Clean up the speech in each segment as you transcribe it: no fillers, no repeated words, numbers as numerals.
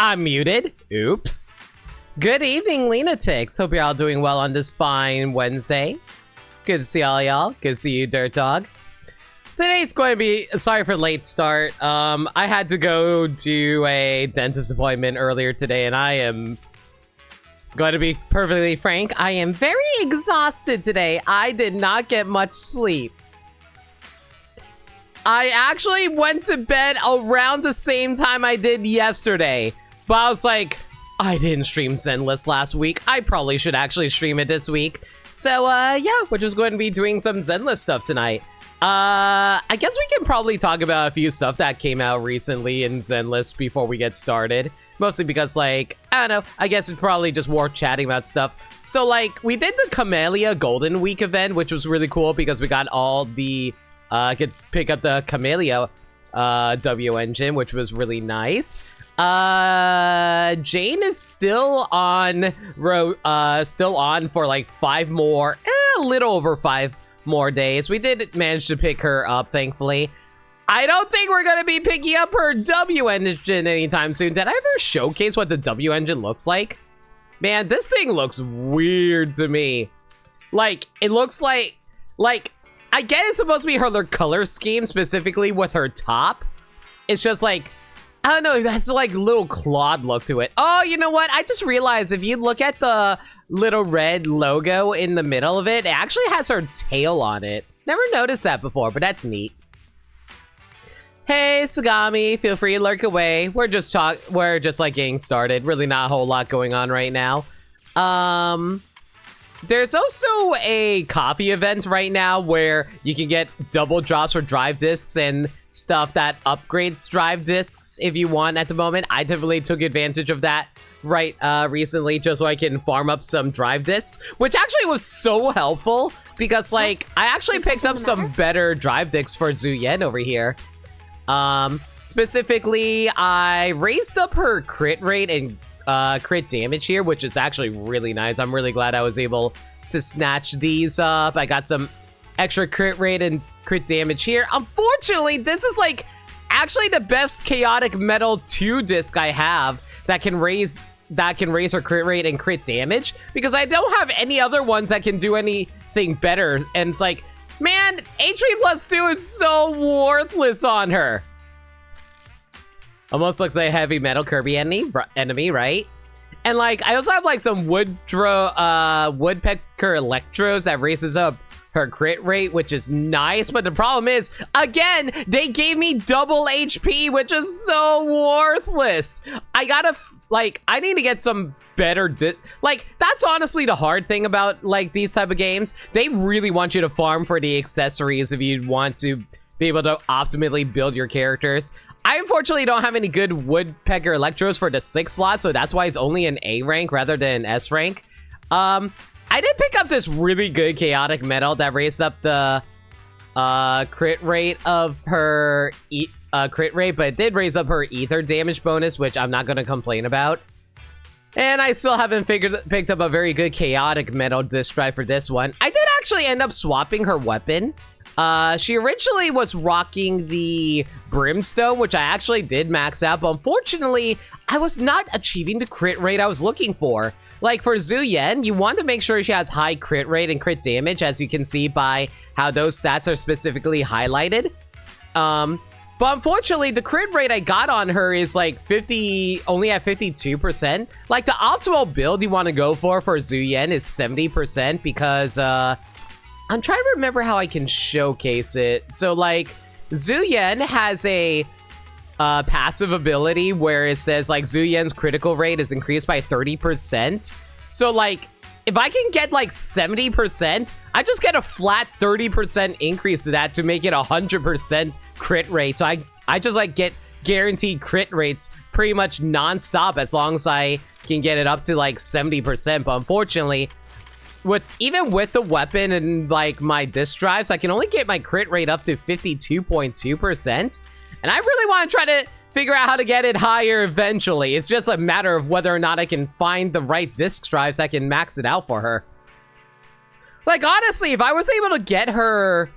I'm muted. Oops. Good evening, lunatics. Hope you're all doing well on this fine Wednesday. Good to see all y'all. Good to see you, Dirt Dog. Today's going to be, sorry for late start. I had to go do a dentist appointment earlier today, and I am going to be perfectly frank. I am very exhausted today. I did not get much sleep. I actually went to bed around the same time I did yesterday, but I was like, I didn't stream Zenless last week. I probably should actually stream it this week. So, yeah, we're just going to be doing some Zenless stuff tonight. I guess we can probably talk about a few stuff that came out recently in Zenless before we get started. Mostly because, like, I don't know, I guess it's probably just worth chatting about stuff. So, like, we did the Camellia Golden Week event, which was really cool because we got all the, could pick up the Camellia, W engine, which was really nice. Jane is still on for like 5 more, a little over 5 more days. We did manage to pick her up, thankfully. I don't think we're gonna be picking up her W engine anytime soon. Did I ever showcase what the W engine looks like? Man, this thing looks weird to me. Like, it looks like, I get it's supposed to be her color scheme, specifically with her top. It's just like, I don't know, it has like a little clawed look to it. Oh, you know what? I just realized if you look at the little red logo in the middle of it, it actually has her tail on it. Never noticed that before, but that's neat. Hey, Sagami, feel free to lurk away. We're just like getting started. Really not a whole lot going on right now. There's also a coffee event right now where you can get double drops for drive discs and stuff that upgrades drive discs if you want at the moment. I definitely took advantage of that recently just so I can farm up some drive discs, which actually was so helpful because, like, I actually picked up some better drive discs for Zuyen over here. Specifically, I raised up her crit rate and crit damage here, which is actually really nice. I'm really glad I was able to snatch these up. I got some extra crit rate and crit damage here. Unfortunately, this is like actually the best Chaotic Metal 2 disc I have that can raise her crit rate and crit damage, because I don't have any other ones that can do anything better. And it's like, man, HP plus 2 is so worthless on her. Almost looks like a heavy metal Kirby enemy, right? And like, I also have like some woodpecker electros that raises up her crit rate, which is nice. But the problem is, again, they gave me double HP, which is so worthless. I need to get some better that's honestly the hard thing about like these type of games. They really want you to farm for the accessories if you want to be able to optimally build your characters. I unfortunately don't have any good woodpecker electros for the 6 slot, so that's why it's only an A rank rather than an S rank. I did pick up this really good chaotic metal that raised up the crit rate of her crit rate, but it did raise up her ether damage bonus, which I'm not going to complain about. And I still haven't picked up a very good chaotic metal disc drive for this one. I did actually end up swapping her weapon. She originally was rocking the Brimstone, which I actually did max out, but unfortunately, I was not achieving the crit rate I was looking for. Like for Zuyen, you want to make sure she has high crit rate and crit damage, as you can see by how those stats are specifically highlighted. But unfortunately, the crit rate I got on her is like only at 52%. Like the optimal build you want to go for Zuyen is 70% because, I'm trying to remember how I can showcase it. So like, Zuyen has a passive ability where it says like Zuyen's critical rate is increased by 30%. So like, if I can get like 70%, I just get a flat 30% increase to that to make it 100% crit rate. So I just like get guaranteed crit rates pretty much non-stop as long as I can get it up to like 70%. But unfortunately, even with the weapon and like my disc drives, I can only get my crit rate up to 52.2%. And I really want to try to figure out how to get it higher eventually. It's just a matter of whether or not I can find the right disc drives that can max it out for her. Like, honestly, if I was able to get her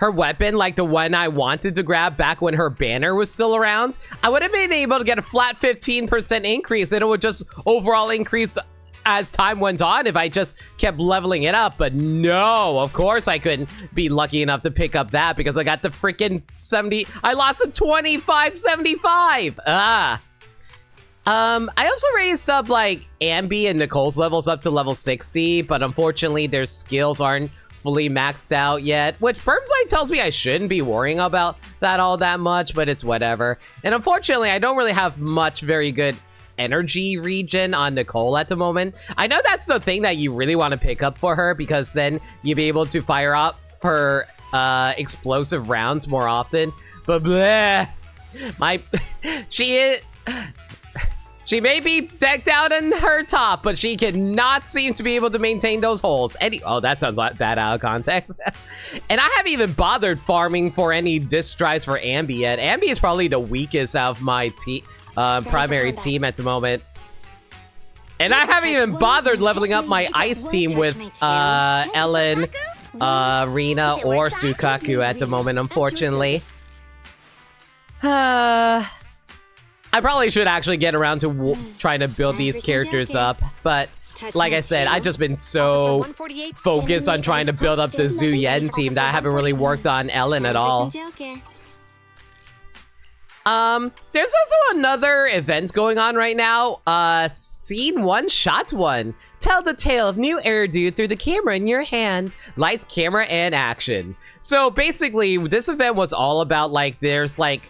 her weapon, like the one I wanted to grab back when her banner was still around, I would have been able to get a flat 15% increase, and it would just overall increase as time went on if I just kept leveling it up. But no, of course I couldn't be lucky enough to pick up that because I got the freaking 70. I lost a 2575. I also raised up like Ambi and Nicole's levels up to level 60, but unfortunately their skills aren't fully maxed out yet, which Burbslight tells me I shouldn't be worrying about that all that much, but it's whatever. And unfortunately, I don't really have much very good energy regen on Nicole at the moment. I know that's the thing that you really want to pick up for her, because then you'll be able to fire up her explosive rounds more often. But bleh, she may be decked out in her top, but she cannot seem to be able to maintain those holes. Oh, that sounds like bad out of context. And I haven't even bothered farming for any disc drives for Ambi yet. Ambi is probably the weakest out of my primary team at the moment. And I haven't even bothered leveling up my ice team with Ellen, Rina, or Sukaku at the moment, unfortunately. I probably should actually get around to trying to build these characters up, but like I said, I've just been so focused on trying to build up the Zhu Yen team that I haven't really worked on Ellen at all. There's also another event going on right now. Scene 1, Shot 1. Tell the tale of new Airdate through the camera in your hand. Lights, camera, and action. So basically, this event was all about like, there's like,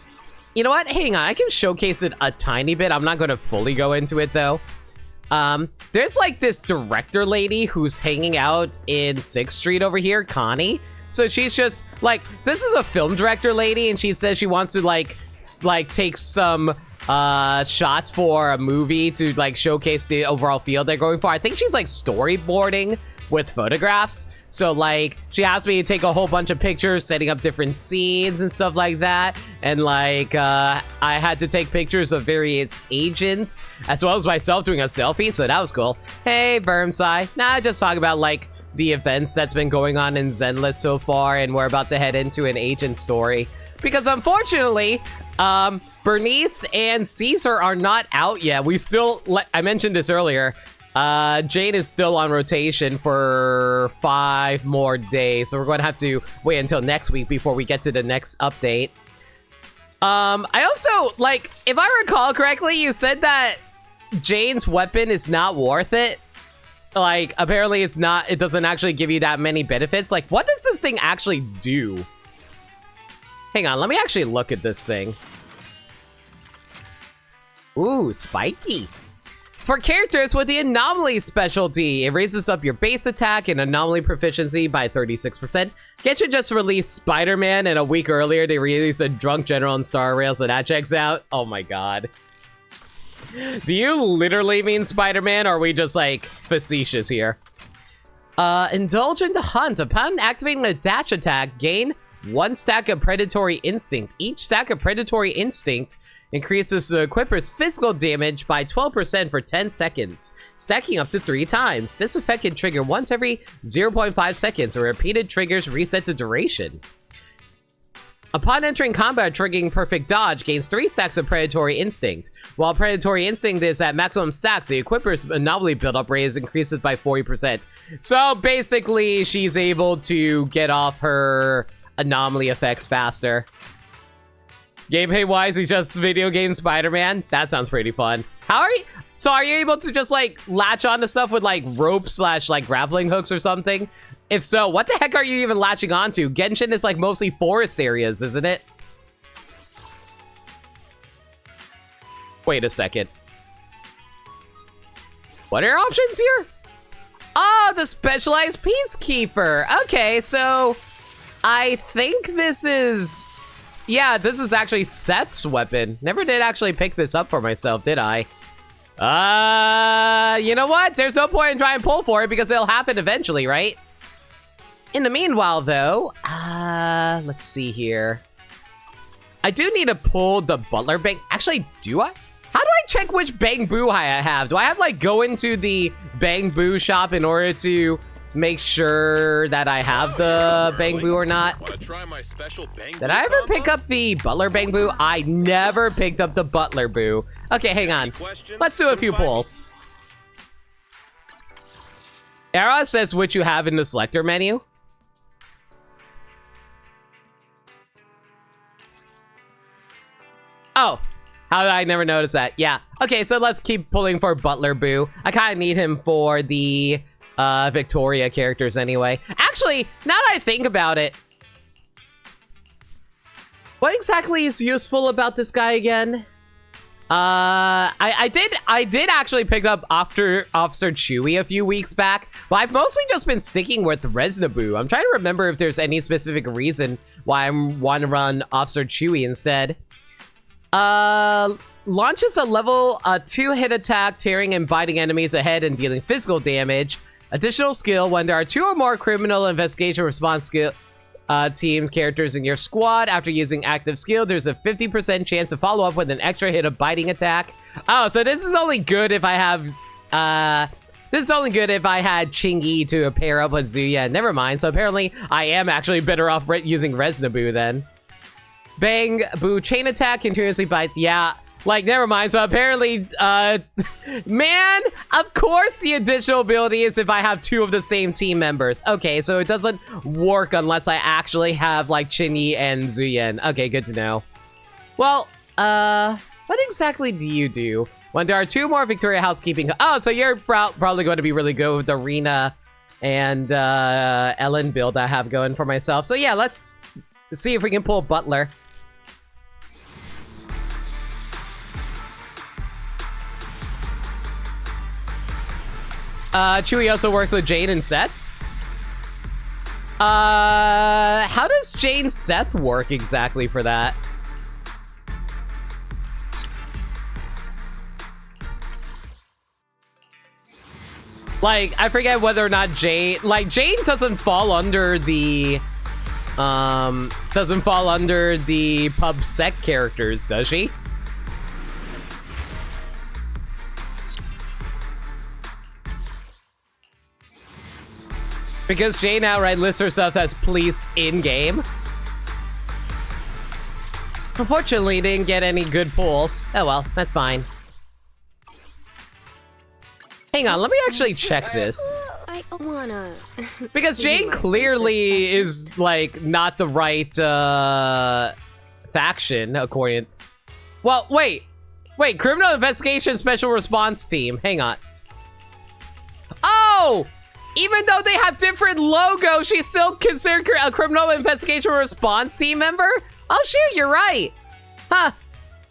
you know what? Hang on, I can showcase it a tiny bit. I'm not going to fully go into it though. There's like this director lady who's hanging out in 6th Street over here, Connie. So she's just like, this is a film director lady, and she says she wants to like take some shots for a movie to like showcase the overall feel they're going for. I think she's like storyboarding with photographs. So like she asked me to take a whole bunch of pictures setting up different scenes and stuff like that, and like I had to take pictures of various agents as well as myself doing a selfie, so that was cool. Hey Burmsai. Nah, just talk about like the events that's been going on in Zenless so far, and we're about to head into an agent story because unfortunately Bernice and Caesar are not out yet. We still, I mentioned this earlier, Jane is still on rotation for 5 more days, so we're going to have to wait until next week before we get to the next update. I also, like, if I recall correctly, you said that Jane's weapon is not worth it. Like, apparently it's not, it doesn't actually give you that many benefits. Like, what does this thing actually do? Hang on, let me actually look at this thing. Ooh, spiky. For characters with the Anomaly specialty, it raises up your base attack and Anomaly proficiency by 36%. Genshin just released Spider-Man, and a week earlier they released a Drunk General and Star Rail, so that checks out. Oh my god. Do you literally mean Spider-Man, or are we just, like, facetious here? Indulge in the hunt. Upon activating a dash attack, gain 1 stack of Predatory Instinct. Each stack of Predatory Instinct increases the equipper's physical damage by 12% for 10 seconds, stacking up to 3 times. This effect can trigger once every 0.5 seconds, and repeated triggers reset the duration. Upon entering combat, triggering Perfect Dodge gains 3 stacks of Predatory Instinct. While Predatory Instinct is at maximum stacks, the equipper's anomaly buildup rate increases by 40%. So basically, she's able to get off her anomaly effects faster. Gameplay-wise, he's just video game Spider-Man. That sounds pretty fun. How are you? So are you able to just, like, latch onto stuff with, like, ropes / like, grappling hooks or something? If so, what the heck are you even latching onto? Genshin is, like, mostly forest areas, isn't it? Wait a second. What are your options here? Oh, the Specialized Peacekeeper. Okay, so I think this is... Yeah, this is actually Seth's weapon. Never did actually pick this up for myself, did I? You know what? There's no point in trying to pull for it because it'll happen eventually, right? In the meanwhile, though, let's see here. I do need to pull the Butler Bang. Actually, do I? How do I check which Bang Boo I have? Do I have, like, go into the Bang Boo shop in order to make sure that I have the Bangbu or not. Did I ever pick up the Butler Bangbu? I never picked up the Butler Boo. Okay, hang on. Let's do a few polls. Era says what you have in the selector menu. Oh, how did I never notice that? Yeah. Okay, so let's keep pulling for Butler Boo. I kind of need him for the Victoria characters anyway. Actually, now that I think about it, what exactly is useful about this guy again? I did actually pick up Officer Chewie a few weeks back, but I've mostly just been sticking with Reznaboo. I'm trying to remember if there's any specific reason why I want to run Officer Chewie instead. Launches a level 2 hit attack, tearing and biting enemies ahead and dealing physical damage. Additional skill, when there are 2 or more criminal investigation response skill team characters in your squad, after using active skill, there's a 50% chance to follow up with an extra hit of biting attack. Oh, so this is only good if I have, this is only good if I had Chingy to pair up with Zuya. Never mind, so apparently I am actually better off using Reznaboo then. Bang, Boo, chain attack, continuously bites. Yeah, like, never mind. So apparently, man, of course the additional ability is if I have 2 of the same team members. Okay, so it doesn't work unless I actually have, like, Chinyi and Zuyen. Okay, good to know. Well, what exactly do you do? When there are 2 more Victoria housekeeping... Oh, so you're probably going to be really good with the Rena and Ellen build I have going for myself. So yeah, let's see if we can pull Butler. Chewie also works with Jane and Seth. How does Jane Seth work exactly for that? Like, I forget whether or not Jane, like, Jane doesn't fall under the, pub sec characters, does she? Because Jane outright lists herself as police in-game. Unfortunately, didn't get any good pulls. Oh well, that's fine. Hang on, let me actually check this. I wanna... Because Jane clearly is, like, not the right, faction, according... Well, wait, Criminal Investigation Special Response Team. Hang on. Oh! Even though they have different logos, she's still considered a Criminal Investigation Response Team member? Oh shoot, you're right. Huh.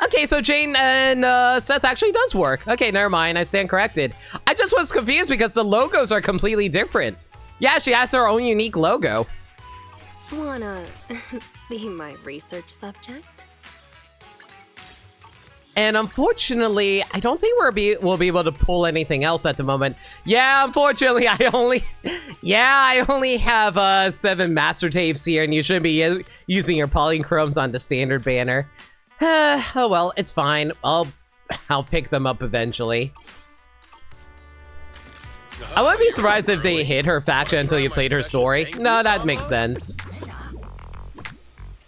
Okay, so Jane and Seth actually does work. Okay, never mind, I stand corrected. I just was confused because the logos are completely different. Yeah, she has her own unique logo. Wanna be my research subject? And unfortunately, I don't think we'll be able to pull anything else at the moment. Yeah, unfortunately, I only have 7 master tapes here, and you shouldn't be using your polychromes on the standard banner. Oh well, it's fine. I'll pick them up eventually. I wouldn't be surprised if they hit her faction until you played her story. No, that makes sense.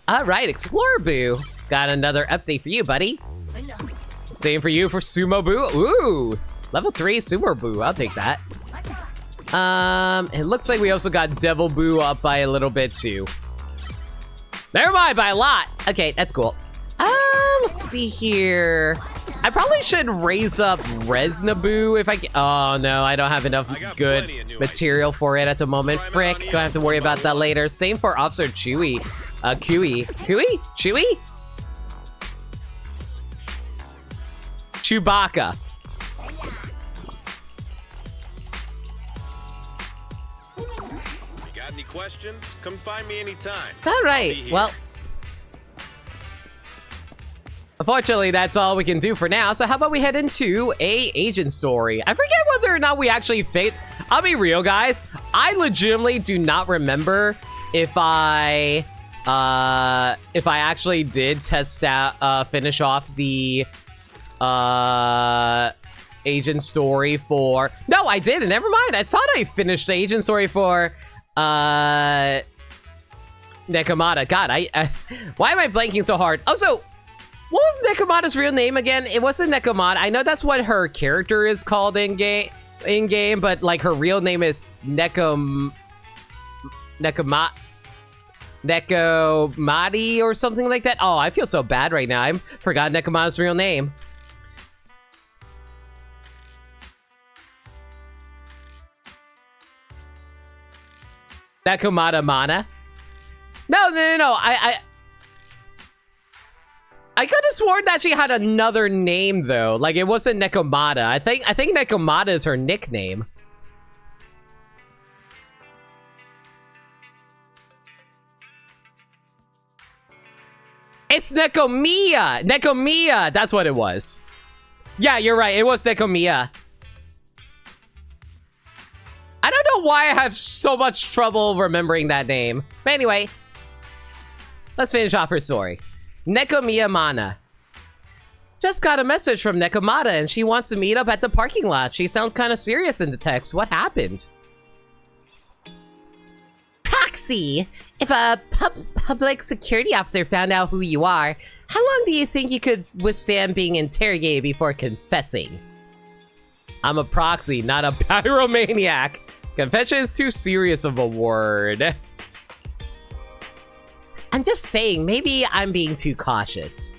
All right, Explorer Boo. Got another update for you, buddy. Same for you for Sumo Boo. Ooh, level 3 Sumo Boo. I'll take that. It looks like we also got Devil Boo up by a little bit too. Never mind, by a lot. Okay, that's cool. Let's see here. I probably should raise up Reznaboo if I can. Oh no, I don't have enough good material for it at the moment. Frick, gonna have to worry about that later. Same for Officer Chewie. Chewie? Chewbacca. You got any questions? Come find me anytime. All right, well. Unfortunately, that's all we can do for now, so how about we head into a agent story? I forget whether or not we actually I'll be real, guys. I legitimately do not remember if I actually did test out, finish off the agent story for... No, I didn't. Never mind. I thought I finished the agent story for Nekomata. God, why am I blanking so hard? Also, what was Nekomata's real name again? It wasn't Nekomata. I know that's what her character is called in game, but like her real name is Nekomati or something like that. Oh, I feel so bad right now. I forgot Nekomata's real name. Nekomata Mana? No. I could have sworn that she had another name though. Like it wasn't Nekomata. I think Nekomata is her nickname. It's Nekomiya! Nekomiya! That's what it was. Yeah, you're right. It was Nekomiya. I don't know why I have so much trouble remembering that name. But anyway, let's finish off her story. Nekomiya Mana. Just got a message from Nekomata and she wants to meet up at the parking lot. She sounds kind of serious in the text. What happened? Proxy! If a public security officer found out who you are, how long do you think you could withstand being interrogated before confessing? I'm a proxy, not a pyromaniac. Confession is too serious of a word. I'm just saying, maybe I'm being too cautious.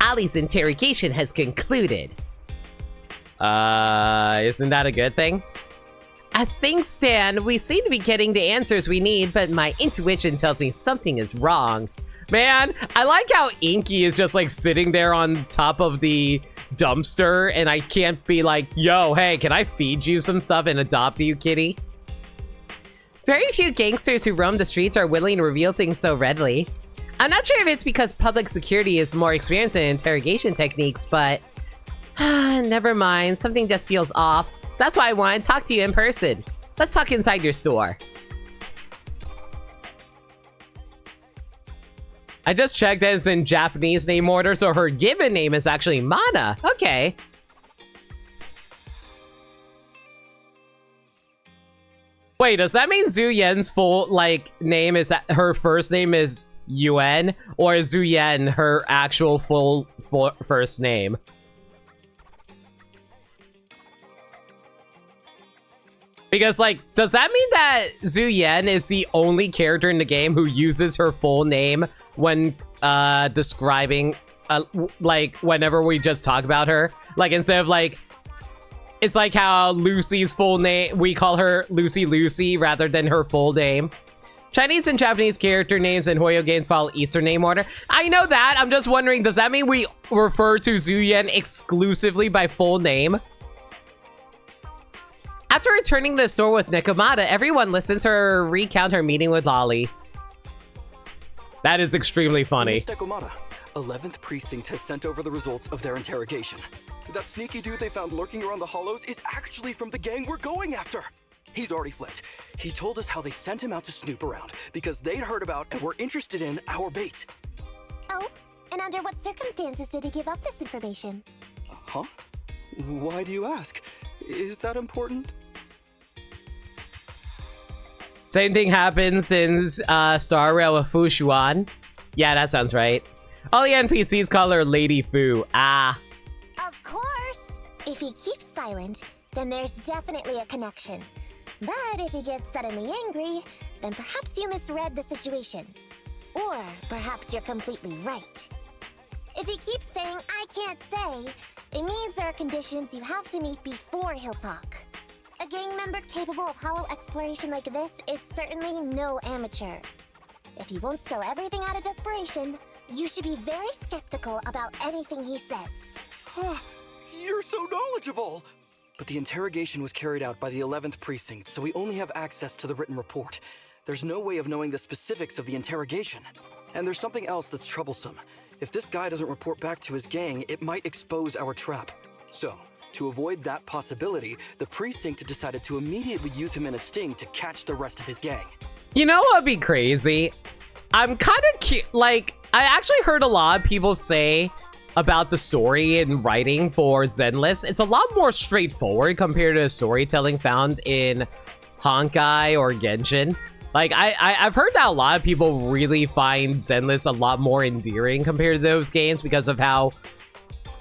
Ali's interrogation has concluded. Isn't that a good thing? As things stand, we seem to be getting the answers we need, but my intuition tells me something is wrong. Man, I like how Inky is just like sitting there on top of the dumpster and I can't be like, yo, hey, can I feed you some stuff and adopt you, kitty? Very few gangsters who roam the streets are willing to reveal things so readily. I'm not sure if it's because public security is more experienced in interrogation techniques, but never mind, something just feels off. That's why I want to talk to you in person. Let's talk inside your store. I just checked that it's in Japanese name order, so her given name is actually Mana. Okay. Wait, does that mean Zhu Yen's full, like, name is, her first name is Yuen? Or is Zhu Yen her actual full first name? Because, like, does that mean that Zhu Yen is the only character in the game who uses her full name when describing, like, whenever we just talk about her? Like, instead of, like, it's like how Lucy's full name, we call her Lucy rather than her full name. Chinese and Japanese character names in Hoyo games follow Eastern name order. I know that. I'm just wondering, does that mean we refer to Zhu Yen exclusively by full name? After returning to the store with Nekomata, everyone listens to her recount her meeting with Lolly. That is extremely funny. Miss Nekomata, 11th Precinct has sent over the results of their interrogation. That sneaky dude they found lurking around the hollows is actually from the gang we're going after. He's already flipped. He told us how they sent him out to snoop around because they'd heard about and were interested in our bait. Oh, and under what circumstances did he give up this information? Huh? Why do you ask? Is that important? Same thing happens in Star Rail with Fu Xuan. Yeah, that sounds right. All the NPCs call her Lady Fu. Ah. Of course! If he keeps silent, then there's definitely a connection. But if he gets suddenly angry, then perhaps you misread the situation. Or perhaps you're completely right. If he keeps saying, I can't say, it means there are conditions you have to meet before he'll talk. A gang member capable of hollow exploration like this is certainly no amateur. If he won't spill everything out of desperation, you should be very skeptical about anything he says. You're so knowledgeable! But the interrogation was carried out by the 11th Precinct, so we only have access to the written report. There's no way of knowing the specifics of the interrogation. And there's something else that's troublesome. If this guy doesn't report back to his gang, it might expose our trap. So, to avoid that possibility, the Precinct decided to immediately use him in a sting to catch the rest of his gang. You know what'd be crazy? I'm kind of like, I actually heard a lot of people say about the story and writing for Zenless. It's a lot more straightforward compared to the storytelling found in Honkai or Genshin. Like, I've heard that a lot of people really find Zenless a lot more endearing compared to those games because of how,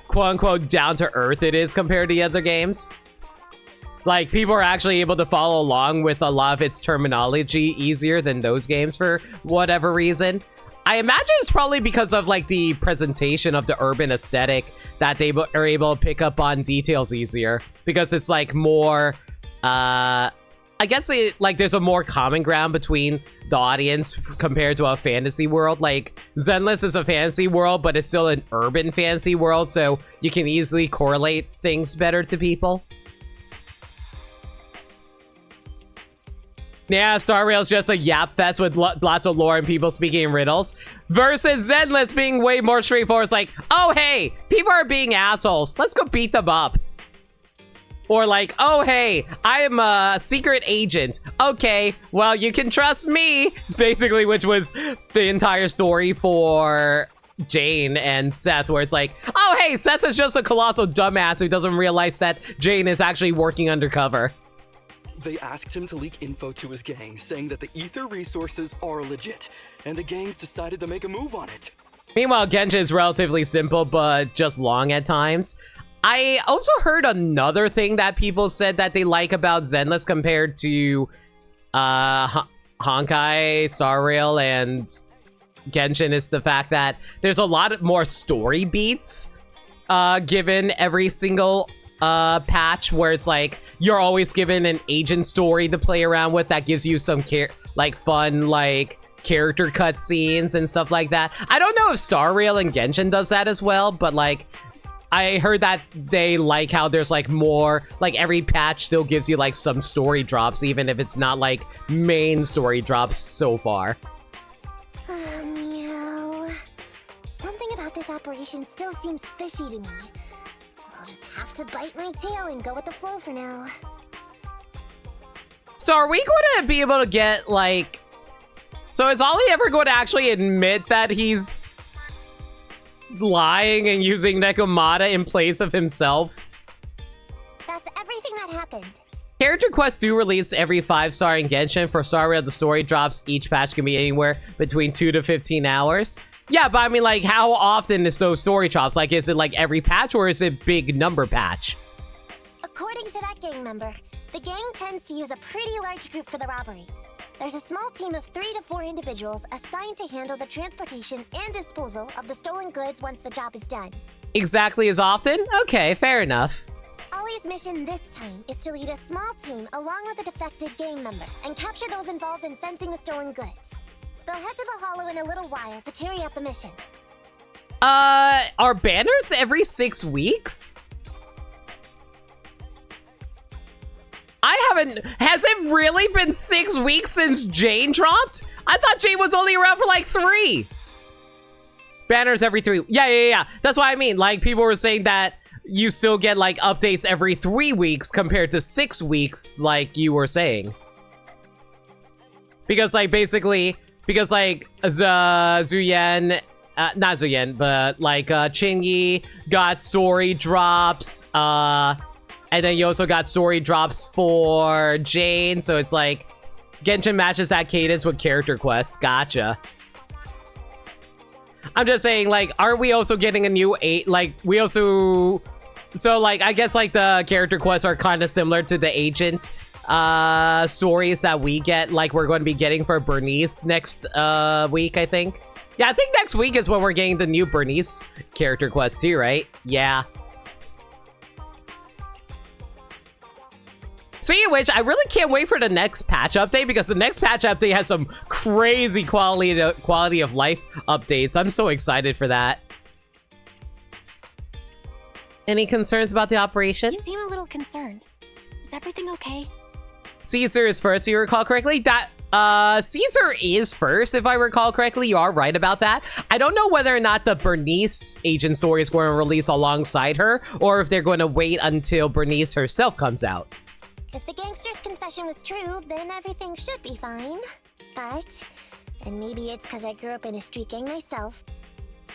quote-unquote, down-to-earth it is compared to the other games. Like, people are actually able to follow along with a lot of its terminology easier than those games for whatever reason. I imagine it's probably because of, like, the presentation of the urban aesthetic that they are able to pick up on details easier. Because it's, like, more, I guess, there's a more common ground between the audience compared to a fantasy world. Like, Zenless is a fantasy world, but it's still an urban fantasy world, so you can easily correlate things better to people. Yeah, Star Rail's just a yap fest with lots of lore and people speaking in riddles. Versus Zenless being way more straightforward. It's like, oh, hey, people are being assholes. Let's go beat them up. Or like, oh, hey, I am a secret agent. Okay, well, you can trust me. Basically, which was the entire story for Jane and Seth, where it's like, oh, hey, Seth is just a colossal dumbass who doesn't realize that Jane is actually working undercover. They asked him to leak info to his gang, saying that the ether resources are legit, and the gangs decided to make a move on it. Meanwhile, Genshin is relatively simple, but just long at times. I also heard another thing that people said that they like about Zenless compared to Honkai, Star Rail, and Genshin is the fact that there's a lot more story beats given every single patch, where it's like you're always given an agent story to play around with that gives you some fun character cutscenes and stuff like that. I don't know if Star Rail and Genshin does that as well, but like I heard that they like how there's like more, like every patch still gives you like some story drops, even if it's not like main story drops so far. Meow. Something about this operation still seems fishy to me. I'll just have to bite my tail and go with the flow for now. So are we going to be able to get like... So is Ollie ever going to actually admit that he's lying and using Nekomata in place of himself? That's everything that happened. Character quests do release every 5-star in Genshin. For Star Rail, the story drops. Each patch can be anywhere between 2 to 15 hours. Yeah, but I mean, like, how often is those story drops? Like, is it like every patch or is it big number patch? According to that gang member, the gang tends to use a pretty large group for the robbery. There's a small team of 3 to 4 individuals assigned to handle the transportation and disposal of the stolen goods once the job is done. Exactly as often? Okay, fair enough. Ollie's mission this time is to lead a small team along with a defected gang member and capture those involved in fencing the stolen goods. They'll head to the Hollow in a little while to carry out the mission. Are banners every 6 weeks? Has it really been 6 weeks since Jane dropped? I thought Jane was only around for like 3. Banners every 3. Yeah. That's what I mean. Like, people were saying that you still get like updates every 3 weeks compared to 6 weeks, like you were saying. Because like, basically, because like Zuyen, not Zuyen, but like Qingyi got story drops, and then you also got story drops for Jane, so it's like Genshin matches that cadence with character quests. Gotcha. I'm just saying, like, are we also getting a new 8? Like, we also... So, like, I guess, like, the character quests are kind of similar to the agent stories that we get, like, we're going to be getting for Bernice next week, I think. Yeah, I think next week is when we're getting the new Bernice character quest too, right? Yeah. Speaking of which, I really can't wait for the next patch update, because the next patch update has some crazy quality of life updates. I'm so excited for that. Any concerns about the operation? You seem a little concerned. Is everything okay? Caesar is first, if you recall correctly. Caesar is first, if I recall correctly. You are right about that. I don't know whether or not the Bernice agent story is going to release alongside her, or if they're going to wait until Bernice herself comes out. If the gangster's confession was true, then everything should be fine. But, and maybe it's because I grew up in a street gang myself,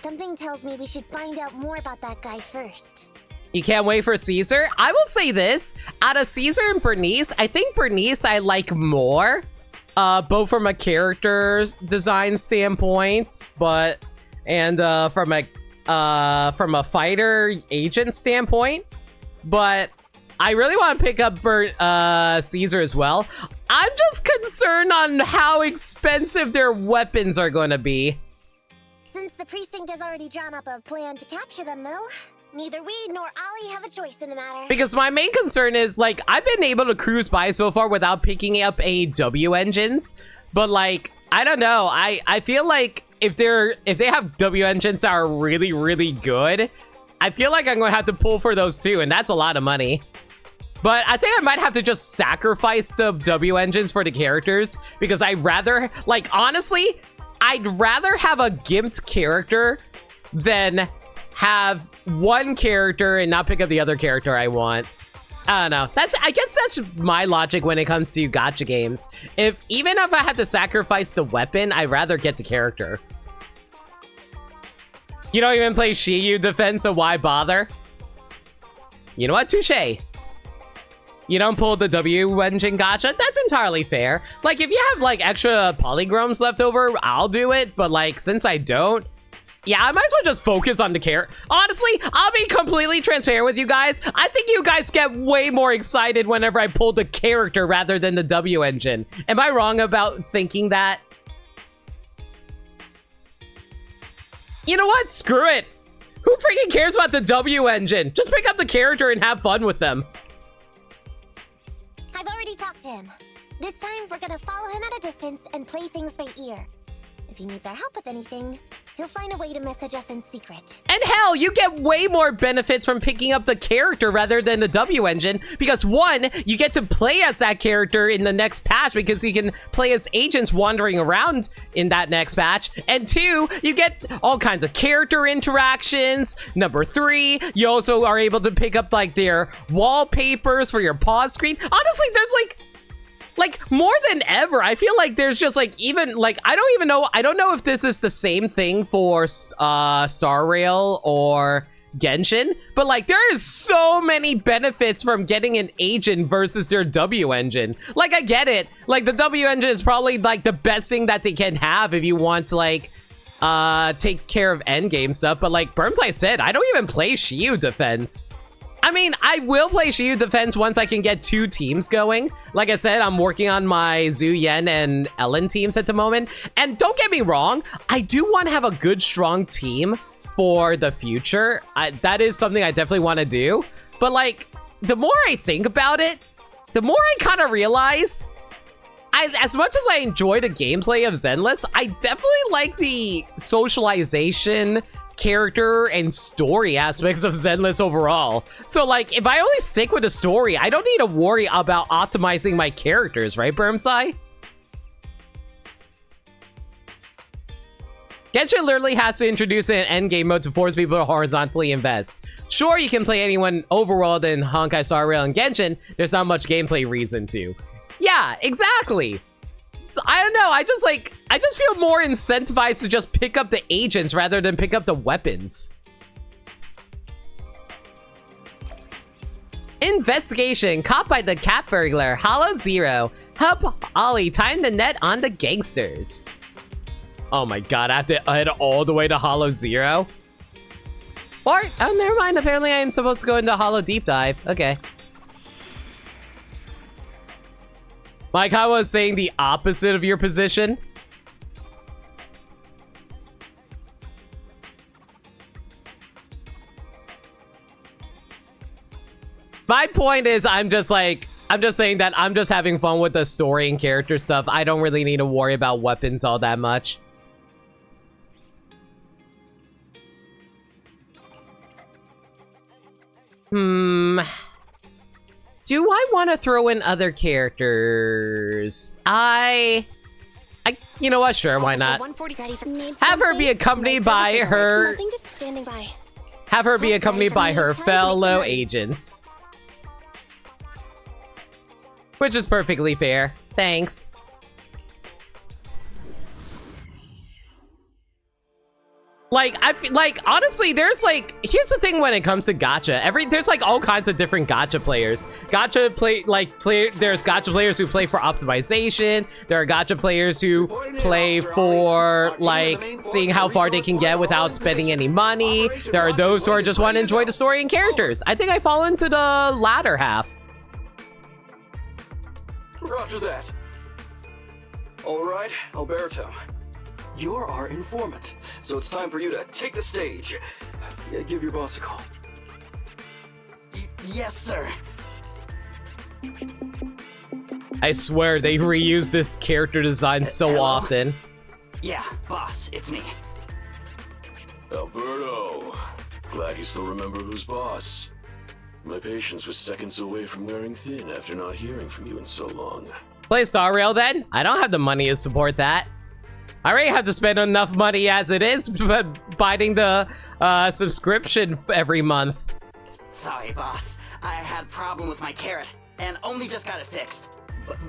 something tells me we should find out more about that guy first. You can't wait for Caesar? I will say this. Out of Caesar and Bernice, I think Bernice I like more. Both from a character design standpoint, and from a fighter agent standpoint. But I really want to pick up Caesar as well. I'm just concerned on how expensive their weapons are going to be. Since the precinct has already drawn up a plan to capture them, though, neither we nor Ollie have a choice in the matter. Because my main concern is, like, I've been able to cruise by so far without picking up any W engines. But, like, I don't know. I feel like if they have W engines that are really, really good, I feel like I'm going to have to pull for those too, and that's a lot of money. But I think I might have to just sacrifice the W engines for the characters, because I'd rather, like, honestly, I'd rather have a gimped character than have one character and not pick up the other character I want. I don't know. I guess that's my logic when it comes to gacha games. Even if I have to sacrifice the weapon, I'd rather get the character. You don't even play Shiyu defense, so why bother? You know what? Touche. You don't pull the W engine gacha? That's entirely fair. Like, if you have, like, extra polygrams left over, I'll do it. But, like, since I don't, yeah, I might as well just focus on the character. Honestly, I'll be completely transparent with you guys. I think you guys get way more excited whenever I pull the character rather than the W engine. Am I wrong about thinking that? You know what? Screw it. Who freaking cares about the W engine? Just pick up the character and have fun with them. I've already talked to him. This time, we're gonna follow him at a distance and play things by ear. If he needs our help with anything, he'll find a way to message us in secret. And hell, you get way more benefits from picking up the character rather than the W engine, because one, you get to play as that character in the next patch because you can play as agents wandering around in that next patch, and two, you get all kinds of character interactions. Number three, you also are able to pick up, like, their wallpapers for your pause screen. Honestly, there's like more than ever, I feel like there's just, like, even, like, I don't know if this is the same thing for Star Rail or Genshin, but, like, there is so many benefits from getting an agent versus their W engine. Like, I get it. Like, the W engine is probably, like, the best thing that they can have if you want to, like, take care of endgame stuff, but, like Bermsai said, I don't even play Shiyu defense. I mean, I will play Shiyu defense once I can get 2 teams going. Like I said, I'm working on my Zhu Yen and Ellen teams at the moment. And don't get me wrong, I do want to have a good, strong team for the future. That is something I definitely want to do. But, like, the more I think about it, the more I kind of realize, as much as I enjoy the gameplay of Zenless, I definitely like the socialization, character, and story aspects of Zenless overall. So, like, if I only stick with the story, I don't need to worry about optimizing my characters, right, Bermsai? Genshin literally has to introduce an endgame mode to force people to horizontally invest. Sure, you can play anyone overworld in Honkai Star Rail and Genshin, there's not much gameplay reason to. Yeah, exactly. So, I don't know, I just feel more incentivized to just pick up the agents rather than pick up the weapons. Investigation, caught by the cat burglar, Hollow Zero. Help Ollie time the net on the gangsters. Oh my god, I have to head all the way to Hollow Zero? Or, oh, never mind, apparently I am supposed to go into Hollow Deep Dive. Okay. Like I was saying the opposite of your position. My point is, I'm just saying that I'm just having fun with the story and character stuff. I don't really need to worry about weapons all that much. Do I want to throw in other characters? You know what? Sure, why not? Have her be accompanied by her. Have her be accompanied by her fellow agents. Which is perfectly fair. Thanks. Like, I feel like, honestly, there's like, here's the thing when it comes to gacha. There's like all kinds of different gacha players. There's gacha players who play for optimization. There are gacha players who play for like seeing how far they can get without spending any money. There are those who are just want to enjoy the story and characters. I think I fall into the latter half. Roger that. All right, Alberto. You're our informant, so it's time for you to take the stage. Yeah, give your boss a call. Yes, sir. I swear they reuse this character design so Hello? often. Yeah, boss, it's me. Alberto, glad you still remember who's boss. My patience was seconds away from wearing thin after not hearing from you in so long. Play Star Rail then? I don't have the money to support that. I already have to spend enough money as it is, but buying the subscription every month. Sorry, boss. I had a problem with my carrot, and only just got it fixed.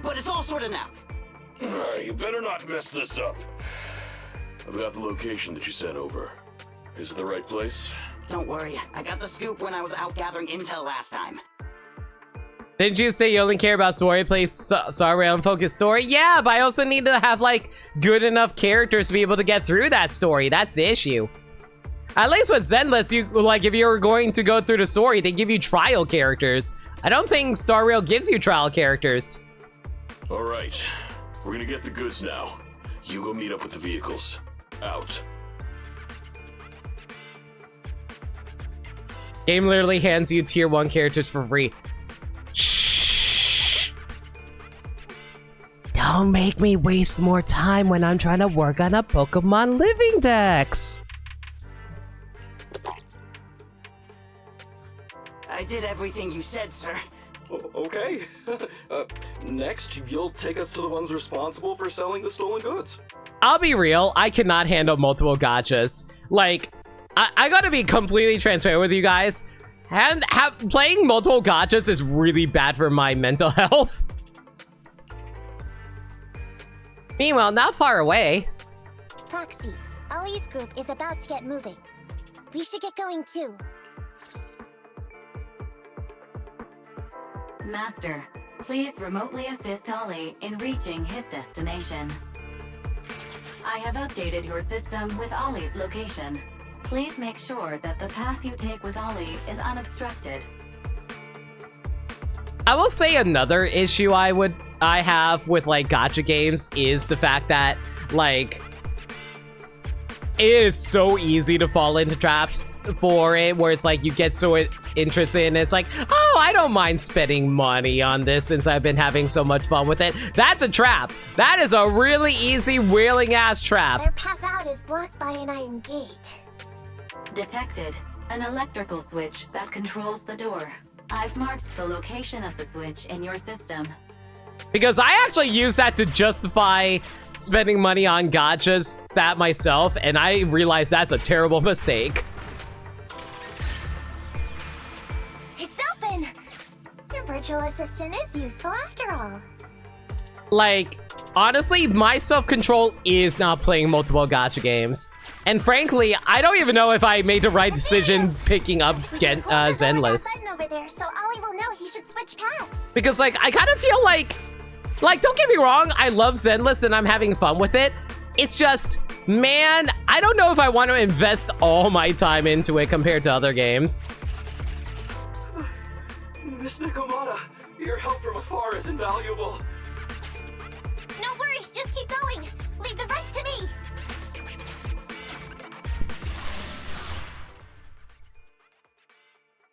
But it's all sorted now. You better not mess this up. I've got the location that you sent over. Is it the right place? Don't worry, I got the scoop when I was out gathering intel last time. Didn't you say you only care about story, play Star Rail and focus story? Yeah, but I also need to have like good enough characters to be able to get through that story. That's the issue. At least with Zenless, you like if you're going to go through the story, they give you trial characters. I don't think Star Rail gives you trial characters. All right, we're gonna get the goods now. You go meet up with the vehicles. Out. Game literally hands you tier 1 characters for free. Shh. Don't make me waste more time when I'm trying to work on a Pokemon living dex. I did everything you said, sir. Okay. Next, you'll take us to the ones responsible for selling the stolen goods. I'll be real, I cannot handle multiple gachas. Like, I gotta be completely transparent with you guys. And playing multiple gachas is really bad for my mental health. Meanwhile, not far away. Proxy, Ollie's group is about to get moving. We should get going too. Master, please remotely assist Ollie in reaching his destination. I have updated your system with Ollie's location. Please make sure that the path you take with Ollie is unobstructed. I will say another issue I have with like gacha games is the fact that like it is so easy to fall into traps for it, where it's like you get so interested and it's like, oh, I don't mind spending money on this since I've been having so much fun with it. That's a trap. That is a really easy wheeling ass trap. Their path out is blocked by an iron gate. Detected. An electrical switch that controls the door. I've marked the location of the switch in your system. Because I actually use that to justify spending money on gachas that myself, and I realize that's a terrible mistake. It's open! Your virtual assistant is useful after all. Like, honestly, my self-control is not playing multiple gacha games. And frankly, I don't even know if I made the right decision picking up Zenless. Button over there, so Ollie will know he should switch paths. Because like, I kind of feel like, don't get me wrong, I love Zenless and I'm having fun with it. It's just, man, I don't know if I want to invest all my time into it compared to other games. Miss Nikomata, your help from afar is invaluable. No worries, just keep going. Leave the rest to me.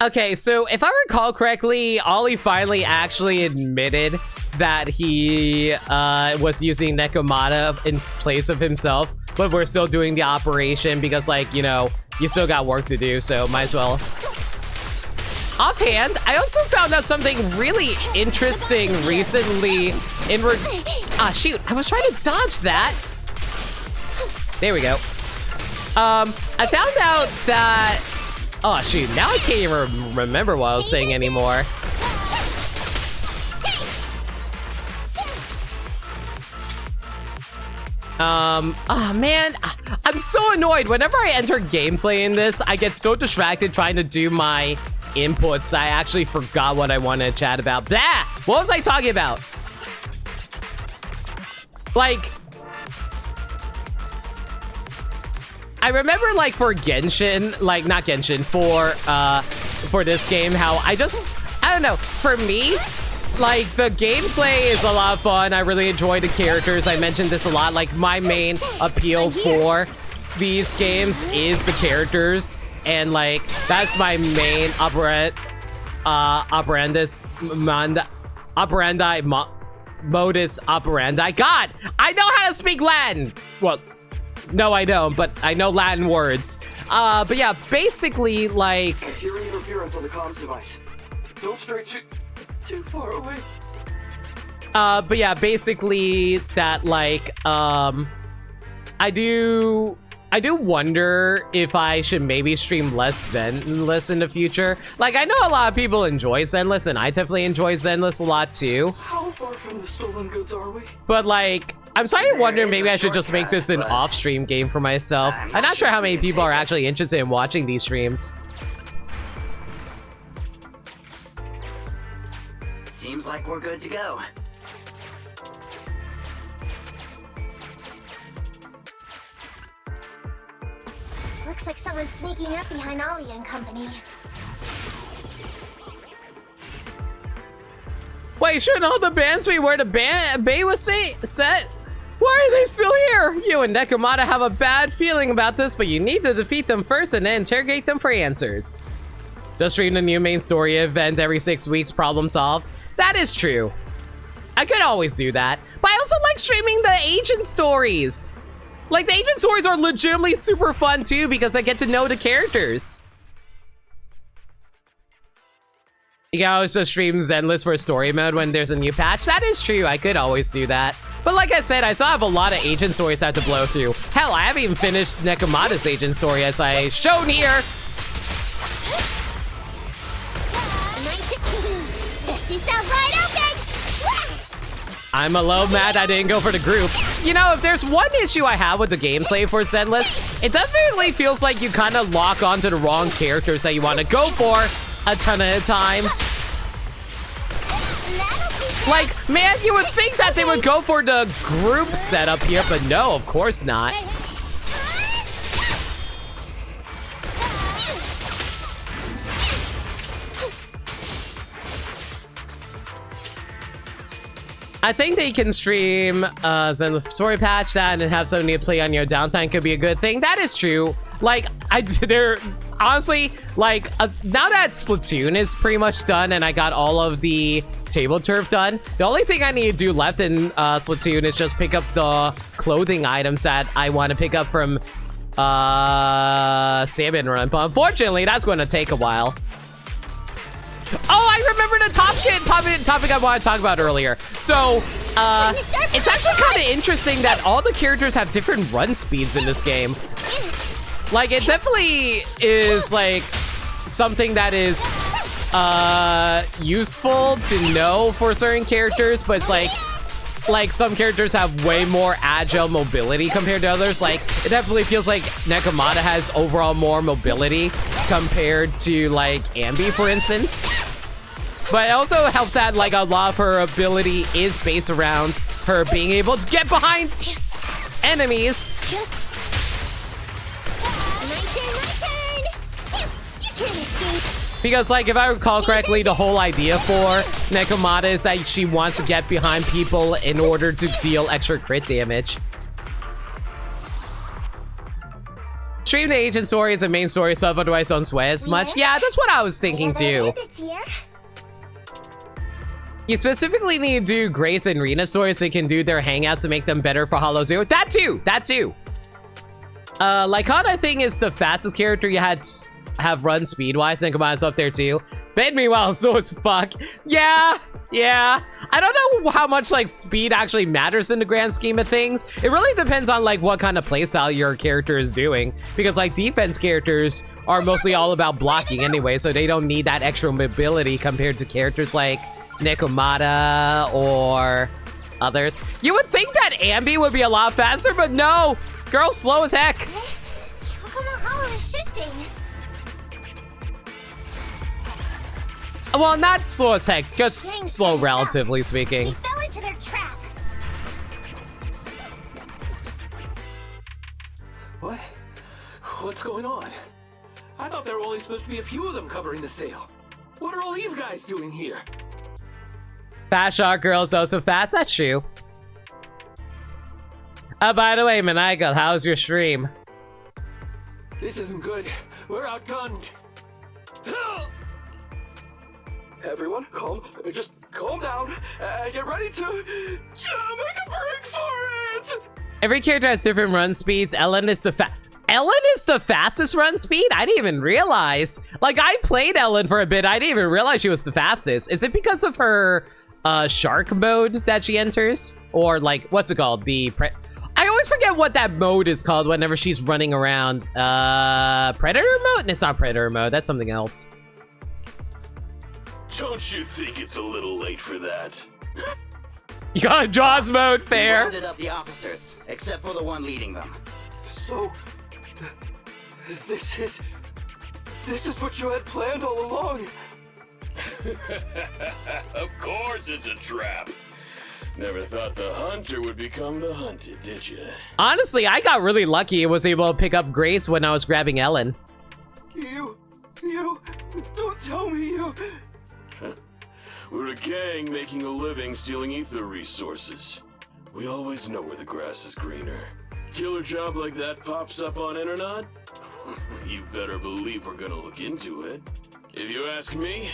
Okay, so if I recall correctly, Ollie finally actually admitted that he was using Nekomata in place of himself, but we're still doing the operation because, like, you know, you still got work to do, so might as well. Offhand, I also found out something really interesting recently ah, shoot, I was trying to dodge that. There we go. I found out that, oh shoot, now I can't even remember what I was saying anymore. Oh man, I'm so annoyed. Whenever I enter gameplay in this, I get so distracted trying to do my inputs that I actually forgot what I wanted to chat about. Blah! What was I talking about? Like, I remember like for Genshin, like not Genshin, for this game, how I don't know, for me, like the gameplay is a lot of fun. I really enjoy the characters. I mentioned this a lot. Like my main appeal for these games is the characters, and like that's my main modus operandi. God, I know how to speak Latin. Well, no, I don't, but I know Latin words. But yeah, basically like. Hearing interference on the comms device. Don't stray too far away. But yeah, basically that like I do wonder if I should maybe stream less Zenless in the future. Like I know a lot of people enjoy Zenless, and I definitely enjoy Zenless a lot too. How far from the stolen goods are we? But like I'm starting to wonder maybe I should just make this an off-stream game for myself. I'm not sure how many people are actually interested in watching these streams. Seems like we're good to go. Looks like someone's sneaking up behind Ollie and company. Wait, shouldn't all the bands be where the bay was set? Why are they still here? You and Nekomata have a bad feeling about this, but you need to defeat them first and then interrogate them for answers. Just stream the new main story event every 6 weeks, problem solved. That is true. I could always do that. But I also like streaming the agent stories. Like, the agent stories are legitimately super fun too because I get to know the characters. You can always just stream Zenless for story mode when there's a new patch. That is true, I could always do that. But like I said, I still have a lot of agent stories I have to blow through. Hell, I haven't even finished Nekomata's agent story as I shown here. I'm a little mad I didn't go for the group. You know, if there's one issue I have with the gameplay for Zenless, it definitely feels like you kind of lock onto the wrong characters that you want to go for a ton of the time. Like, man, you would think that they would go for the group setup here, but no, of course not. I think that you can stream Zenless story patch that and then have something to play on your downtime could be a good thing. That is true. Like, they're honestly, like, now that Splatoon is pretty much done and I got all of the table turf done, the only thing I need to do left in Splatoon is just pick up the clothing items that I want to pick up from Salmon Run. But unfortunately, that's going to take a while. Oh, I remember the topic I wanted to talk about earlier. So, it's actually kind of interesting that all the characters have different run speeds in this game. Like, it definitely is, like, something that is useful to know for certain characters, but it's like some characters have way more agile mobility compared to others. Like, it definitely feels like Nekomata has overall more mobility compared to, like, Ambi, for instance. But it also helps that, like, a lot of her ability is based around her being able to get behind enemies. Because, like, if I recall correctly, the whole idea for Nekomata is that she wants to get behind people in order to deal extra crit damage. Stream the agent story as a main story stuff, otherwise don't sweat as much. Yeah, that's what I was thinking too. You specifically need to do Grace and Rena stories so you can do their hangouts to make them better for Hollow Zero. That too! Lycon, I think, is the fastest character you have run speed-wise. Think about it's up there too. But meanwhile, slow as fuck. Yeah. I don't know how much, like, speed actually matters in the grand scheme of things. It really depends on, like, what kind of playstyle your character is doing. Because, like, defense characters are mostly all about blocking anyway, so they don't need that extra mobility compared to characters like Nekomata or others. You would think that Ambi would be a lot faster, but no! Girl's slow as heck. How come the hollow is shifting? Well, not slow as heck, just Dang, slow stop. relatively We speaking. fell into their trap. What? What's going on? I thought there were only supposed to be a few of them covering the sale. What are all these guys doing here? Fast shot girl's also fast, that's true. By the way, Maniacal, how's your stream? This isn't good. We're outgunned. Everyone, just calm down and get ready to make a break for it. Every character has different run speeds. Ellen is the fastest run speed? I didn't even realize. Like, I played Ellen for a bit. I didn't even realize she was the fastest. Is it because of her shark mode that she enters? Or like, what's it called? I always forget what that mode is called whenever she's running around. Predator mode? It's not Predator mode. That's something else. Don't you think it's a little late for that? You got Jaws mode, We fair. rounded up the officers, except for the one leading them. So, this is what you had planned all along. Of course it's a trap. Never thought the hunter would become the hunted, did you? Honestly, I got really lucky and was able to pick up Grace when I was grabbing Ellen. You, don't tell me you... We're a gang making a living stealing ether resources. We always know where the grass is greener. Killer job like that pops up on internet? You better believe we're gonna look into it. If you ask me,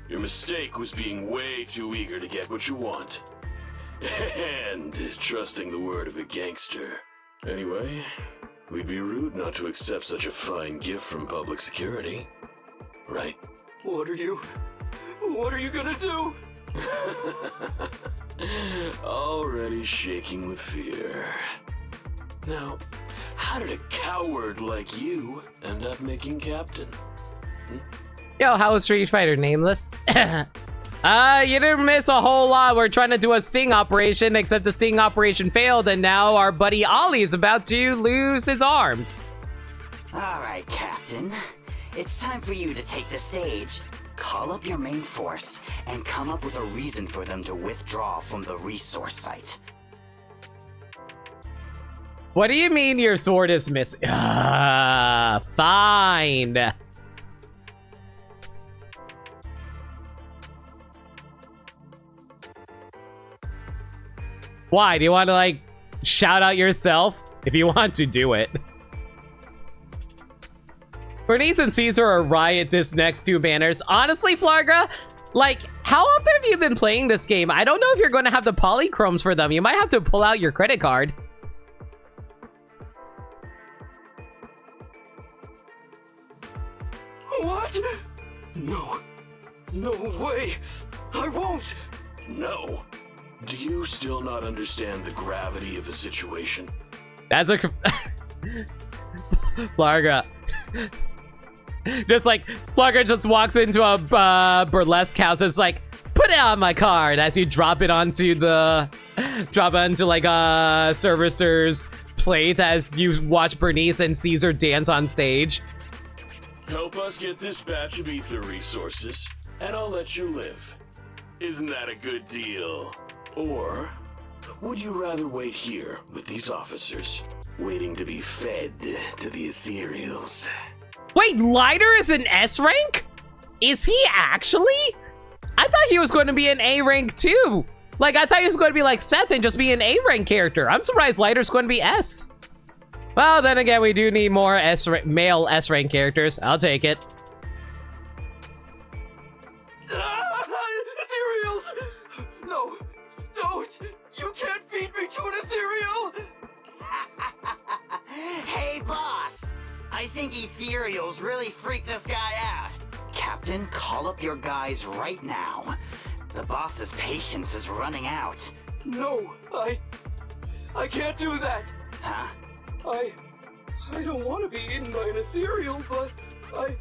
your mistake was being way too eager to get what you want. And trusting the word of a gangster. Anyway, we'd be rude not to accept such a fine gift from public security. Right? What are you gonna do? Already shaking with fear. Now, how did a coward like you end up making captain? Yo, how was Street Fighter? Nameless? You didn't miss a whole lot. We're trying to do a sting operation, except the sting operation failed, and now our buddy Ollie is about to lose his arms. All right, Captain. It's time for you to take the stage. Call up your main force and come up with a reason for them to withdraw from the resource site. What do you mean your sword is missing? Fine. Why? Do you want to, like, shout out yourself? If you want to, do it. Bernice and Caesar are riot this next two banners. Honestly, Flarga, like, how often have you been playing this game? I don't know if you're going to have the polychromes for them. You might have to pull out your credit card. What? No way. I won't. No. Do you still not understand the gravity of the situation? That's a... Flarga. Just like, Flarga just walks into a burlesque house and it's like, put it on my card as you drop it onto like a servicer's plate as you watch Bernice and Caesar dance on stage. Help us get this batch of ether resources, and I'll let you live. Isn't that a good deal? Or would you rather wait here with these officers, waiting to be fed to the ethereals? Wait, Lighter is an S rank? Is he actually? I thought he was going to be an A rank too. Like, I thought he was going to be like Seth and just be an A rank character. I'm surprised Lighter's going to be S. Well, then again, we do need more male S rank characters. I'll take it. Ethereals! No, don't! You can't feed me to an ethereal! Hey, boss! I think ethereals really freaked this guy out. Captain, call up your guys right now. The boss's patience is running out. No, I can't do that. Huh? I don't want to be eaten by an ethereal, but I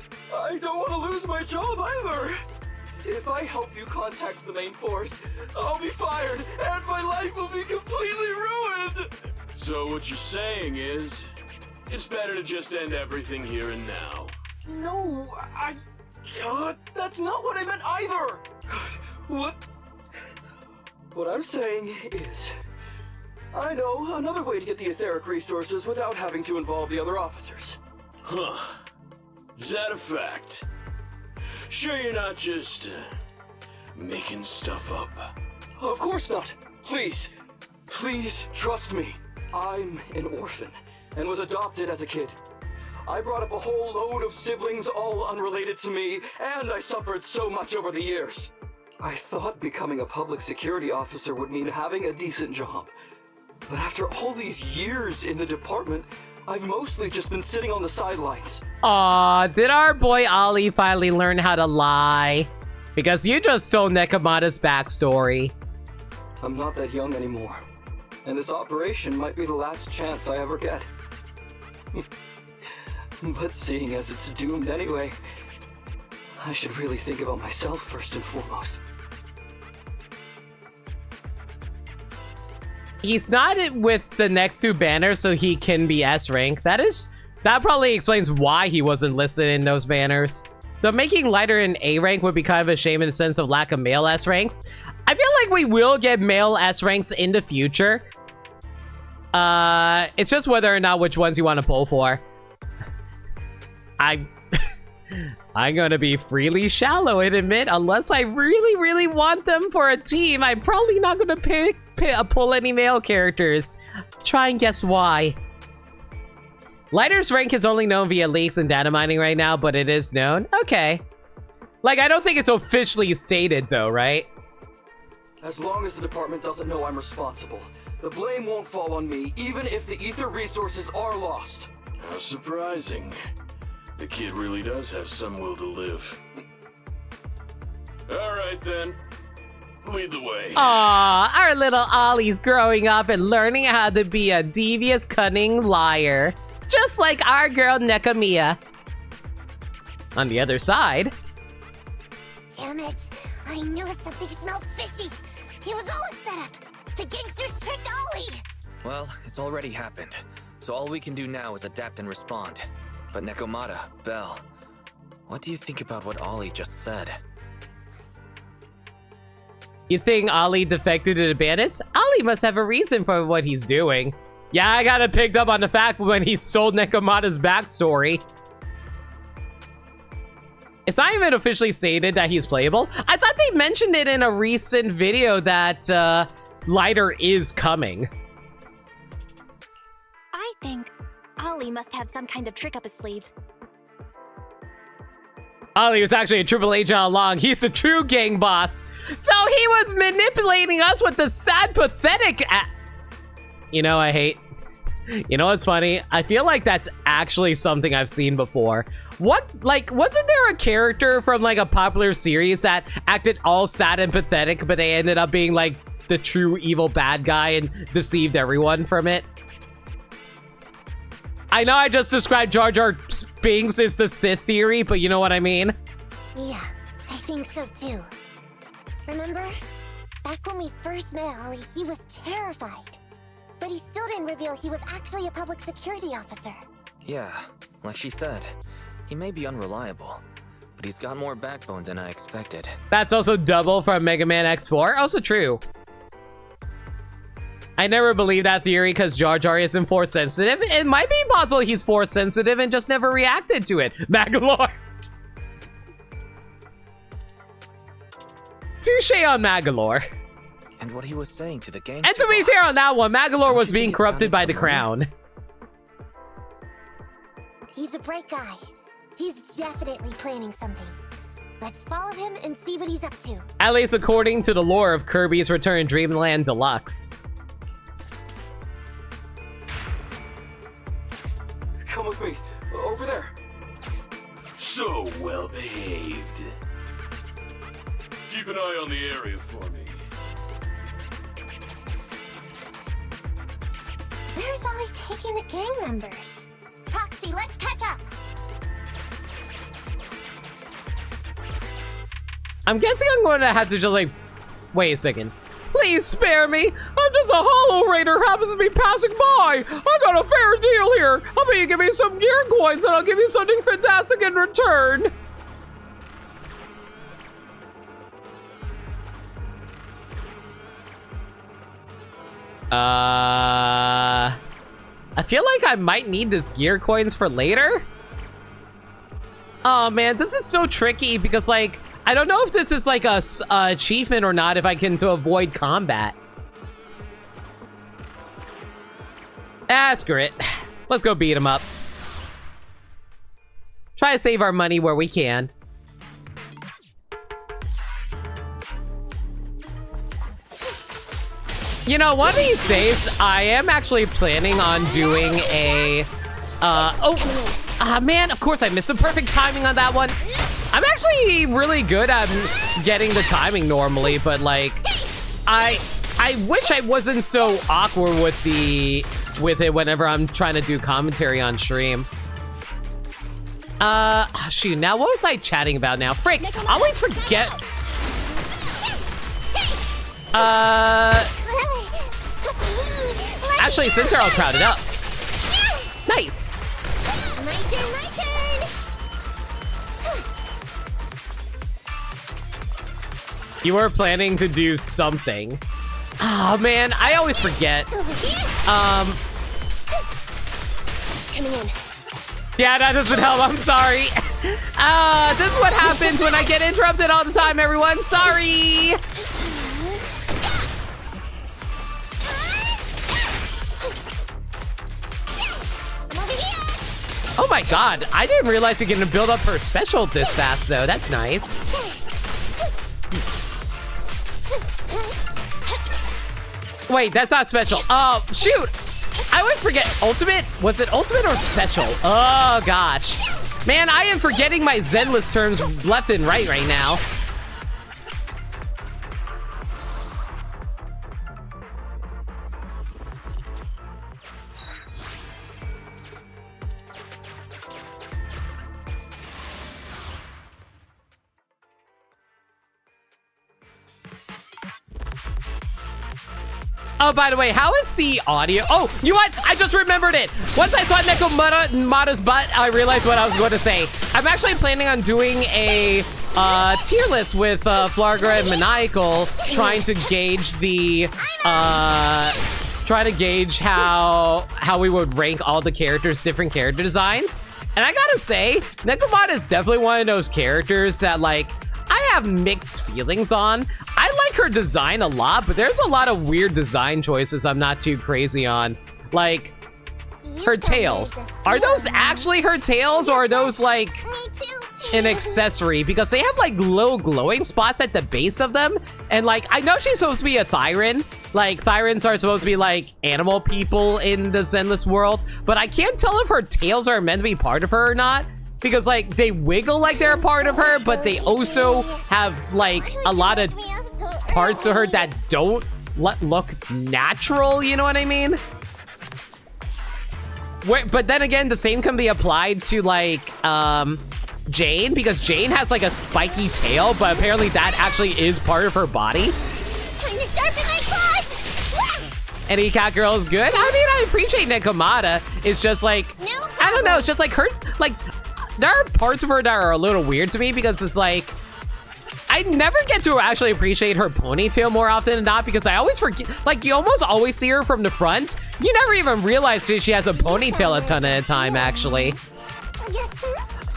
don't want to lose my job either. If I help you contact the main force, I'll be fired, and my life will be completely ruined! So what you're saying is, it's better to just end everything here and now. No, that's not what I meant either! What I'm saying is, I know another way to get the etheric resources without having to involve the other officers. Huh. Is that a fact? Sure you're not just, making stuff up? Of course not. Please trust me. I'm an orphan and was adopted as a kid. I brought up a whole load of siblings, all unrelated to me, and I suffered so much over the years. I thought becoming a public security officer would mean having a decent job. But after all these years in the department, I've mostly just been sitting on the sidelines. Aw, did our boy Ollie finally learn how to lie? Because you just stole Nekomata's backstory. I'm not that young anymore, and this operation might be the last chance I ever get. But seeing as it's doomed anyway, I should really think about myself first and foremost. He's not with the next two banners so he can be S rank. That probably explains why he wasn't listed in those banners. Though making lighter in A rank would be kind of a shame in the sense of lack of male S ranks. I feel like we will get male S ranks in the future. It's just whether or not which ones you want to pull for. I'm gonna be freely shallow and admit, unless I really, really want them for a team, I'm probably not gonna pull any male characters. Try and guess why. Lighter's rank is only known via leaks and data mining right now, but it is known. Okay. Like, I don't think it's officially stated though, right? As long as the department doesn't know I'm responsible, the blame won't fall on me, even if the ether resources are lost. How surprising. The kid really does have some will to live. Alright then. Lead the way. Aw, our little Ollie's growing up and learning how to be a devious, cunning liar. Just like our girl Nekomiya. On the other side... Damn it! I knew something smelled fishy! It was all a setup! The gangsters tricked Ollie! Well, it's already happened, so all we can do now is adapt and respond. But Nekomata, Belle, what do you think about what Ollie just said? You think Ollie defected to the bandits? Ollie must have a reason for what he's doing. Yeah, I got it picked up on the fact when he stole Nekomata's backstory. It's not even officially stated that he's playable. I thought they mentioned it in a recent video that Lighter is coming. I think Ollie must have some kind of trick up his sleeve. Ollie was actually a Triple H all along. He's a true gang boss. So he was manipulating us with the sad, pathetic You know, You know what's funny? I feel like that's actually something I've seen before. Wasn't there a character from like a popular series that acted all sad and pathetic, but they ended up being like the true evil bad guy and deceived everyone from it? I know I just described Jar Jar Binks as the Sith theory, but you know what I mean? Yeah, I think so too. Remember? Back when we first met Ollie, he was terrified. But he still didn't reveal he was actually a public security officer. Yeah, like she said, he may be unreliable, but he's got more backbone than I expected. That's also double from Mega Man X4. Also true. I never believed that theory because Jar Jar isn't force sensitive. It might be possible he's force sensitive and just never reacted to it. Magalore. Touche on Magalore. And what he was saying to the gang. And to be fair on that one, Magalore was being corrupted by the crown. He's a bright guy. He's definitely planning something. Let's follow him and see what he's up to. At least according to the lore of Kirby's Return Dreamland Deluxe. Come with me. Over there. So well behaved. Keep an eye on the area for me. Where's Ollie taking the gang members? Proxy, let's catch up. I'm guessing I'm going to have to just like, wait a second. Please spare me. I'm just a Hollow Raider who happens to be passing by. I got a fair deal here. How about you give me some gear coins and I'll give you something fantastic in return. I feel like I might need this gear coins for later. Oh man, this is so tricky because like, I don't know if this is like a achievement or not if I can to avoid combat. Ah, screw it. Let's go beat him up. Try to save our money where we can. You know, one of these days, I am actually planning on doing a, man, of course I missed some perfect timing on that one. I'm actually really good at getting the timing normally, but like, I wish I wasn't so awkward with it whenever I'm trying to do commentary on stream. Shoot, now what was I chatting about now? Frick, I always forget. Actually, since they're all crowded up. Nice. My turn, my turn. You were planning to do something. Oh man, I always forget. Over here. Coming in. Yeah, that doesn't help, I'm sorry. This is what happens when I get interrupted all the time, everyone. Sorry. I'm over here. Oh my god, I didn't realize you're gonna build up her special this fast though. That's nice. Wait, that's not special. Oh, shoot. I always forget. Ultimate? Was it ultimate or special? Oh, gosh. Man, I am forgetting my Zenless terms left and right now. Oh, by the way, how is the audio? Oh, you know what? I just remembered it. Once I saw Nekomata's butt, I realized what I was going to say. I'm actually planning on doing a tier list with Flarga and Maniacal, trying to gauge the how we would rank all the characters, different character designs. And I gotta say, Nekomata is definitely one of those characters that like I have mixed feelings on. I like her design a lot, but there's a lot of weird design choices I'm not too crazy on. Like, her tails. Are those actually her tails, or are those like an accessory? Because they have like little glowing spots at the base of them. And like, I know she's supposed to be a Thyran. Like, Thyrans are supposed to be like animal people in the Zenless world. But I can't tell if her tails are meant to be part of her or not. Because like, they wiggle like they're a part of her, but they also have like a lot of parts of her that don't look natural, you know what I mean? But then again, the same can be applied to like Jane, because Jane has like a spiky tail, but apparently that actually is part of her body. Time to sharpen my claws. Any cat girl is good. I mean, I appreciate Nekomata. It's just like, I don't know, it's just like her, like, there are parts of her that are a little weird to me because it's like, I never get to actually appreciate her ponytail more often than not, because I always forget, like, you almost always see her from the front. You never even realize she has a ponytail a ton of the time, actually.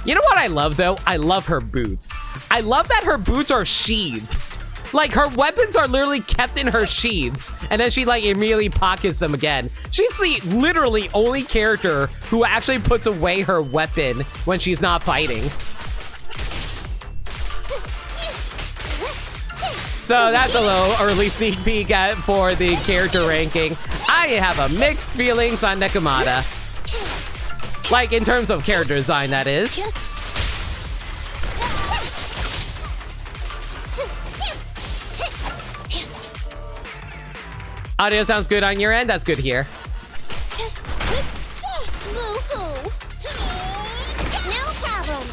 You know what I love, though? I love her boots. I love that her boots are sheaths. Like, her weapons are literally kept in her sheaths, and then she, like, immediately pockets them again. She's the literally only character who actually puts away her weapon when she's not fighting. So that's a little early sneak peek for the character ranking. I have a mixed feelings on Nekomata. Like, in terms of character design, that is. Audio sounds good on your end. That's good here. Boo-hoo. No problem.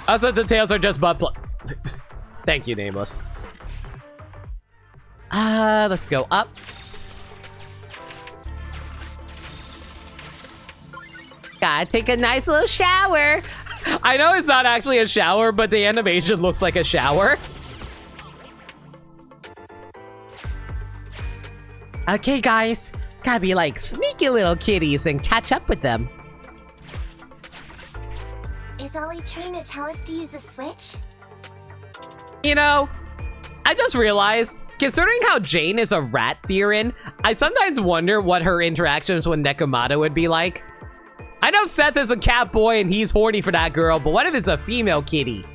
Also, the tails are just butt plugs. Thank you, Nameless. Let's go up. Gotta take a nice little shower. I know it's not actually a shower, but the animation looks like a shower. Okay, guys. Gotta be like sneaky little kitties and catch up with them. Is Ollie trying to tell us to use the switch? You know, I just realized, considering how Jane is a rat Theron, I sometimes wonder what her interactions with Nekomata would be like. I know Seth is a cat boy and he's horny for that girl, but what if it's a female kitty?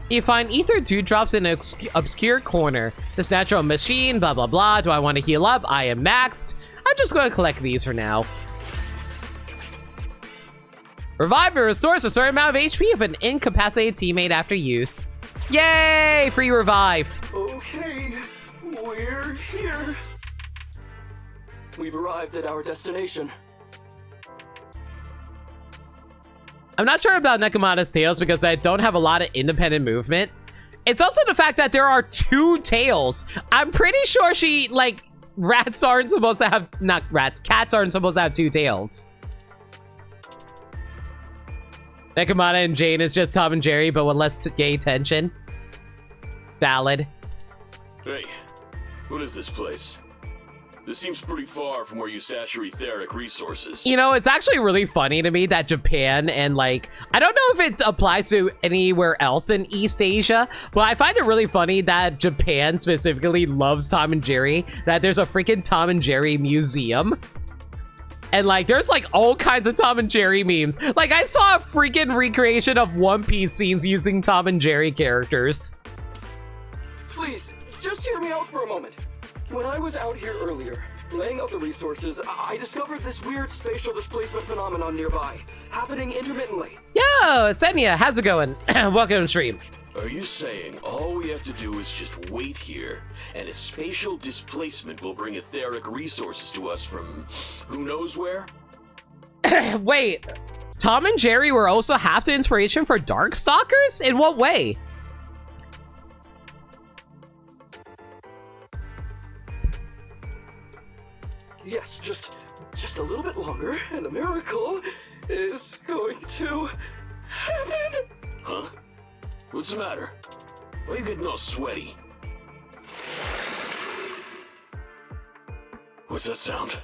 You find ether dewdrops in an obscure corner. This natural machine, blah, blah, blah. Do I want to heal up? I am maxed. I'm just going to collect these for now. Revive or restores a certain amount of HP of an incapacitated teammate after use. Yay! Free revive. Okay, we're here. We've arrived at our destination. I'm not sure about Nekomata's tails because I don't have a lot of independent movement. It's also the fact that there are 2 tails. I'm pretty sure she, like, rats aren't supposed to have, not rats, cats aren't supposed to have 2 tails. Nekomata and Jane is just Tom and Jerry, but with less gay tension. Valid. Hey, what is this place? This seems pretty far from where you stash your etheric resources. You know, it's actually really funny to me that Japan and, like, I don't know if it applies to anywhere else in East Asia, but I find it really funny that Japan specifically loves Tom and Jerry, that there's a freaking Tom and Jerry museum. And, like, there's, like, all kinds of Tom and Jerry memes. Like, I saw a freaking recreation of One Piece scenes using Tom and Jerry characters. Please, just hear me out for a moment. When I was out here earlier, laying out the resources, I discovered this weird spatial displacement phenomenon nearby, happening intermittently. Yo, Senya, how's it going? Welcome to stream. Are you saying all we have to do is just wait here, and a spatial displacement will bring etheric resources to us from who knows where? Wait, Tom and Jerry were also half the inspiration for Darkstalkers? In what way? Yes, just a little bit longer, and a miracle is going to happen. Huh? What's the matter? Why are you getting all sweaty? What's that sound?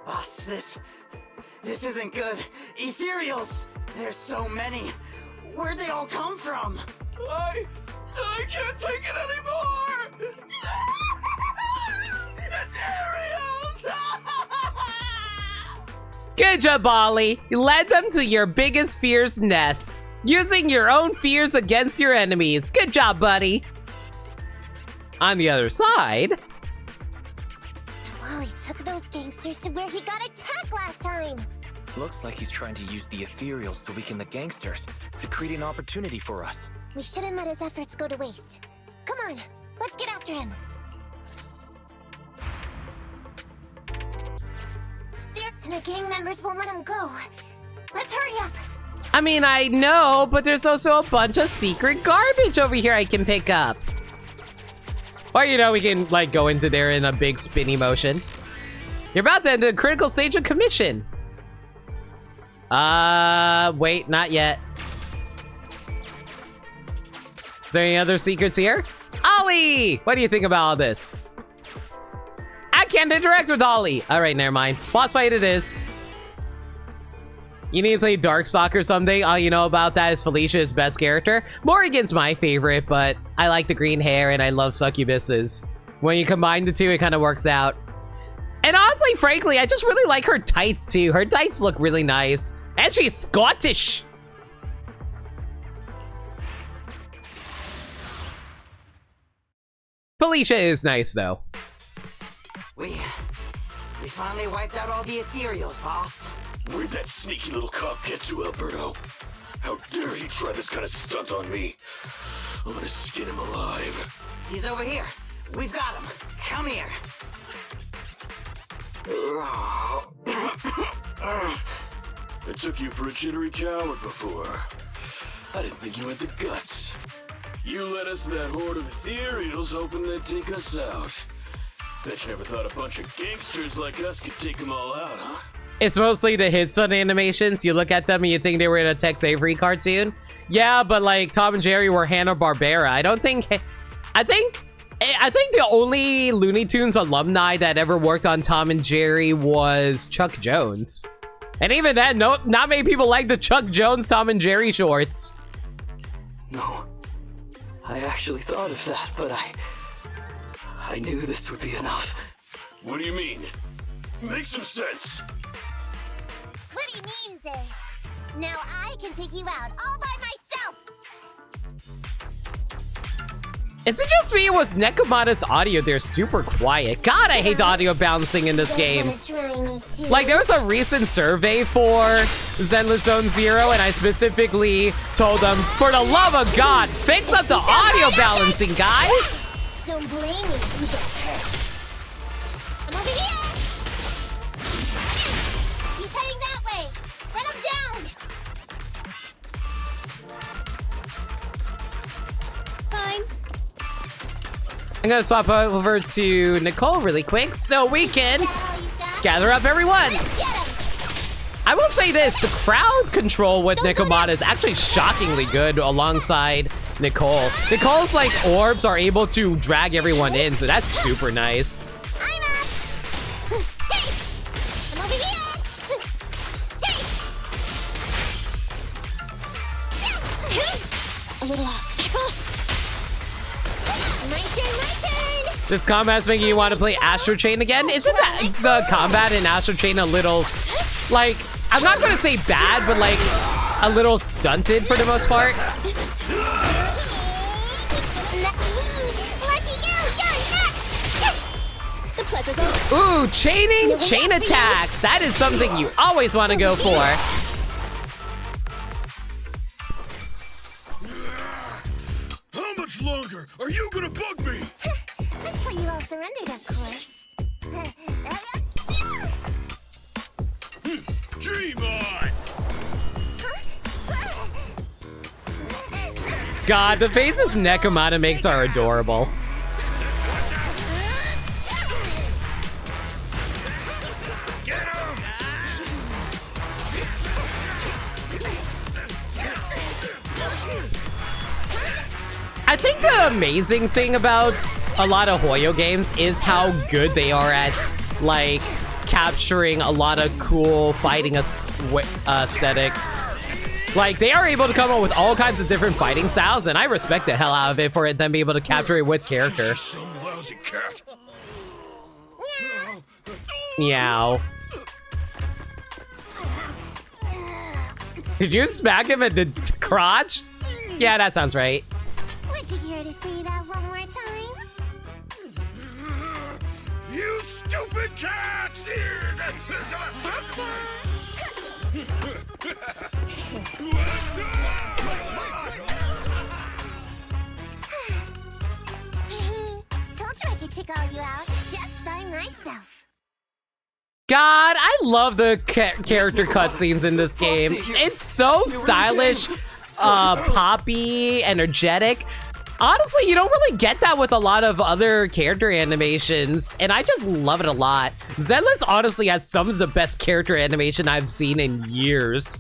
Boss, this isn't good. Ethereals! There's so many. Where'd they all come from? I can't take it anymore! Ethereals! Good job, Ollie. You led them to your biggest fear's nest, using your own fears against your enemies. Good job, buddy. On the other side... So Ollie took those gangsters to where he got attacked last time. Looks like he's trying to use the ethereals to weaken the gangsters, to create an opportunity for us. We shouldn't let his efforts go to waste. Come on, let's get after him. And the gang members won't let him go. Let's hurry up. I mean, I know, but there's also a bunch of secret garbage over here I can pick up. Or, you know, we can, like, go into there in a big spinny motion. You're about to enter a critical stage of commission. Wait, not yet. Is there any other secrets here? Ollie! What do you think about all this? I can't interact with Ollie. All right, never mind. Boss fight it is. You need to play Darkstalker someday. All you know about that is Felicia's best character. Morrigan's my favorite, but I like the green hair and I love succubuses. When you combine the two, it kind of works out. And honestly, frankly, I just really like her tights too. Her tights look really nice. And she's Scottish. Felicia is nice though. We finally wiped out all the ethereals, boss. Where'd that sneaky little cop get to, Alberto? How dare he try this kind of stunt on me? I'm gonna skin him alive. He's over here. We've got him. Come here. I took you for a jittery coward before. I didn't think you had the guts. You led us to that horde of ethereals hoping they'd take us out. Bet you never thought a bunch of gangsters like us could take them all out, huh? It's mostly the Hidson animations. You look at them and you think they were in a Tex Avery cartoon. Yeah, but like Tom and Jerry were Hanna-Barbera. I think the only Looney Tunes alumni that ever worked on Tom and Jerry was Chuck Jones. And even then, not many people like the Chuck Jones Tom and Jerry shorts. No. I actually thought of that, but I knew this would be enough. What do you mean? Make some sense. What he means is, now I can take you out all by myself. Is it just me? Was Nekomata's audio there super quiet? God, I hate the audio balancing in this game. Like, there was a recent survey for Zenless Zone Zero, and I specifically told them, for the love of God, fix up the audio balancing, guys! Don't blame me if you get hurt. I'm over here! He's heading that way! Run him down! Fine. I'm gonna swap over to Nicole really quick so we can gather up everyone. I will say this, the crowd control with Nekomata is actually shockingly good alongside Nicole. Nicole's like orbs are able to drag everyone in, so that's super nice. I'm up! Hey! I'm over here! Hey! A little off. Back off! My turn! This combat's making you want to play Astro Chain again? Isn't that the combat in Astro Chain a little, like, I'm not gonna say bad, but like, a little stunted for the most part? Ooh, chain attacks. That is something you always want to go for. How much longer are you gonna bug me? Until you all surrendered, of course. Dream on! God, the faces Nekomata makes are adorable. I think the amazing thing about a lot of Hoyo games is how good they are at, like, capturing a lot of cool fighting aesthetics. Like, they are able to come up with all kinds of different fighting styles, and I respect the hell out of it for them being able to capture it with character. Some lousy cat. Meow. Did you smack him at the crotch? Yeah, that sounds right. Would you care to say that one more time? You stupid cat! Told you I could take all you out just by myself. God, I love the character cutscenes in this game. It's so stylish, poppy, energetic. Honestly, you don't really get that with a lot of other character animations, and I just love it a lot. Zenless honestly has some of the best character animation I've seen in years.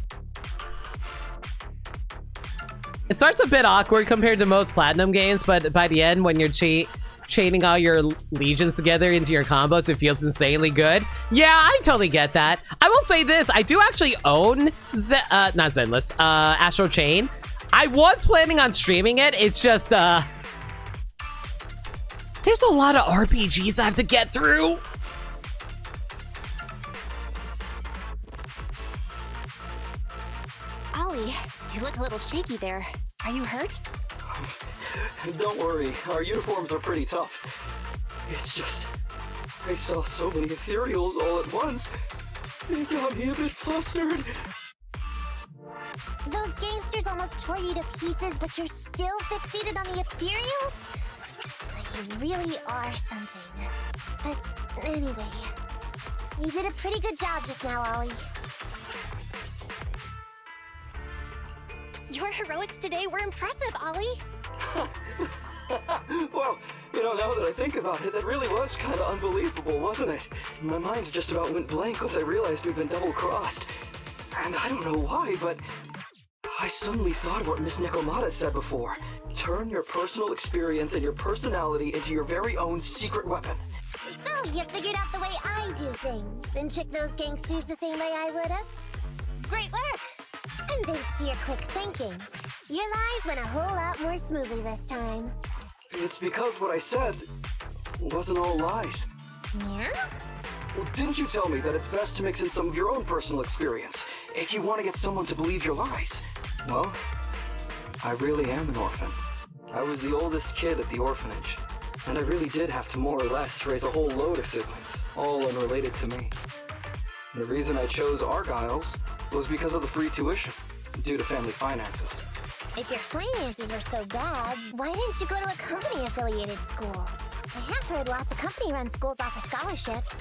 It starts a bit awkward compared to most Platinum games, but by the end, when you're chaining all your legions together into your combos, it feels insanely good. Yeah, I totally get that. I will say this, I do actually own, not Zenless, Astro Chain. I was planning on streaming it, it's just, there's a lot of RPGs I have to get through. Ollie, you look a little shaky there. Are you hurt? Don't worry, our uniforms are pretty tough. It's just, I saw so many ethereals all at once. It got me a bit flustered. Those gangsters almost tore you to pieces, but you're still fixated on the ethereals? You really are something. But anyway, you did a pretty good job just now, Ollie. Your heroics today were impressive, Ollie. Well, now that I think about it, that really was kind of unbelievable, wasn't it? My mind just about went blank once I realized we'd been double-crossed. And I don't know why, but I suddenly thought of what Miss Nekomata said before. Turn your personal experience and your personality into your very own secret weapon. So, you figured out the way I do things, and tricked those gangsters the same way I would've? Great work! And thanks to your quick thinking, your lies went a whole lot more smoothly this time. It's because what I said wasn't all lies. Yeah? Well, didn't you tell me that it's best to mix in some of your own personal experience if you want to get someone to believe your lies? Well, I really am an orphan. I was the oldest kid at the orphanage, and I really did have to more or less raise a whole load of siblings, all unrelated to me. The reason I chose Argyle's was because of the free tuition, due to family finances. If your finances were so bad, why didn't you go to a company-affiliated school? I have heard lots of company-run schools offer scholarships.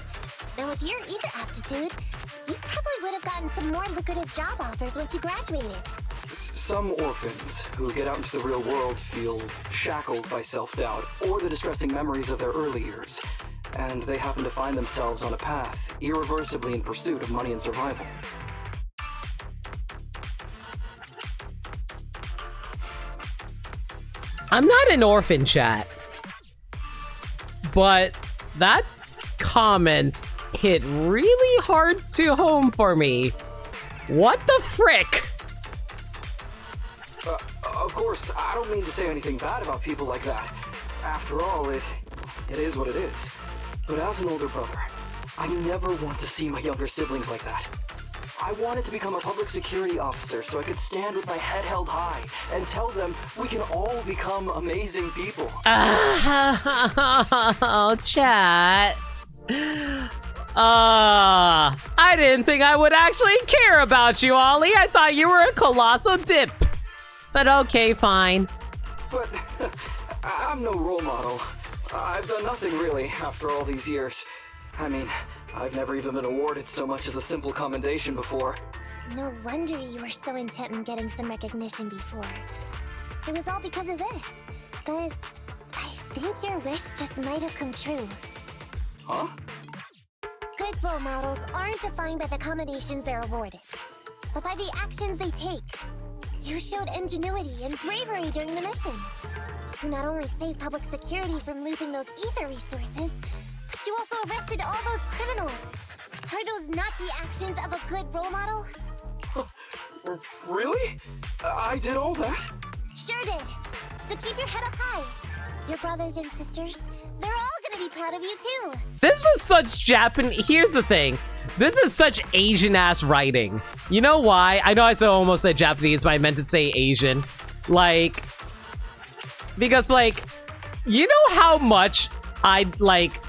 And with your ether aptitude, you probably would have gotten some more lucrative job offers once you graduated. Some orphans who get out into the real world feel shackled by self-doubt or the distressing memories of their early years, and they happen to find themselves on a path irreversibly in pursuit of money and survival. I'm not an orphan, chat, but that comment hit really hard to home for me. What the frick? Of course, I don't mean to say anything bad about people like that. After all, it is what it is. But as an older brother, I never want to see my younger siblings like that. I wanted to become a public security officer so I could stand with my head held high and tell them we can all become amazing people. Oh, chat. I didn't think I would actually care about you, Ollie. I thought you were a colossal dip. But okay, fine. But I'm no role model. I've done nothing really after all these years. I mean, I've never even been awarded so much as a simple commendation before. No wonder you were so intent on getting some recognition before. It was all because of this. But I think your wish just might have come true. Huh? Good role models aren't defined by the commendations they're awarded, but by the actions they take. You showed ingenuity and bravery during the mission. You not only saved public security from losing those ether resources, but you also arrested all those criminals. Are those not the actions of a good role model? Really? I did all that? Sure did. So keep your head up high. Your brothers and sisters, they're all gonna be proud of you too. This is such Japanese. Here's the thing. This is such Asian-ass writing. You know why? I know I almost said Japanese, but I meant to say Asian. Like, because like, you know how much I like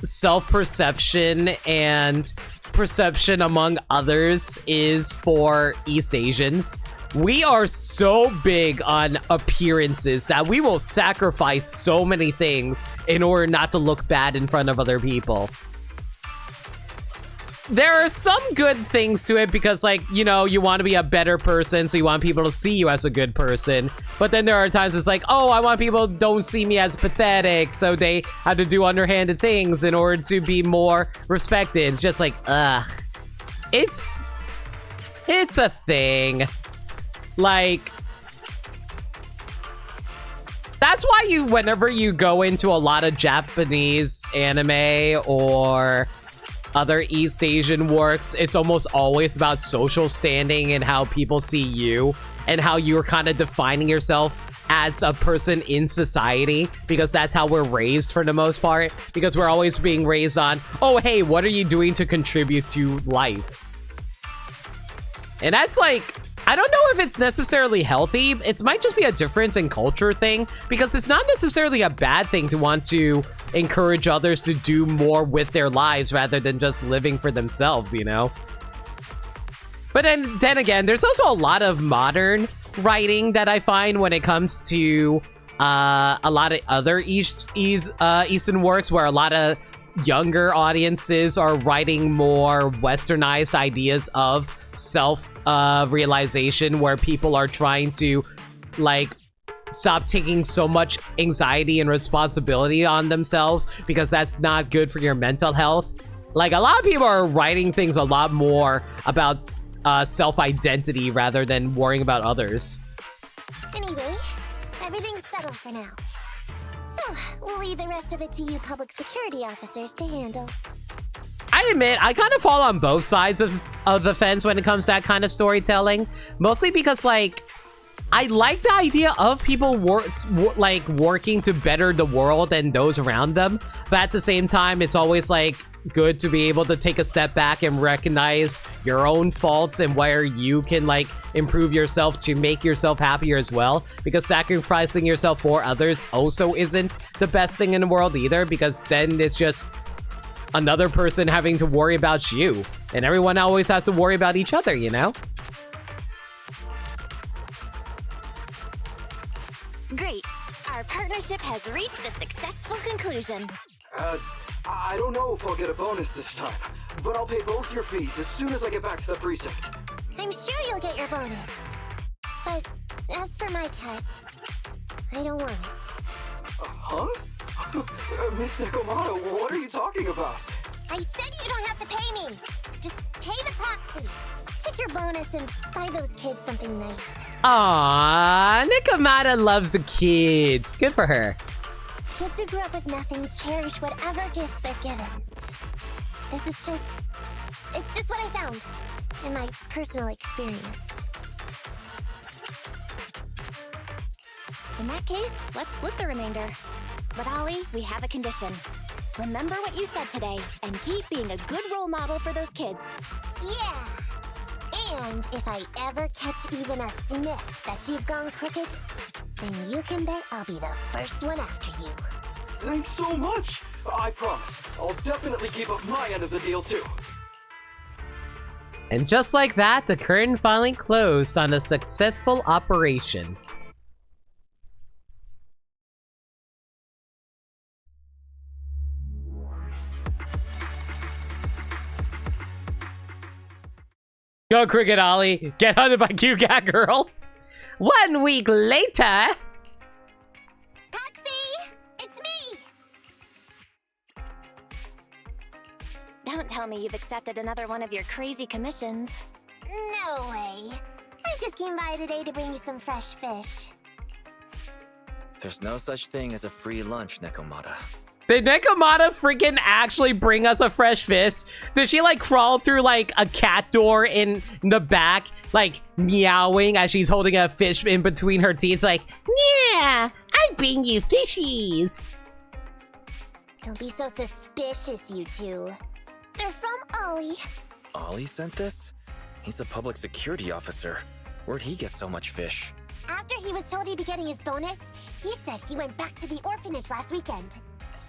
self-perception and perception among others is for East Asians? We are so big on appearances that we will sacrifice so many things in order not to look bad in front of other people. There are some good things to it because, like, you know, you want to be a better person, so you want people to see you as a good person. But then there are times it's like, oh, I want people don't see me as pathetic, so they have to do underhanded things in order to be more respected. It's just like, ugh. It's a thing. Like, that's why whenever you go into a lot of Japanese anime or other East Asian works, it's almost always about social standing and how people see you and how you're kind of defining yourself as a person in society, because that's how we're raised for the most part, because we're always being raised on, oh, hey, what are you doing to contribute to life? And that's like, I don't know if it's necessarily healthy. It might just be a difference in culture thing, because it's not necessarily a bad thing to want to encourage others to do more with their lives rather than just living for themselves, you know? But then again, there's also a lot of modern writing that I find when it comes to a lot of other Eastern works where a lot of younger audiences are writing more westernized ideas of self-realization, where people are trying to, like, stop taking so much anxiety and responsibility on themselves because that's not good for your mental health. Like, a lot of people are writing things a lot more about self-identity rather than worrying about others. Anyway, everything's settled for now. So, we'll leave the rest of it to you public security officers to handle. I admit, I kind of fall on both sides of the fence when it comes to that kind of storytelling. Mostly because, like, I like the idea of people working to better the world and those around them. But at the same time, it's always, like, good to be able to take a step back and recognize your own faults and where you can, like, improve yourself to make yourself happier as well. Because sacrificing yourself for others also isn't the best thing in the world either, because then it's just another person having to worry about you. And everyone always has to worry about each other, you know? Great. Our partnership has reached a successful conclusion. I don't know if I'll get a bonus this time, but I'll pay both your fees as soon as I get back to the precinct. I'm sure you'll get your bonus. But as for my cut, I don't want it. Huh? Miss Nekomata, what are you talking about? I said you don't have to pay me. Just pay the proxy. Take your bonus and buy those kids something nice. Aww, Nekomata loves the kids. Good for her. Kids who grew up with nothing cherish whatever gifts they're given. This is just... it's just what I found in my personal experience. In that case, let's split the remainder. But Ollie, we have a condition. Remember what you said today, and keep being a good role model for those kids. Yeah! And if I ever catch even a sniff that you've gone crooked, then you can bet I'll be the first one after you. Thanks so much! I promise, I'll definitely keep up my end of the deal too. And just like that, the curtain finally closed on a successful operation. Go Cricket Ollie, get hunted by Q-Cat Girl. 1 week later. Roxy! It's me! Don't tell me you've accepted another one of your crazy commissions. No way. I just came by today to bring you some fresh fish. There's no such thing as a free lunch, Nekomata. Did Nekomata freaking actually bring us a fresh fish? Did she, like, crawl through, like, a cat door in the back, like, meowing as she's holding a fish in between her teeth, like, yeah, I bring you fishies. Don't be so suspicious, you two. They're from Ollie. Ollie sent this? He's a public security officer. Where'd he get so much fish? After he was told he'd be getting his bonus, he said he went back to the orphanage last weekend.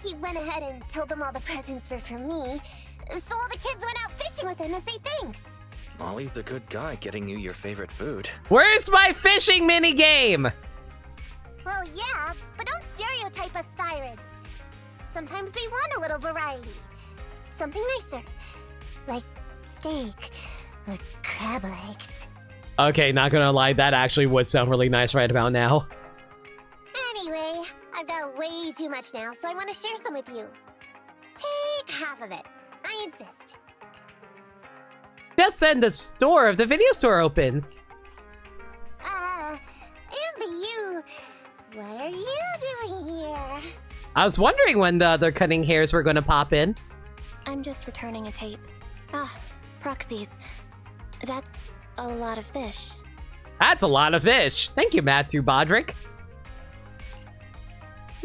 He went ahead and told them all the presents were for me, so all the kids went out fishing with him to say thanks. Ollie's a good guy getting you your favorite food. Where's my fishing minigame? Well, yeah, but don't stereotype us Thyrids. Sometimes we want a little variety. Something nicer, like steak or crab legs. Okay, not gonna lie, that actually would sound really nice right about now. Anyway, I've got way too much now, so I want to share some with you. Take half of it. I insist. Just in the store if the video store opens. Amber, what are you doing here? I was wondering when the other cutting hairs were gonna pop in. I'm just returning a tape. Ah, proxies. That's a lot of fish. That's a lot of fish. Thank you, Matthew Bodrick.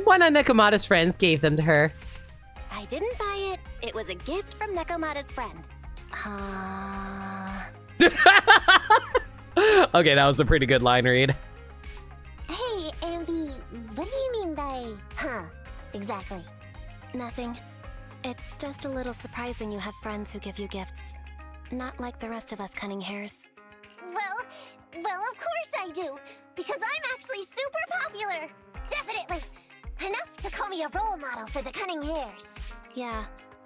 One of Nekomata's friends gave them to her. I didn't buy it. It was a gift from Nekomata's friend. Okay, that was a pretty good line read. Hey, Amby, what do you mean by, huh, exactly? Nothing. It's just a little surprising you have friends who give you gifts. Not like the rest of us cunning hairs. Well, of course I do, because I'm actually super popular. Definitely. call me a role model for the cunning hares. Yeah,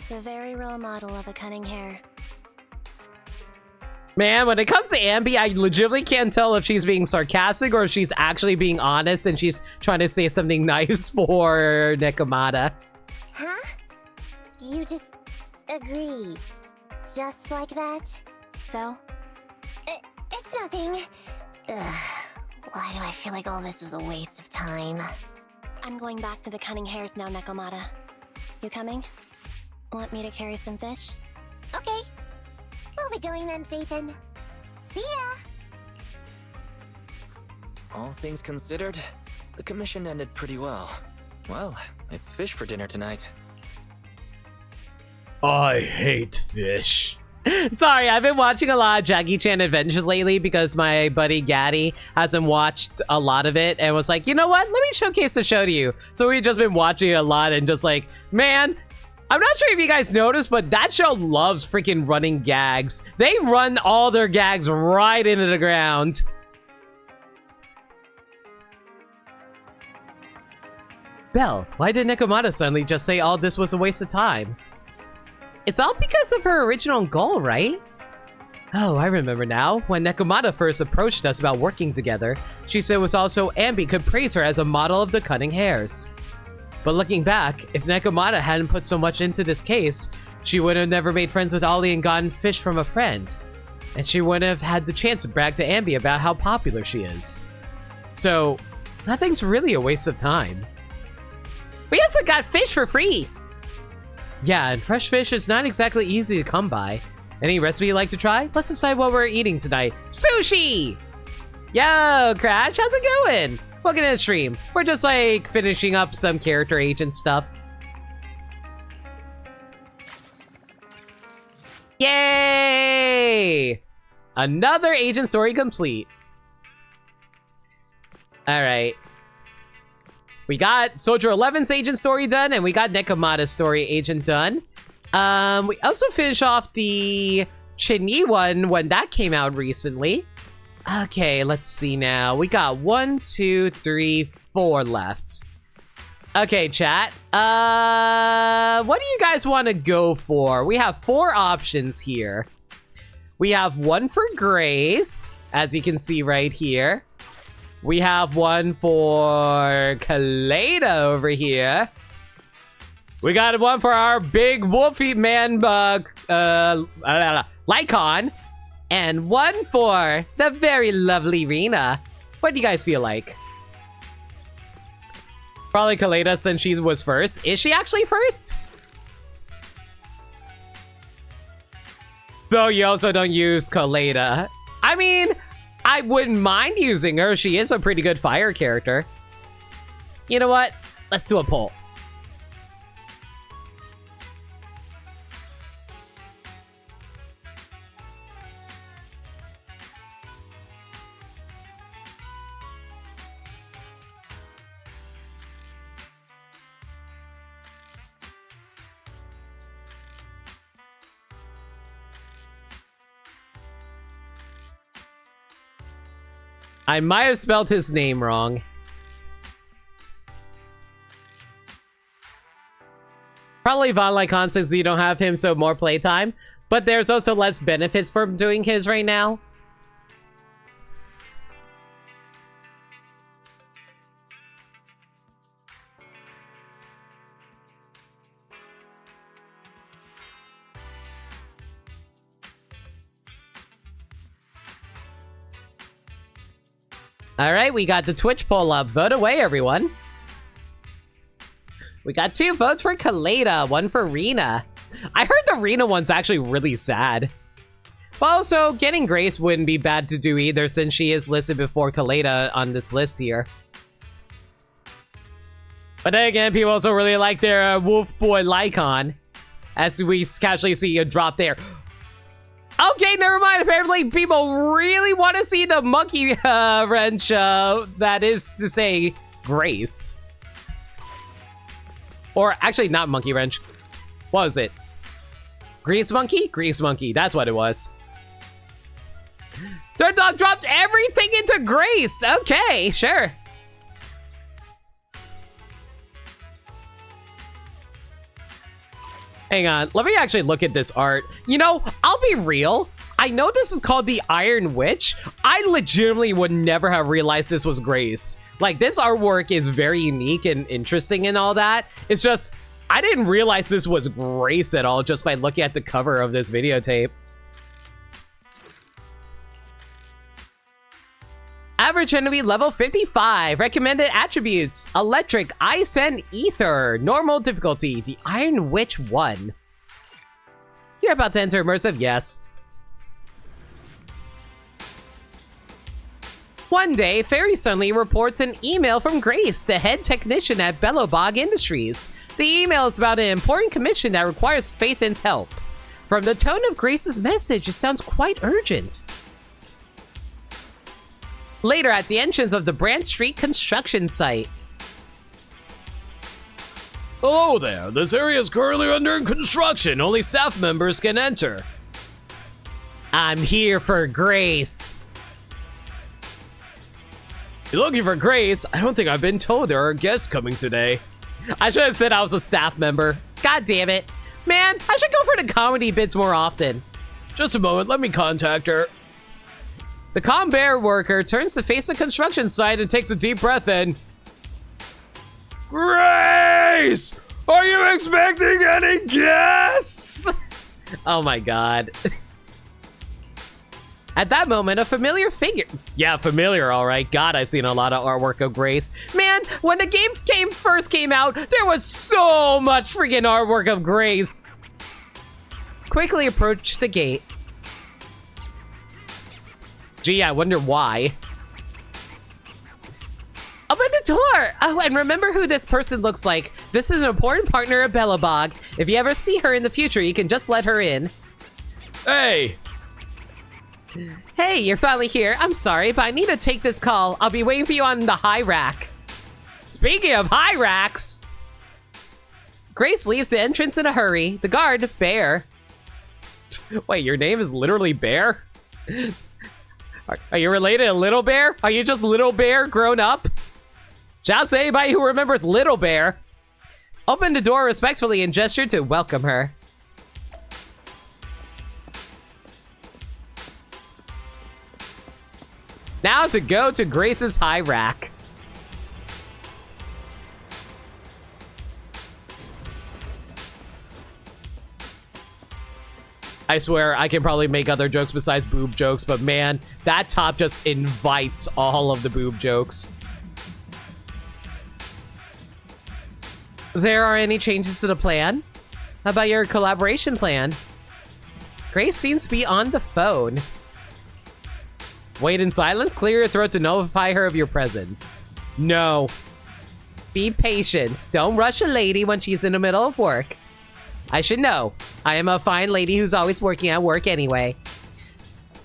the very role model of a cunning hare. Man, when it comes to Ambi, I legitimately can't tell if she's being sarcastic or if she's actually being honest and she's trying to say something nice for Nekomata. Huh? You just agree. Just like that? So? It's nothing. Ugh. Why do I feel like all this was a waste of time? I'm going back to the cunning hares now, Nekomata. You coming? Want me to carry some fish? Okay. We'll be going then, Phaethon. See ya! All things considered, the commission ended pretty well. Well, it's fish for dinner tonight. I hate fish. Sorry, I've been watching a lot of Jackie Chan Adventures lately because my buddy Gaddy hasn't watched a lot of it and was like, you know what? Let me showcase the show to you. So we've just been watching it a lot and just like, man, I'm not sure if you guys noticed, but that show loves freaking running gags. They run all their gags right into the ground. Belle, why did Nekomata suddenly just say all this was a waste of time? It's all because of her original goal, right? Oh, I remember now. When Nekomata first approached us about working together, she said it was also Ambi could praise her as a model of the cunning hares. But looking back, if Nekomata hadn't put so much into this case, she would have never made friends with Ollie and gotten fish from a friend. And she wouldn't have had the chance to brag to Ambi about how popular she is. So, nothing's really a waste of time. We also got fish for free! Yeah, and fresh fish is not exactly easy to come by. Any recipe you'd like to try? Let's decide what we're eating tonight. Sushi! Yo, Crash, how's it going? Welcome to the stream. We're just like finishing up some character agent stuff. Yay! Another agent story complete. All right. We got Soldier 11's agent story done, and we got Nekomata's story agent done. We also finished off the Chinyi one when that came out recently. Okay, let's see now. We got 1, 2, 3, 4 left. Okay, chat. What do you guys want to go for? We have 4 options here. We have one for Grace, as you can see right here. We have one for Kaleda over here. We got one for our big wolfy man bug, Lycon. And one for the very lovely Rena. What do you guys feel like? Probably Kaleda since she was first. Is she actually first? Though you also don't use Kaleda. I mean, I wouldn't mind using her. She is a pretty good fire character. You know what? Let's do a poll. I might have spelled his name wrong. Probably Von Lycon since you don't have him, so more playtime. But there's also less benefits for doing his right now. All right, we got the Twitch poll up. Vote away, everyone. We got 2 votes for Kaleda, 1 for Rena. I heard the Rena one's actually really sad. But also, getting Grace wouldn't be bad to do either since she is listed before Kaleda on this list here. But then again, people also really like their Wolf Boy Lycon. As we casually see a drop there. Okay, never mind. Apparently, people really want to see the monkey wrench. That is to say, Grace. Or actually, not monkey wrench. What was it? Grease monkey? Grease monkey. That's what it was. Third dog dropped everything into Grace. Okay, sure. Hang on, let me actually look at this art. You know, I'll be real. I know this is called the Iron Witch. I legitimately would never have realized this was Grace. Like, this artwork is very unique and interesting and all that. It's just, I didn't realize this was Grace at all just by looking at the cover of this videotape. Average enemy level 55. Recommended attributes: electric, ice, and ether. Normal difficulty: the Iron Witch 1. You're about to enter immersive? Yes. One day, Fairy suddenly reports an email from Grace, the head technician at Bellowbog Industries. The email is about an important commission that requires Phaethon's help. From the tone of Grace's message, it sounds quite urgent. Later, at the entrance of the Brand Street construction site. Hello there. This area is currently under construction. Only staff members can enter. I'm here for Grace. You're looking for Grace? I don't think I've been told there are guests coming today. I should have said I was a staff member. God damn it. Man, I should go for the comedy bits more often. Just a moment, let me contact her. The calm bear worker turns to face the construction site and takes a deep breath in. Grace! Are you expecting any guests? Oh my god. At that moment, a familiar figure. Yeah, familiar, all right. God, I've seen a lot of artwork of Grace. Man, when the game first came out, there was so much freaking artwork of Grace. Quickly approach the gate. Gee, I wonder why. Open the door! Oh, and remember who this person looks like. This is an important partner of Bellowbog. If you ever see her in the future, you can just let her in. Hey! Hey, you're finally here. I'm sorry, but I need to take this call. I'll be waiting for you on the high rack. Speaking of high racks, Grace leaves the entrance in a hurry. The guard, Bear. Wait, your name is literally Bear? Are you related to Little Bear? Are you just Little Bear grown up? Shout out to anybody who remembers Little Bear. Open the door respectfully and gesture to welcome her. Now to go to Grace's high rack. I swear, I can probably make other jokes besides boob jokes, but man, that top just invites all of the boob jokes. There are any changes to the plan? How about your collaboration plan? Grace seems to be on the phone. Wait in silence, clear your throat to notify her of your presence. No. Be patient. Don't rush a lady when she's in the middle of work. I should know. I am a fine lady who's always working at work anyway.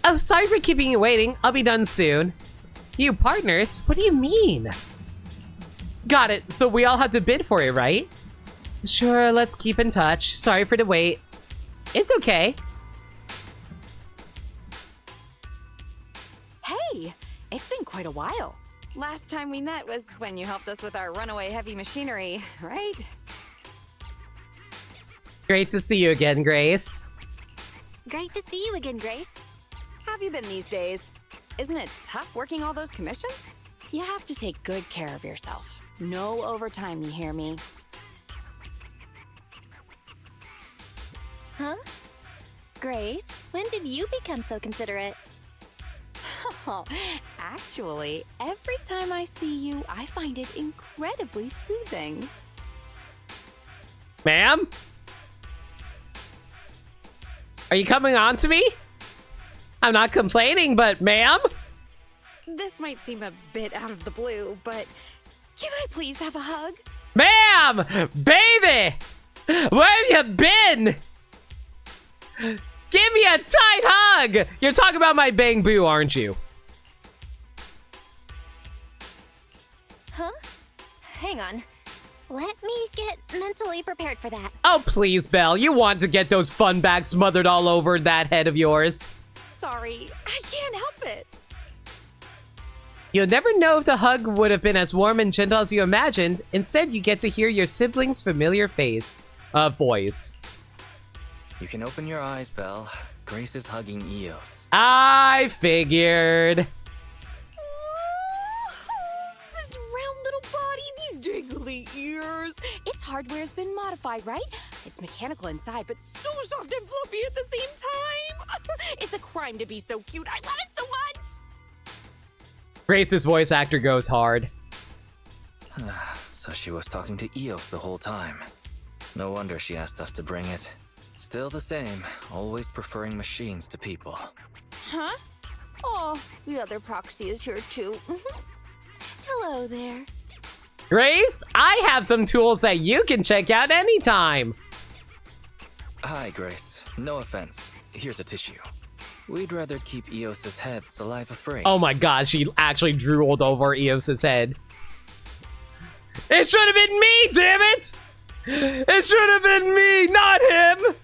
Oh, sorry for keeping you waiting. I'll be done soon. You partners? What do you mean? Got it. So we all have to bid for it, right? Sure, let's keep in touch. Sorry for the wait. It's okay. Hey, it's been quite a while. Last time we met was when you helped us with our runaway heavy machinery, right? Great to see you again, Grace. Great to see you again, Grace. How have you been these days? Isn't it tough working all those commissions? You have to take good care of yourself. No overtime, you hear me? Huh? Grace, when did you become so considerate? Oh, actually, every time I see you, I find it incredibly soothing. Ma'am? Are you coming on to me? I'm not complaining, but ma'am? This might seem a bit out of the blue, but can I please have a hug? Ma'am! Baby! Where have you been? Give me a tight hug! You're talking about my bang boo, aren't you? Huh? Hang on. Let me get mentally prepared for that. Oh, please, Belle. You want to get those fun bags smothered all over that head of yours. Sorry, I can't help it. You'll never know if the hug would have been as warm and gentle as you imagined. Instead, you get to hear your sibling's familiar voice. You can open your eyes, Belle. Grace is hugging Eos. I figured. This round little body, these dangly ears. Its hardware's been modified, right? It's mechanical inside, but so soft and fluffy at the same time. It's a crime to be so cute. I love it so much. Grace's voice actor goes hard. So she was talking to Eos the whole time. No wonder she asked us to bring it. Still the same, always preferring machines to people. Huh? Oh, the other proxy is here too. Hello there. Grace, I have some tools that you can check out anytime. Hi, Grace. No offense. Here's a tissue. We'd rather keep Eos's head saliva-free. Oh my god, she actually drooled over Eos's head. It should have been me, damn it! It should have been me, not him!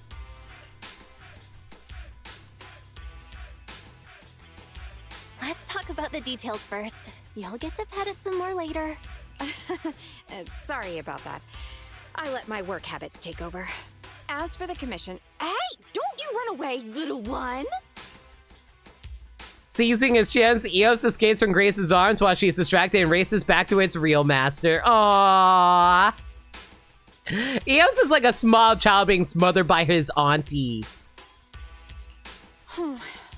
Let's talk about the details first. You'll get to pet it some more later. Sorry about that. I let my work habits take over. As for the commission, hey, don't you run away, little one! Seizing his chance, Eos escapes from Grace's arms while she's distracted and races back to its real master. Aww. Eos is like a small child being smothered by his auntie.